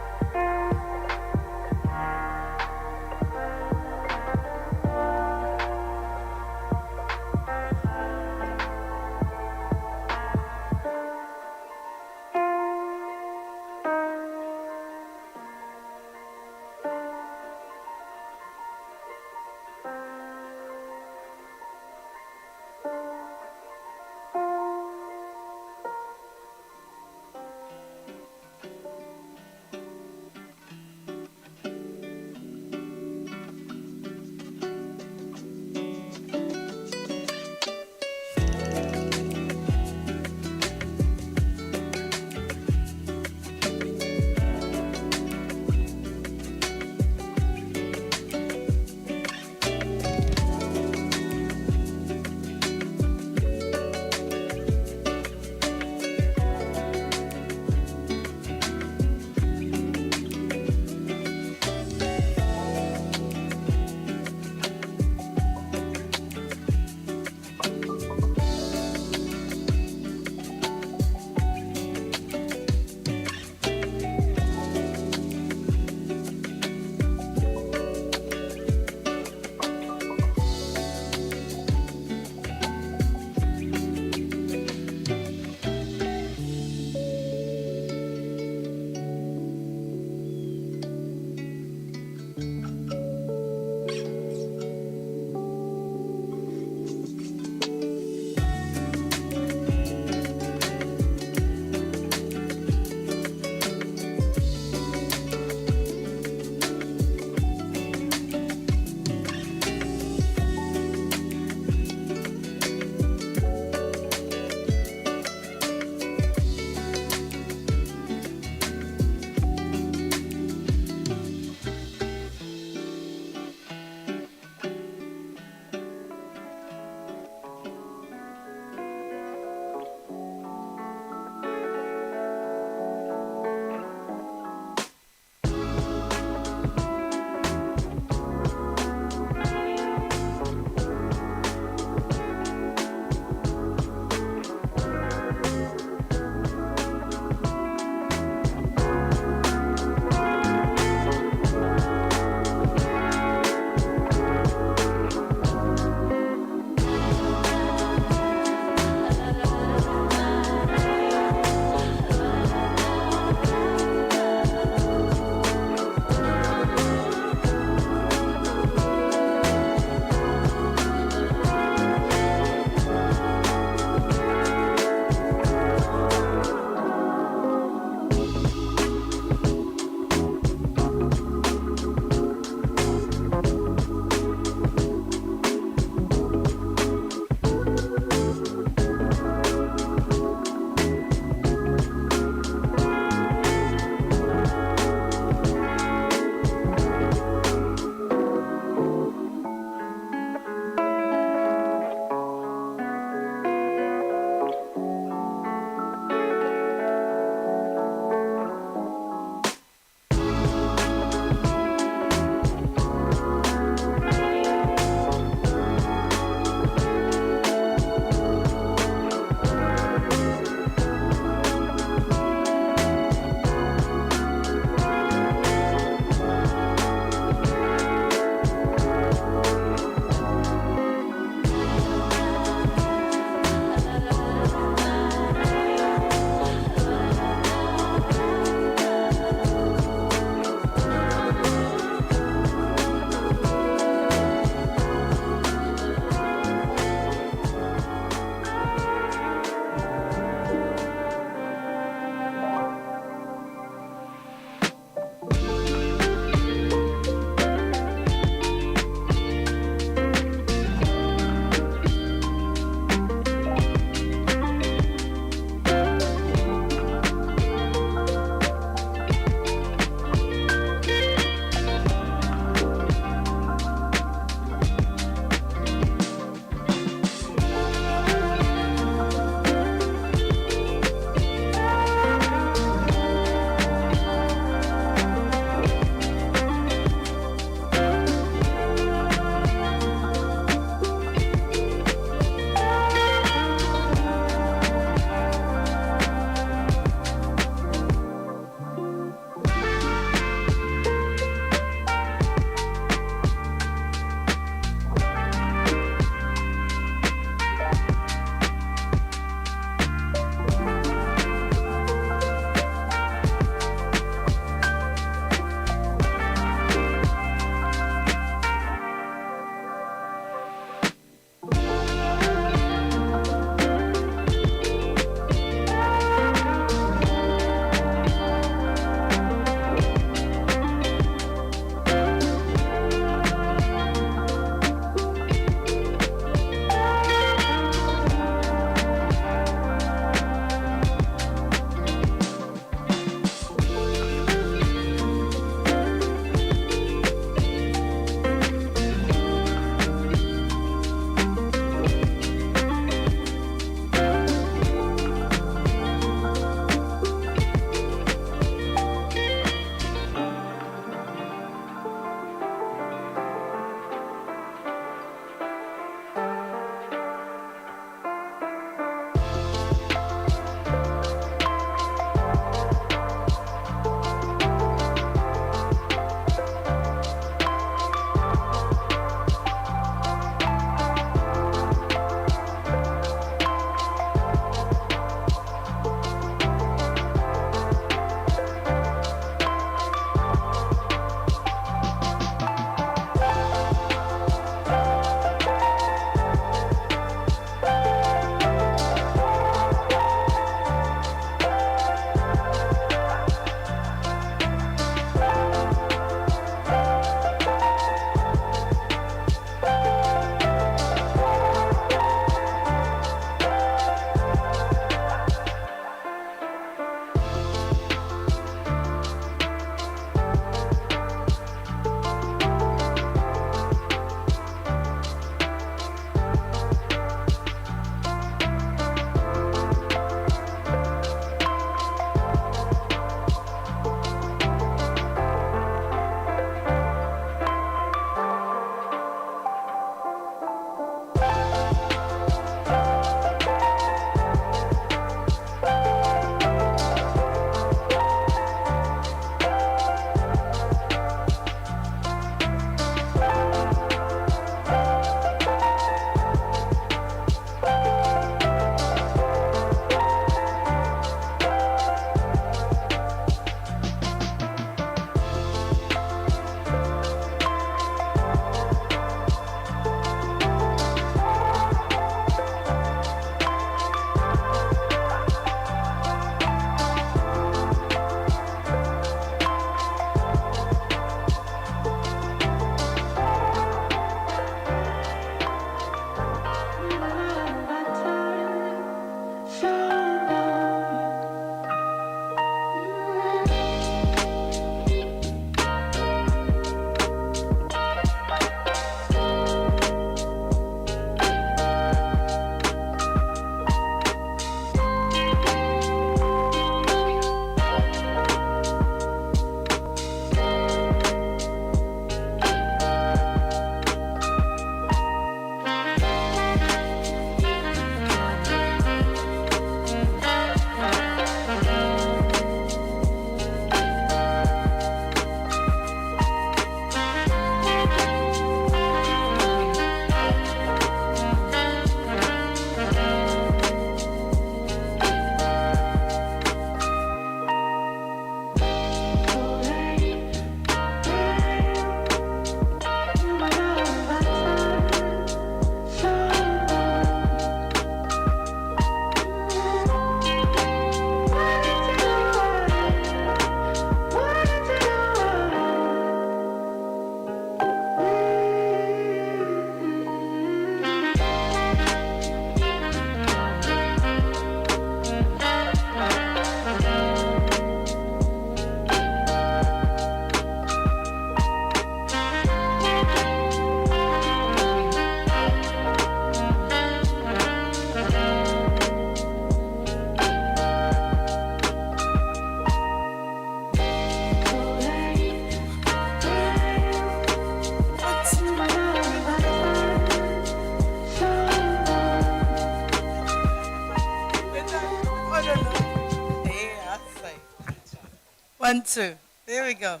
One, two. There we go.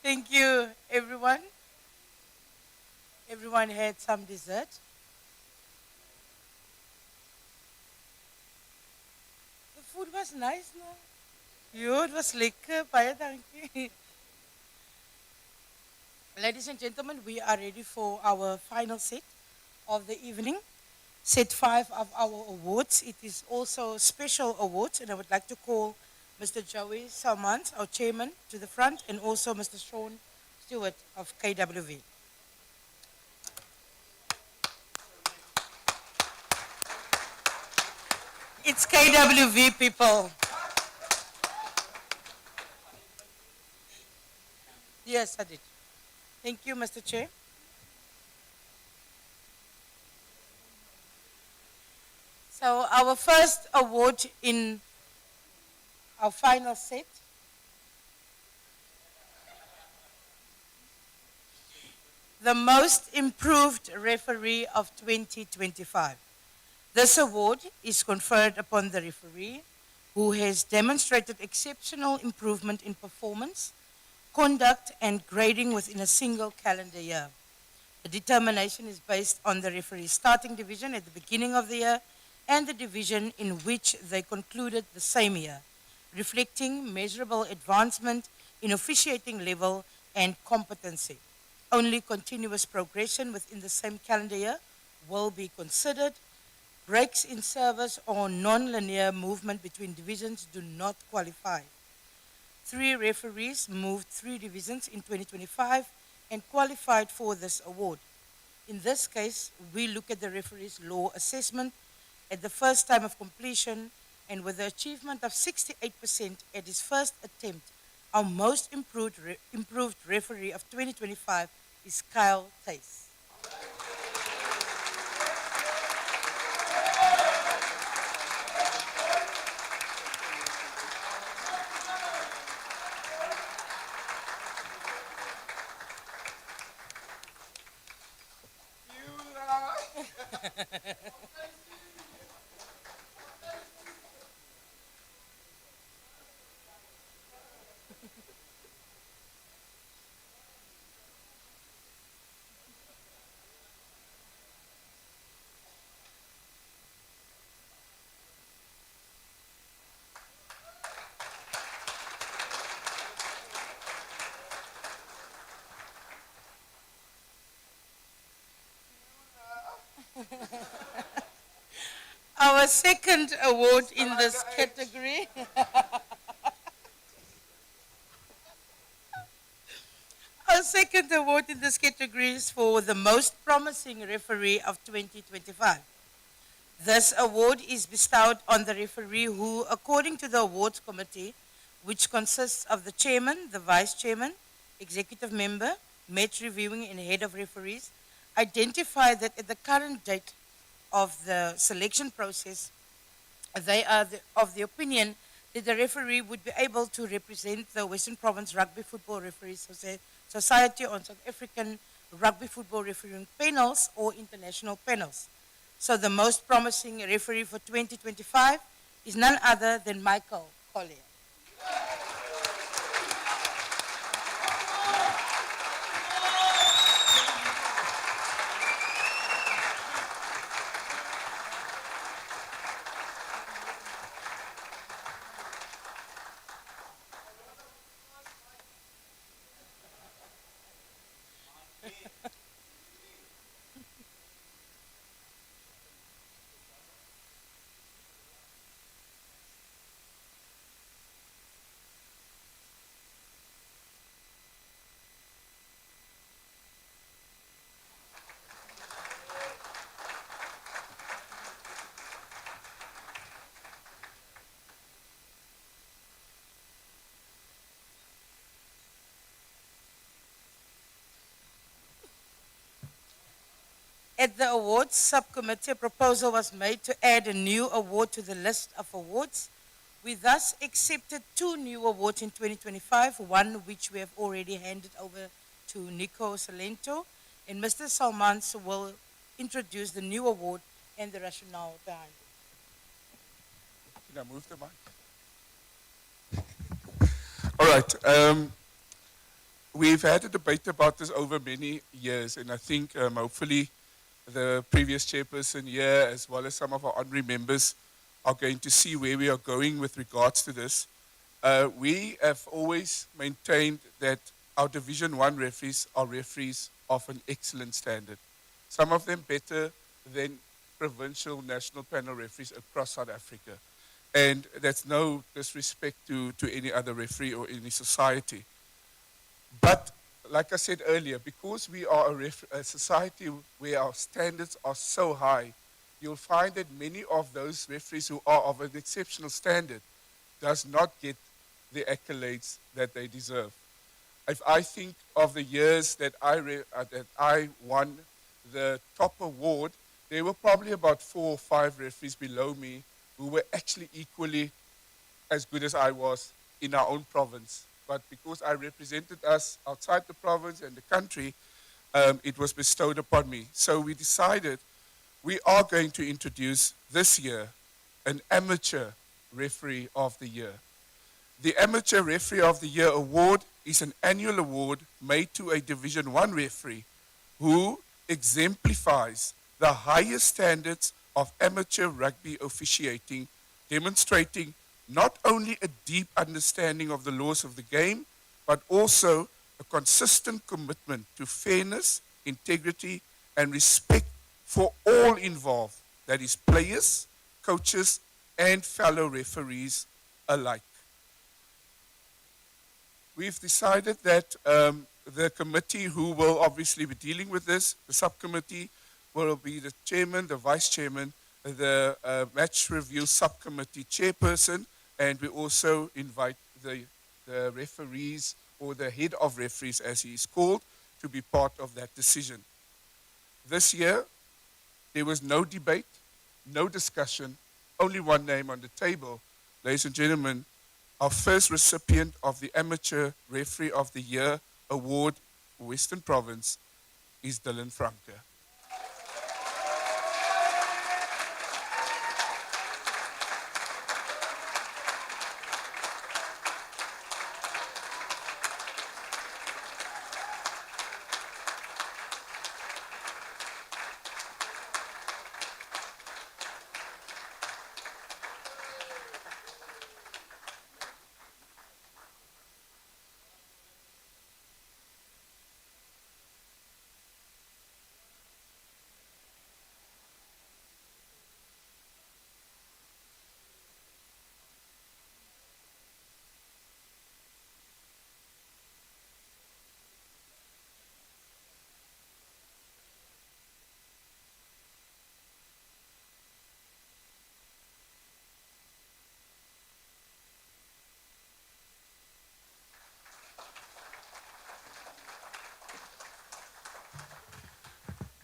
Thank you, everyone. Everyone had some dessert. The food was nice, no? Ja, het was lekker. Baie dankie. Ladies and gentlemen, we are ready for our final set of the evening. Set 5 of our awards. It is also special awards, and I would like to call Mr. Joey Salmans, our chairman, to the front, and also Mr. Sean Stewart of KWV. It's KWV, people. Yes, I did. Thank you, Mr. Chair. So our first award in our final set the most improved referee of 2025. This award is conferred upon the referee who has demonstrated exceptional improvement in performance, conduct, and grading within a single calendar year. The determination is based on the referee's starting division at the beginning of the year and the division in which they concluded the same year, reflecting measurable advancement in officiating level and competency. Only continuous progression within the same calendar year will be considered. Breaks in service or non-linear movement between divisions do not qualify. 3 referees moved 3 divisions in 2025 and qualified for this award. In this case, we look at the referee's law assessment at the first time of completion, and with the achievement of 68% at his first attempt, our most improved referee of 2025 is Kyle Tace. Our second award in this category our second award in this category is for the most promising referee of 2025. This award is bestowed on the referee who, according to the awards committee, which consists of the chairman, the vice chairman, executive member, match reviewing and head of referees, identify that at the current date of the selection process, they are of the opinion that the referee would be able to represent the Western Province Rugby Football Referees Society on South African rugby football refereeing panels or international panels. So the most promising referee for 2025 is none other than Michael Collier. At the awards subcommittee, a proposal was made to add a new award to the list of awards. We thus accepted 2 new awards in 2025, one which we have already handed over to Nico Salento, and Mr. Salmans will introduce the new award and the rationale behind it. Can I move the mic? All right. We've had a debate about this over many years, and I think hopefully the previous chairperson here, as well as some of our honorary members, are going to see where we are going with regards to this. We have always maintained that our Division 1 referees are referees of an excellent standard. Some of them better than provincial national panel referees across South Africa. And that's no disrespect to any other referee or any society. But like I said earlier, because we are a society where our standards are so high, you'll find that many of those referees who are of an exceptional standard does not get the accolades that they deserve. If I think of the years that I won the top award, there were probably about 4 or 5 referees below me who were actually equally as good as I was in our own province. But because I represented us outside the province and the country, it was bestowed upon me. So we decided we are going to introduce this year an amateur referee of the year. The Amateur Referee of the Year award is an annual award made to a Division 1 referee who exemplifies the highest standards of amateur rugby officiating, demonstrating not only a deep understanding of the laws of the game, but also a consistent commitment to fairness, integrity, and respect for all involved, that is players, coaches, and fellow referees alike. We've decided that the committee who will obviously be dealing with this, the subcommittee, will be the chairman, the vice chairman, the match review subcommittee chairperson, and we also invite the referees or the head of referees, as he is called, to be part of that decision. This year, there was no debate, no discussion, only one name on the table. Ladies and gentlemen, our first recipient of the Amateur Referee of the Year award for Western Province is Dylan Franke.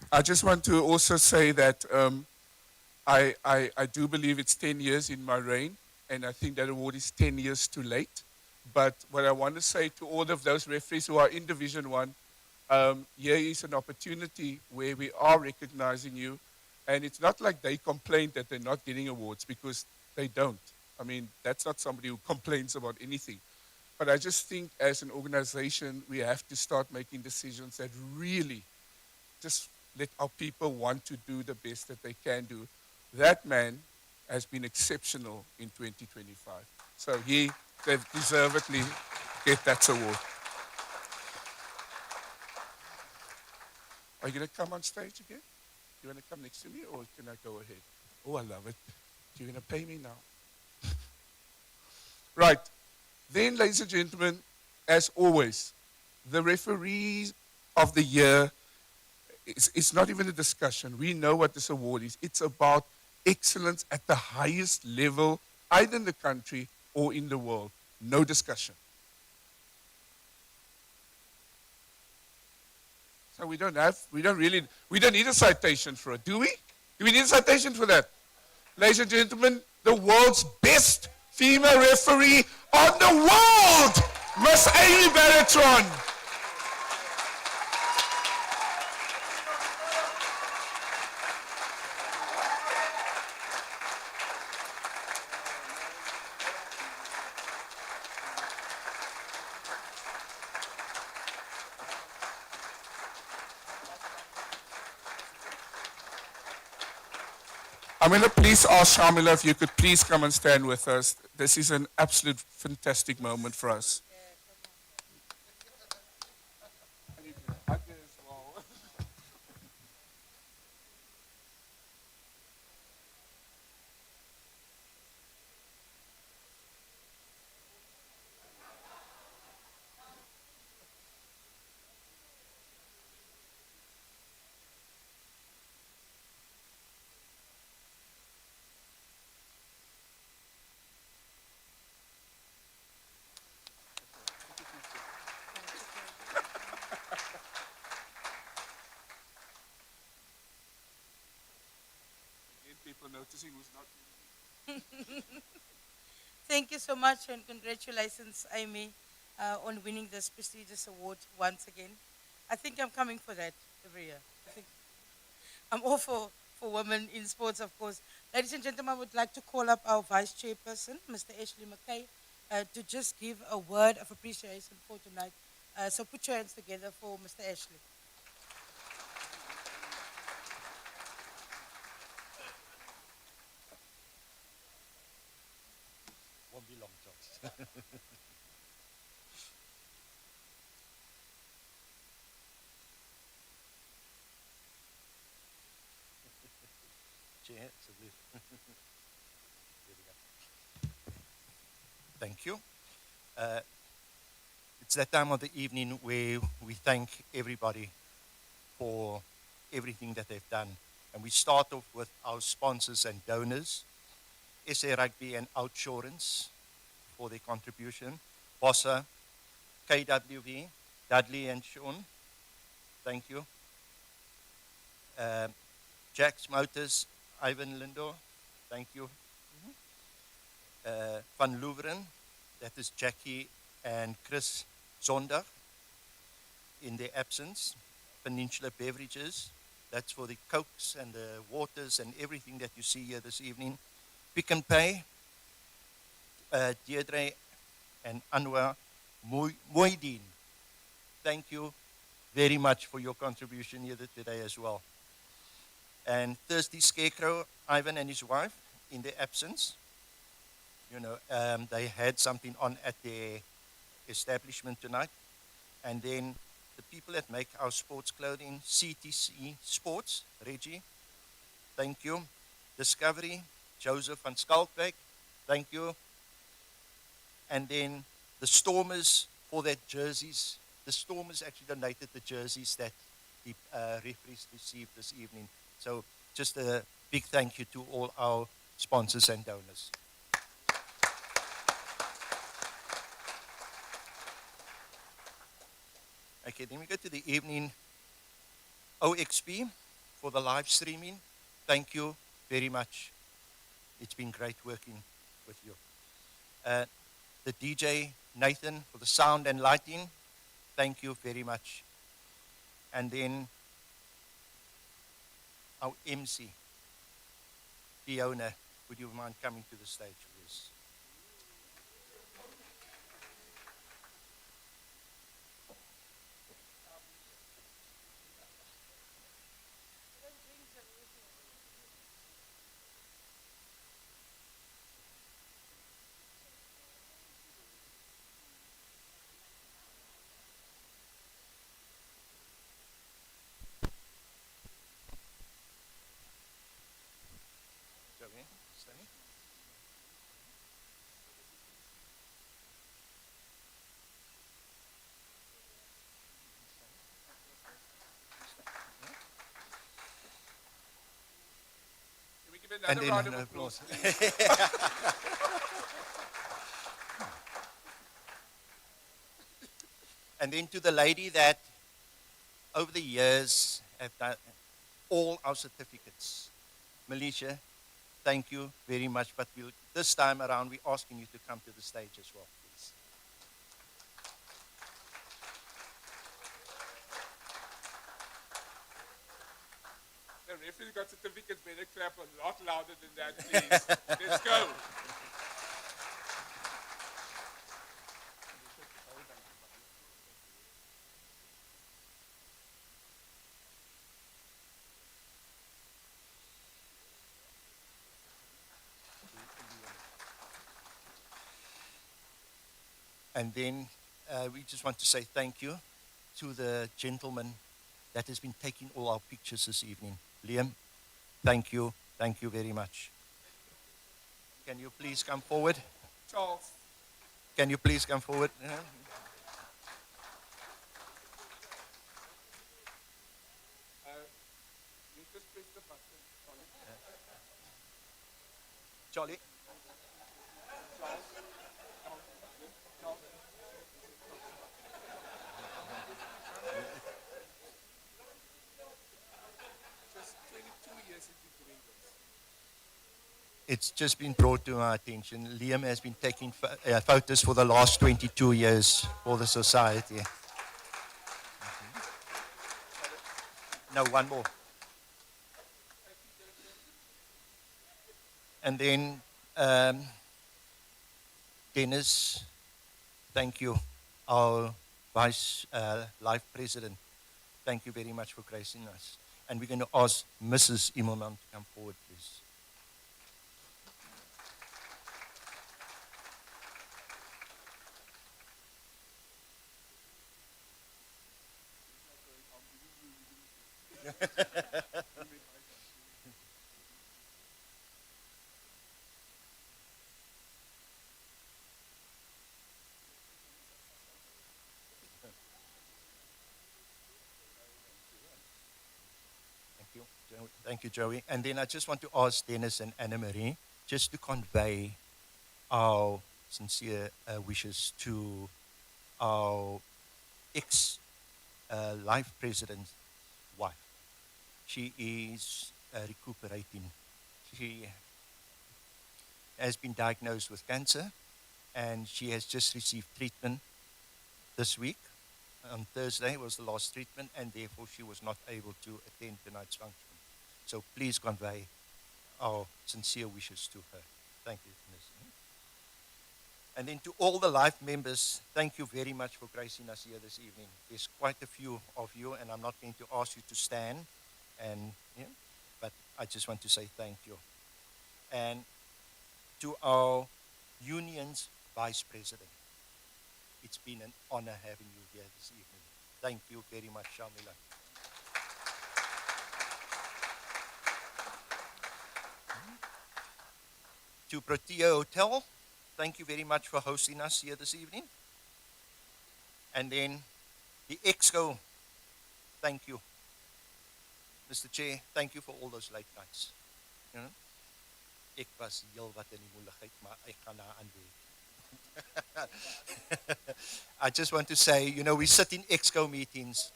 I just want to also say that I do believe it's 10 years in my reign, and I think that award is 10 years too late. But what I want to say to all of those referees who are in Division 1, here is an opportunity where we are recognizing you. And it's not like they complain that they're not getting awards, because they don't. I mean, that's not somebody who complains about anything. But I just think as an organization, we have to start making decisions that really just let our people want to do the best that they can do. That man has been exceptional in 2025. So he deservedly get that award. Are you going to come on stage again? You want to come next to me, or can I go ahead? Oh, I love it. You're going to pay me now. Right. Then, ladies and gentlemen, as always, the referees of the year, it's not even a discussion. We know what this award is. It's about excellence at the highest level, either in the country or in the world. No discussion. So we don't need a citation for it, do we? Do we need a citation for that? Ladies and gentlemen, the world's best female referee on the world, Miss Amy Barretron. I'm going to please ask Shamila if you could please come and stand with us. This is an absolute fantastic moment for us. People noticing who's not. Thank you so much and congratulations, Amy, on winning this prestigious award once again. I think I'm coming for that every year. I think I'm all for women in sports, of course. Ladies and gentlemen, I would like to call up our Vice Chairperson, Mr. Ashley McKay, to just give a word of appreciation for tonight. So put your hands together for Mr. Ashley. Won't be long, John. Chair, asseblief. There we go. Thank you. Uh, it's that time of the evening where we thank everybody for everything that they've done. And we start off with our sponsors and donors, SA Rugby and Outsurance for their contribution, Bossa, KWV, Dudley and Sean, thank you. Jack's Motors, Ivan Lindo, thank you. Van Louveren, that is Jackie and Chris Zondag in their absence. Peninsula Beverages, that's for the Cokes and the waters and everything that you see here this evening. Pick and Pay, Deirdre and Anwar Moideen, thank you very much for your contribution here today as well. And Thirsty Scarecrow, Ivan and his wife, in their absence. You know, they had something on at their establishment tonight. And then the people that make our sports clothing, CTC Sports, Reggie, thank you. Discovery, Joseph van Skalkwyk, thank you. And then the Stormers for their jerseys. The Stormers actually donated the jerseys that the referees received this evening. So just a big thank you to all our sponsors and donors. Okay, then we go to the evening OXP for the live streaming. Thank you very much. It's been great working with you. The DJ Nathan for the sound and lighting. Thank you very much. And then our MC, Fiona, would you mind coming to the stage, please? Joey, Stanley? Can we give And another then round of an applause? And then to the lady that over the years have done all our certificates. Militia, thank you very much. But this time around, we're asking you to come to the stage as well, please. The referee got certificates, better clap a lot louder than that, please. Let's go. And then we just want to say thank you to the gentleman that has been taking all our pictures this evening. Liam, thank you. Thank you very much. Can you please come forward? Charles. Can you please come forward? You just press the button. Charlie? Just 22 years into doing this. It's just been brought to our attention. Liam has been taking photos for the last 22 years for the society. No, one more. And then Dennis, thank you, our Vice Life President. Thank you very much for gracing us. And we're going to ask Mrs. Immelman to come forward, please. Thank you. Thank you, Joey. And then I just want to ask Dennis and Anna Marie just to convey our sincere wishes to our ex life president's wife. She is recuperating. She has been diagnosed with cancer and she has just received treatment this week. On Thursday was the last treatment, and therefore she was not able to attend tonight's function. So please convey our sincere wishes to her. Thank you, Miss. And then to all the life members, thank you very much for gracing us here this evening. There's quite a few of you, and I'm not going to ask you to stand, and but I just want to say thank you. And to our union's vice president, it's been an honor having you here this evening. Thank you very much, Shamila. To Protea Hotel, thank you very much for hosting us here this evening. And then the EXCO, thank you. Mr. Chair, thank you for all those late nights. You know? Ek was heel wat in die moeilikheid, maar ek gaan na aanweer. I just want to say, we sit in EXCO meetings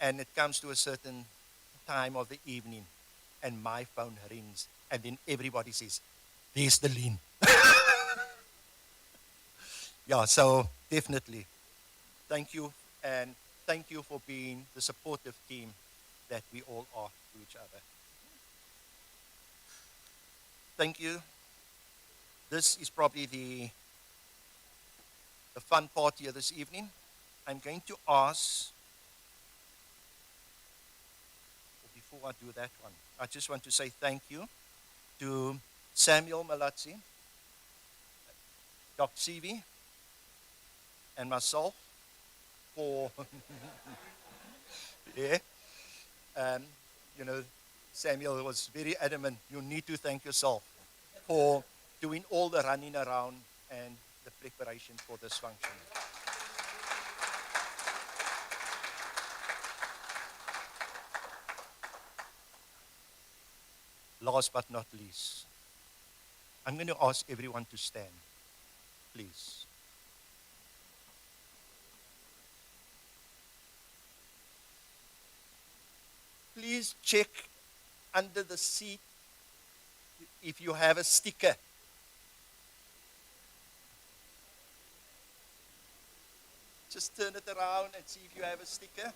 and it comes to a certain time of the evening and my phone rings and then everybody says, there's the lean. Yeah, so definitely. Thank you, and thank you for being the supportive team that we all are to each other. Thank you. This is probably the fun part here this evening. I'm going to ask, before I do that one, I just want to say thank you to Samuel Malatsi, Dr. Sivi, and myself for, Samuel was very adamant, you need to thank yourself for doing all the running around and the preparation for this function. Last but not least, I'm going to ask everyone to stand, please. Please check under the seat if you have a sticker. Just turn it around and see if you have a sticker.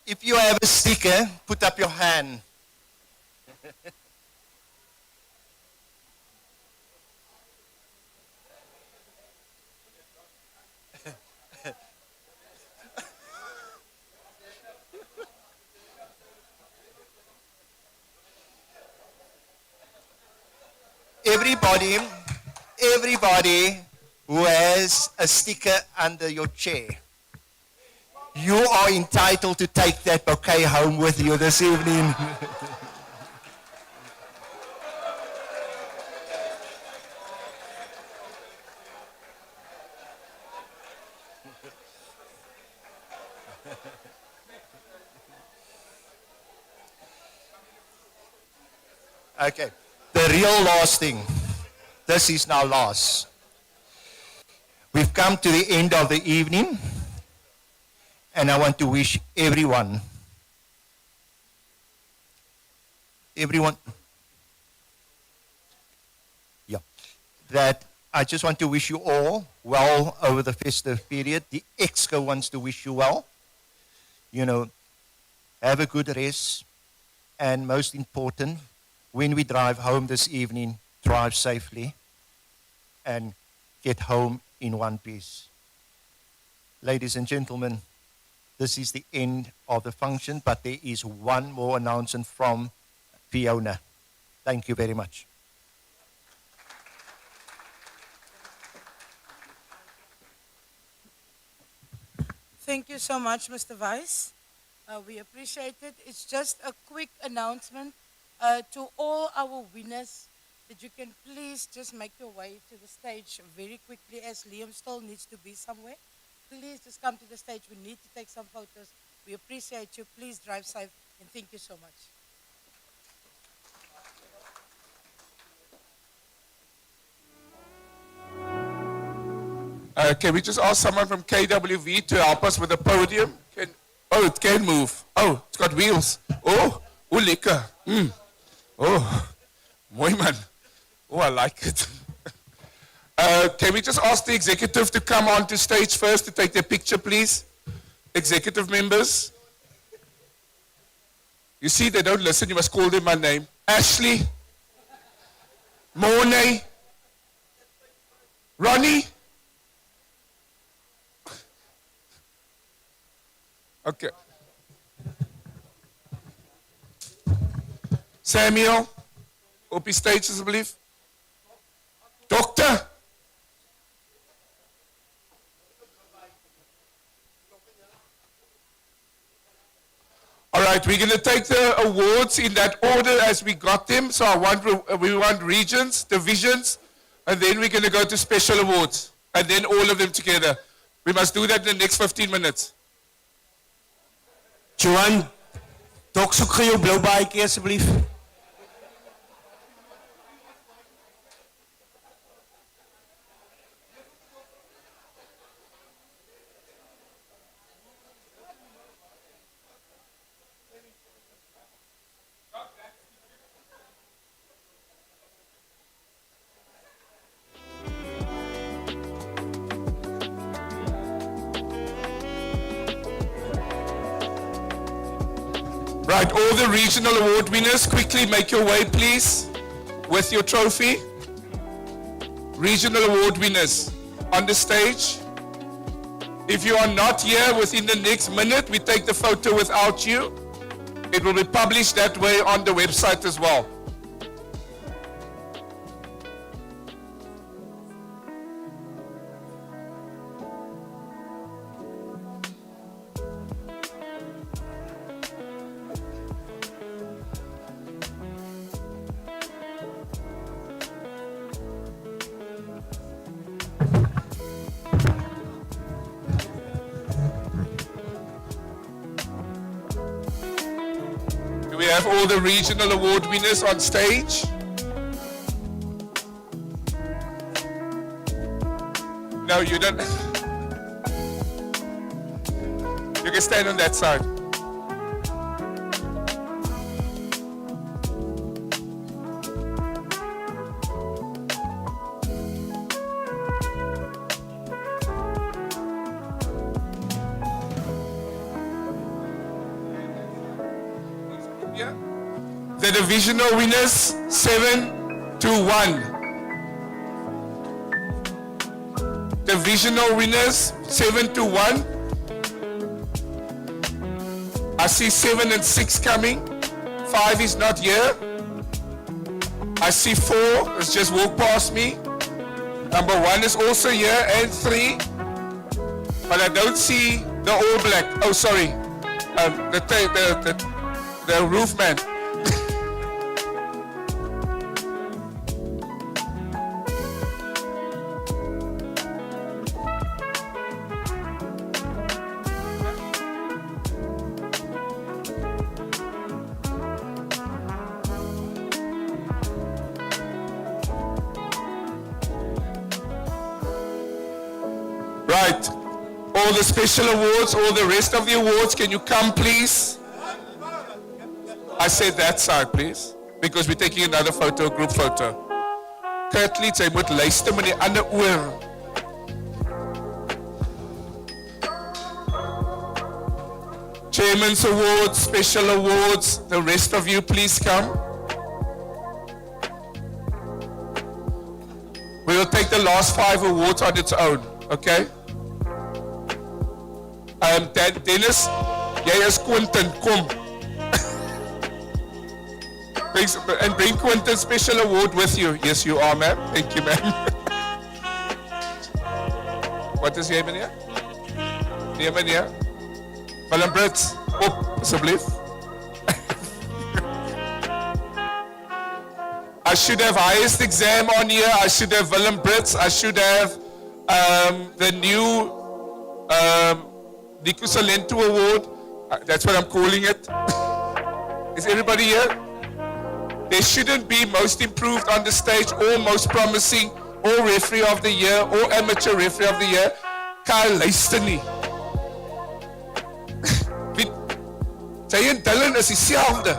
If you have a sticker, put up your hand. everybody who has a sticker under your chair, you are entitled to take that bouquet home with you this evening. Okay, the real last thing. This is now last. We've come to the end of the evening, and I want to wish everyone, that I just want to wish you all well over the festive period. The EXCO wants to wish you well. You know, have a good rest, and most important, when we drive home this evening, drive safely and get home in one piece. Ladies and gentlemen, this is the end of the function, but there is one more announcement from Fiona. Thank you very much. Thank you so much, Mr. Vice. We appreciate it. It's just a quick announcement to all our winners that you can please just make your way to the stage very quickly, as Liam still needs to be somewhere. Please just come to the stage. We need to take some photos. We appreciate you. Please drive safe, and thank you so much. Can we just ask someone from KWV to help us with the podium? It can move. Oh, it's got wheels. Oh, lekker. Oh, mooi man. Oh, I like it. Can we just ask the executive to come onto stage first to take their picture, please? Executive members. You see, they don't listen. You must call them by name. Ashley. Mornay. Ronnie. Okay. Samuel, op die stage asseblief. Doctor. All right, we're going to take the awards in that order as we got them. So we want regions, divisions, and then we're going to go to special awards, and then all of them together. We must do that in the next 15 minutes. Johan, Dok, soek gou jou blou baadjie asseblief. Right, all the regional award winners, quickly make your way, please, with your trophy. Regional award winners on the stage. If you are not here within the next minute, we take the photo without you. It will be published that way on the website as well. Do we have all the regional award winners on stage? No, you don't. You can stand on that side. Yeah. The divisional winners, 7-1. Divisional winners, 7-1. I see 7 and 6 coming. 5 is not here. I see 4. It's just walked past me. Number 1 is also here, and 3. But I don't see the All Black. Oh, sorry. The roof man. Right. All the special awards, all the rest of the awards, can you come, please? I said that side, please. Because we're taking another photo, a group photo. Curtly, jy moet luister met die ander oor. Chairman's awards, special awards, the rest of you, please come. We will take the last 5 awards on its own, okay? Dennis, jy is Quentin, kom. And bring Quentin's special award with you. Yes, you are, ma'am. Thank you, ma'am. Wat is jy, meneer? Nee, meneer. Willem Brits, op, asseblief. I should have highest exam on here. I should have Willem Brits. I should have the new Nico Salento Award. That's what I'm calling it. Is everybody here? There shouldn't be most improved on the stage, or most promising, or referee of the year, or amateur referee of the year. Kyle, luister nie. Sy en Dylan is dieselfde.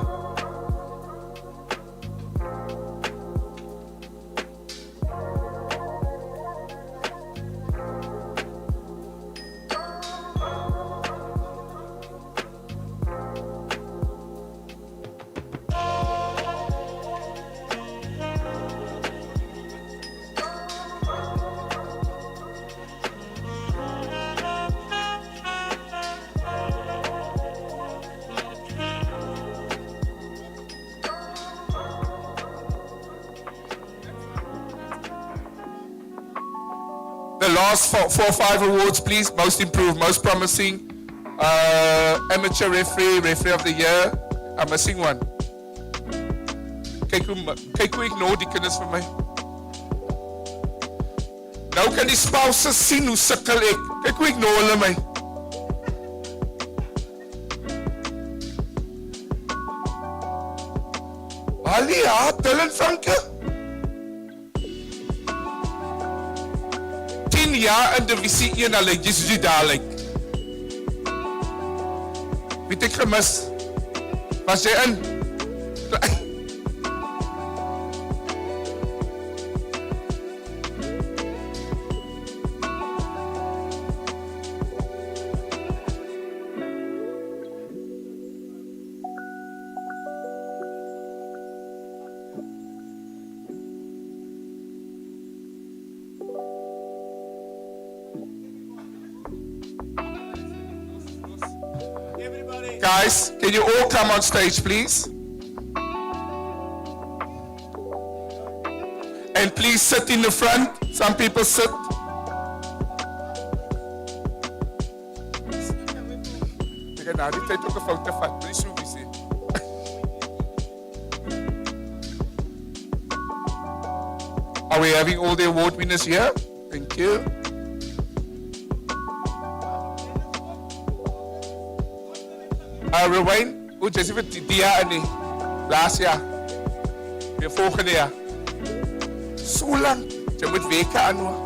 The last 4 or 5 awards, please. Most improved, most promising, amateur referee, referee of the year. I'm missing one. Kyk hoe ignore die kinders vir my. Nou kan die spouses sien hoe sukkel ek. Kyk hoe ignore hulle my. Ali, Dylan Franke. 10 jaar in divisie 1, hulle lyk soos die dadelijk. Wie het ek gemis? Was jy in? Guys, can you all come on stage, please? And please sit in the front. Some people sit. Ek het nou die tyd ook 'n foto vat, moenie so wie sê. Are we having all the award winners here? Thank you. Rewind, hoe jy sê vir die jaar in die laas jaar. Weer volgende jaar. So lang, jy moet weke aanhoor.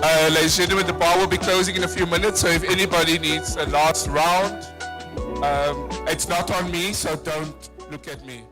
Ladies and gentlemen, the bar will be closing in a few minutes, so if anybody needs a last round, it's not on me, so don't look at me.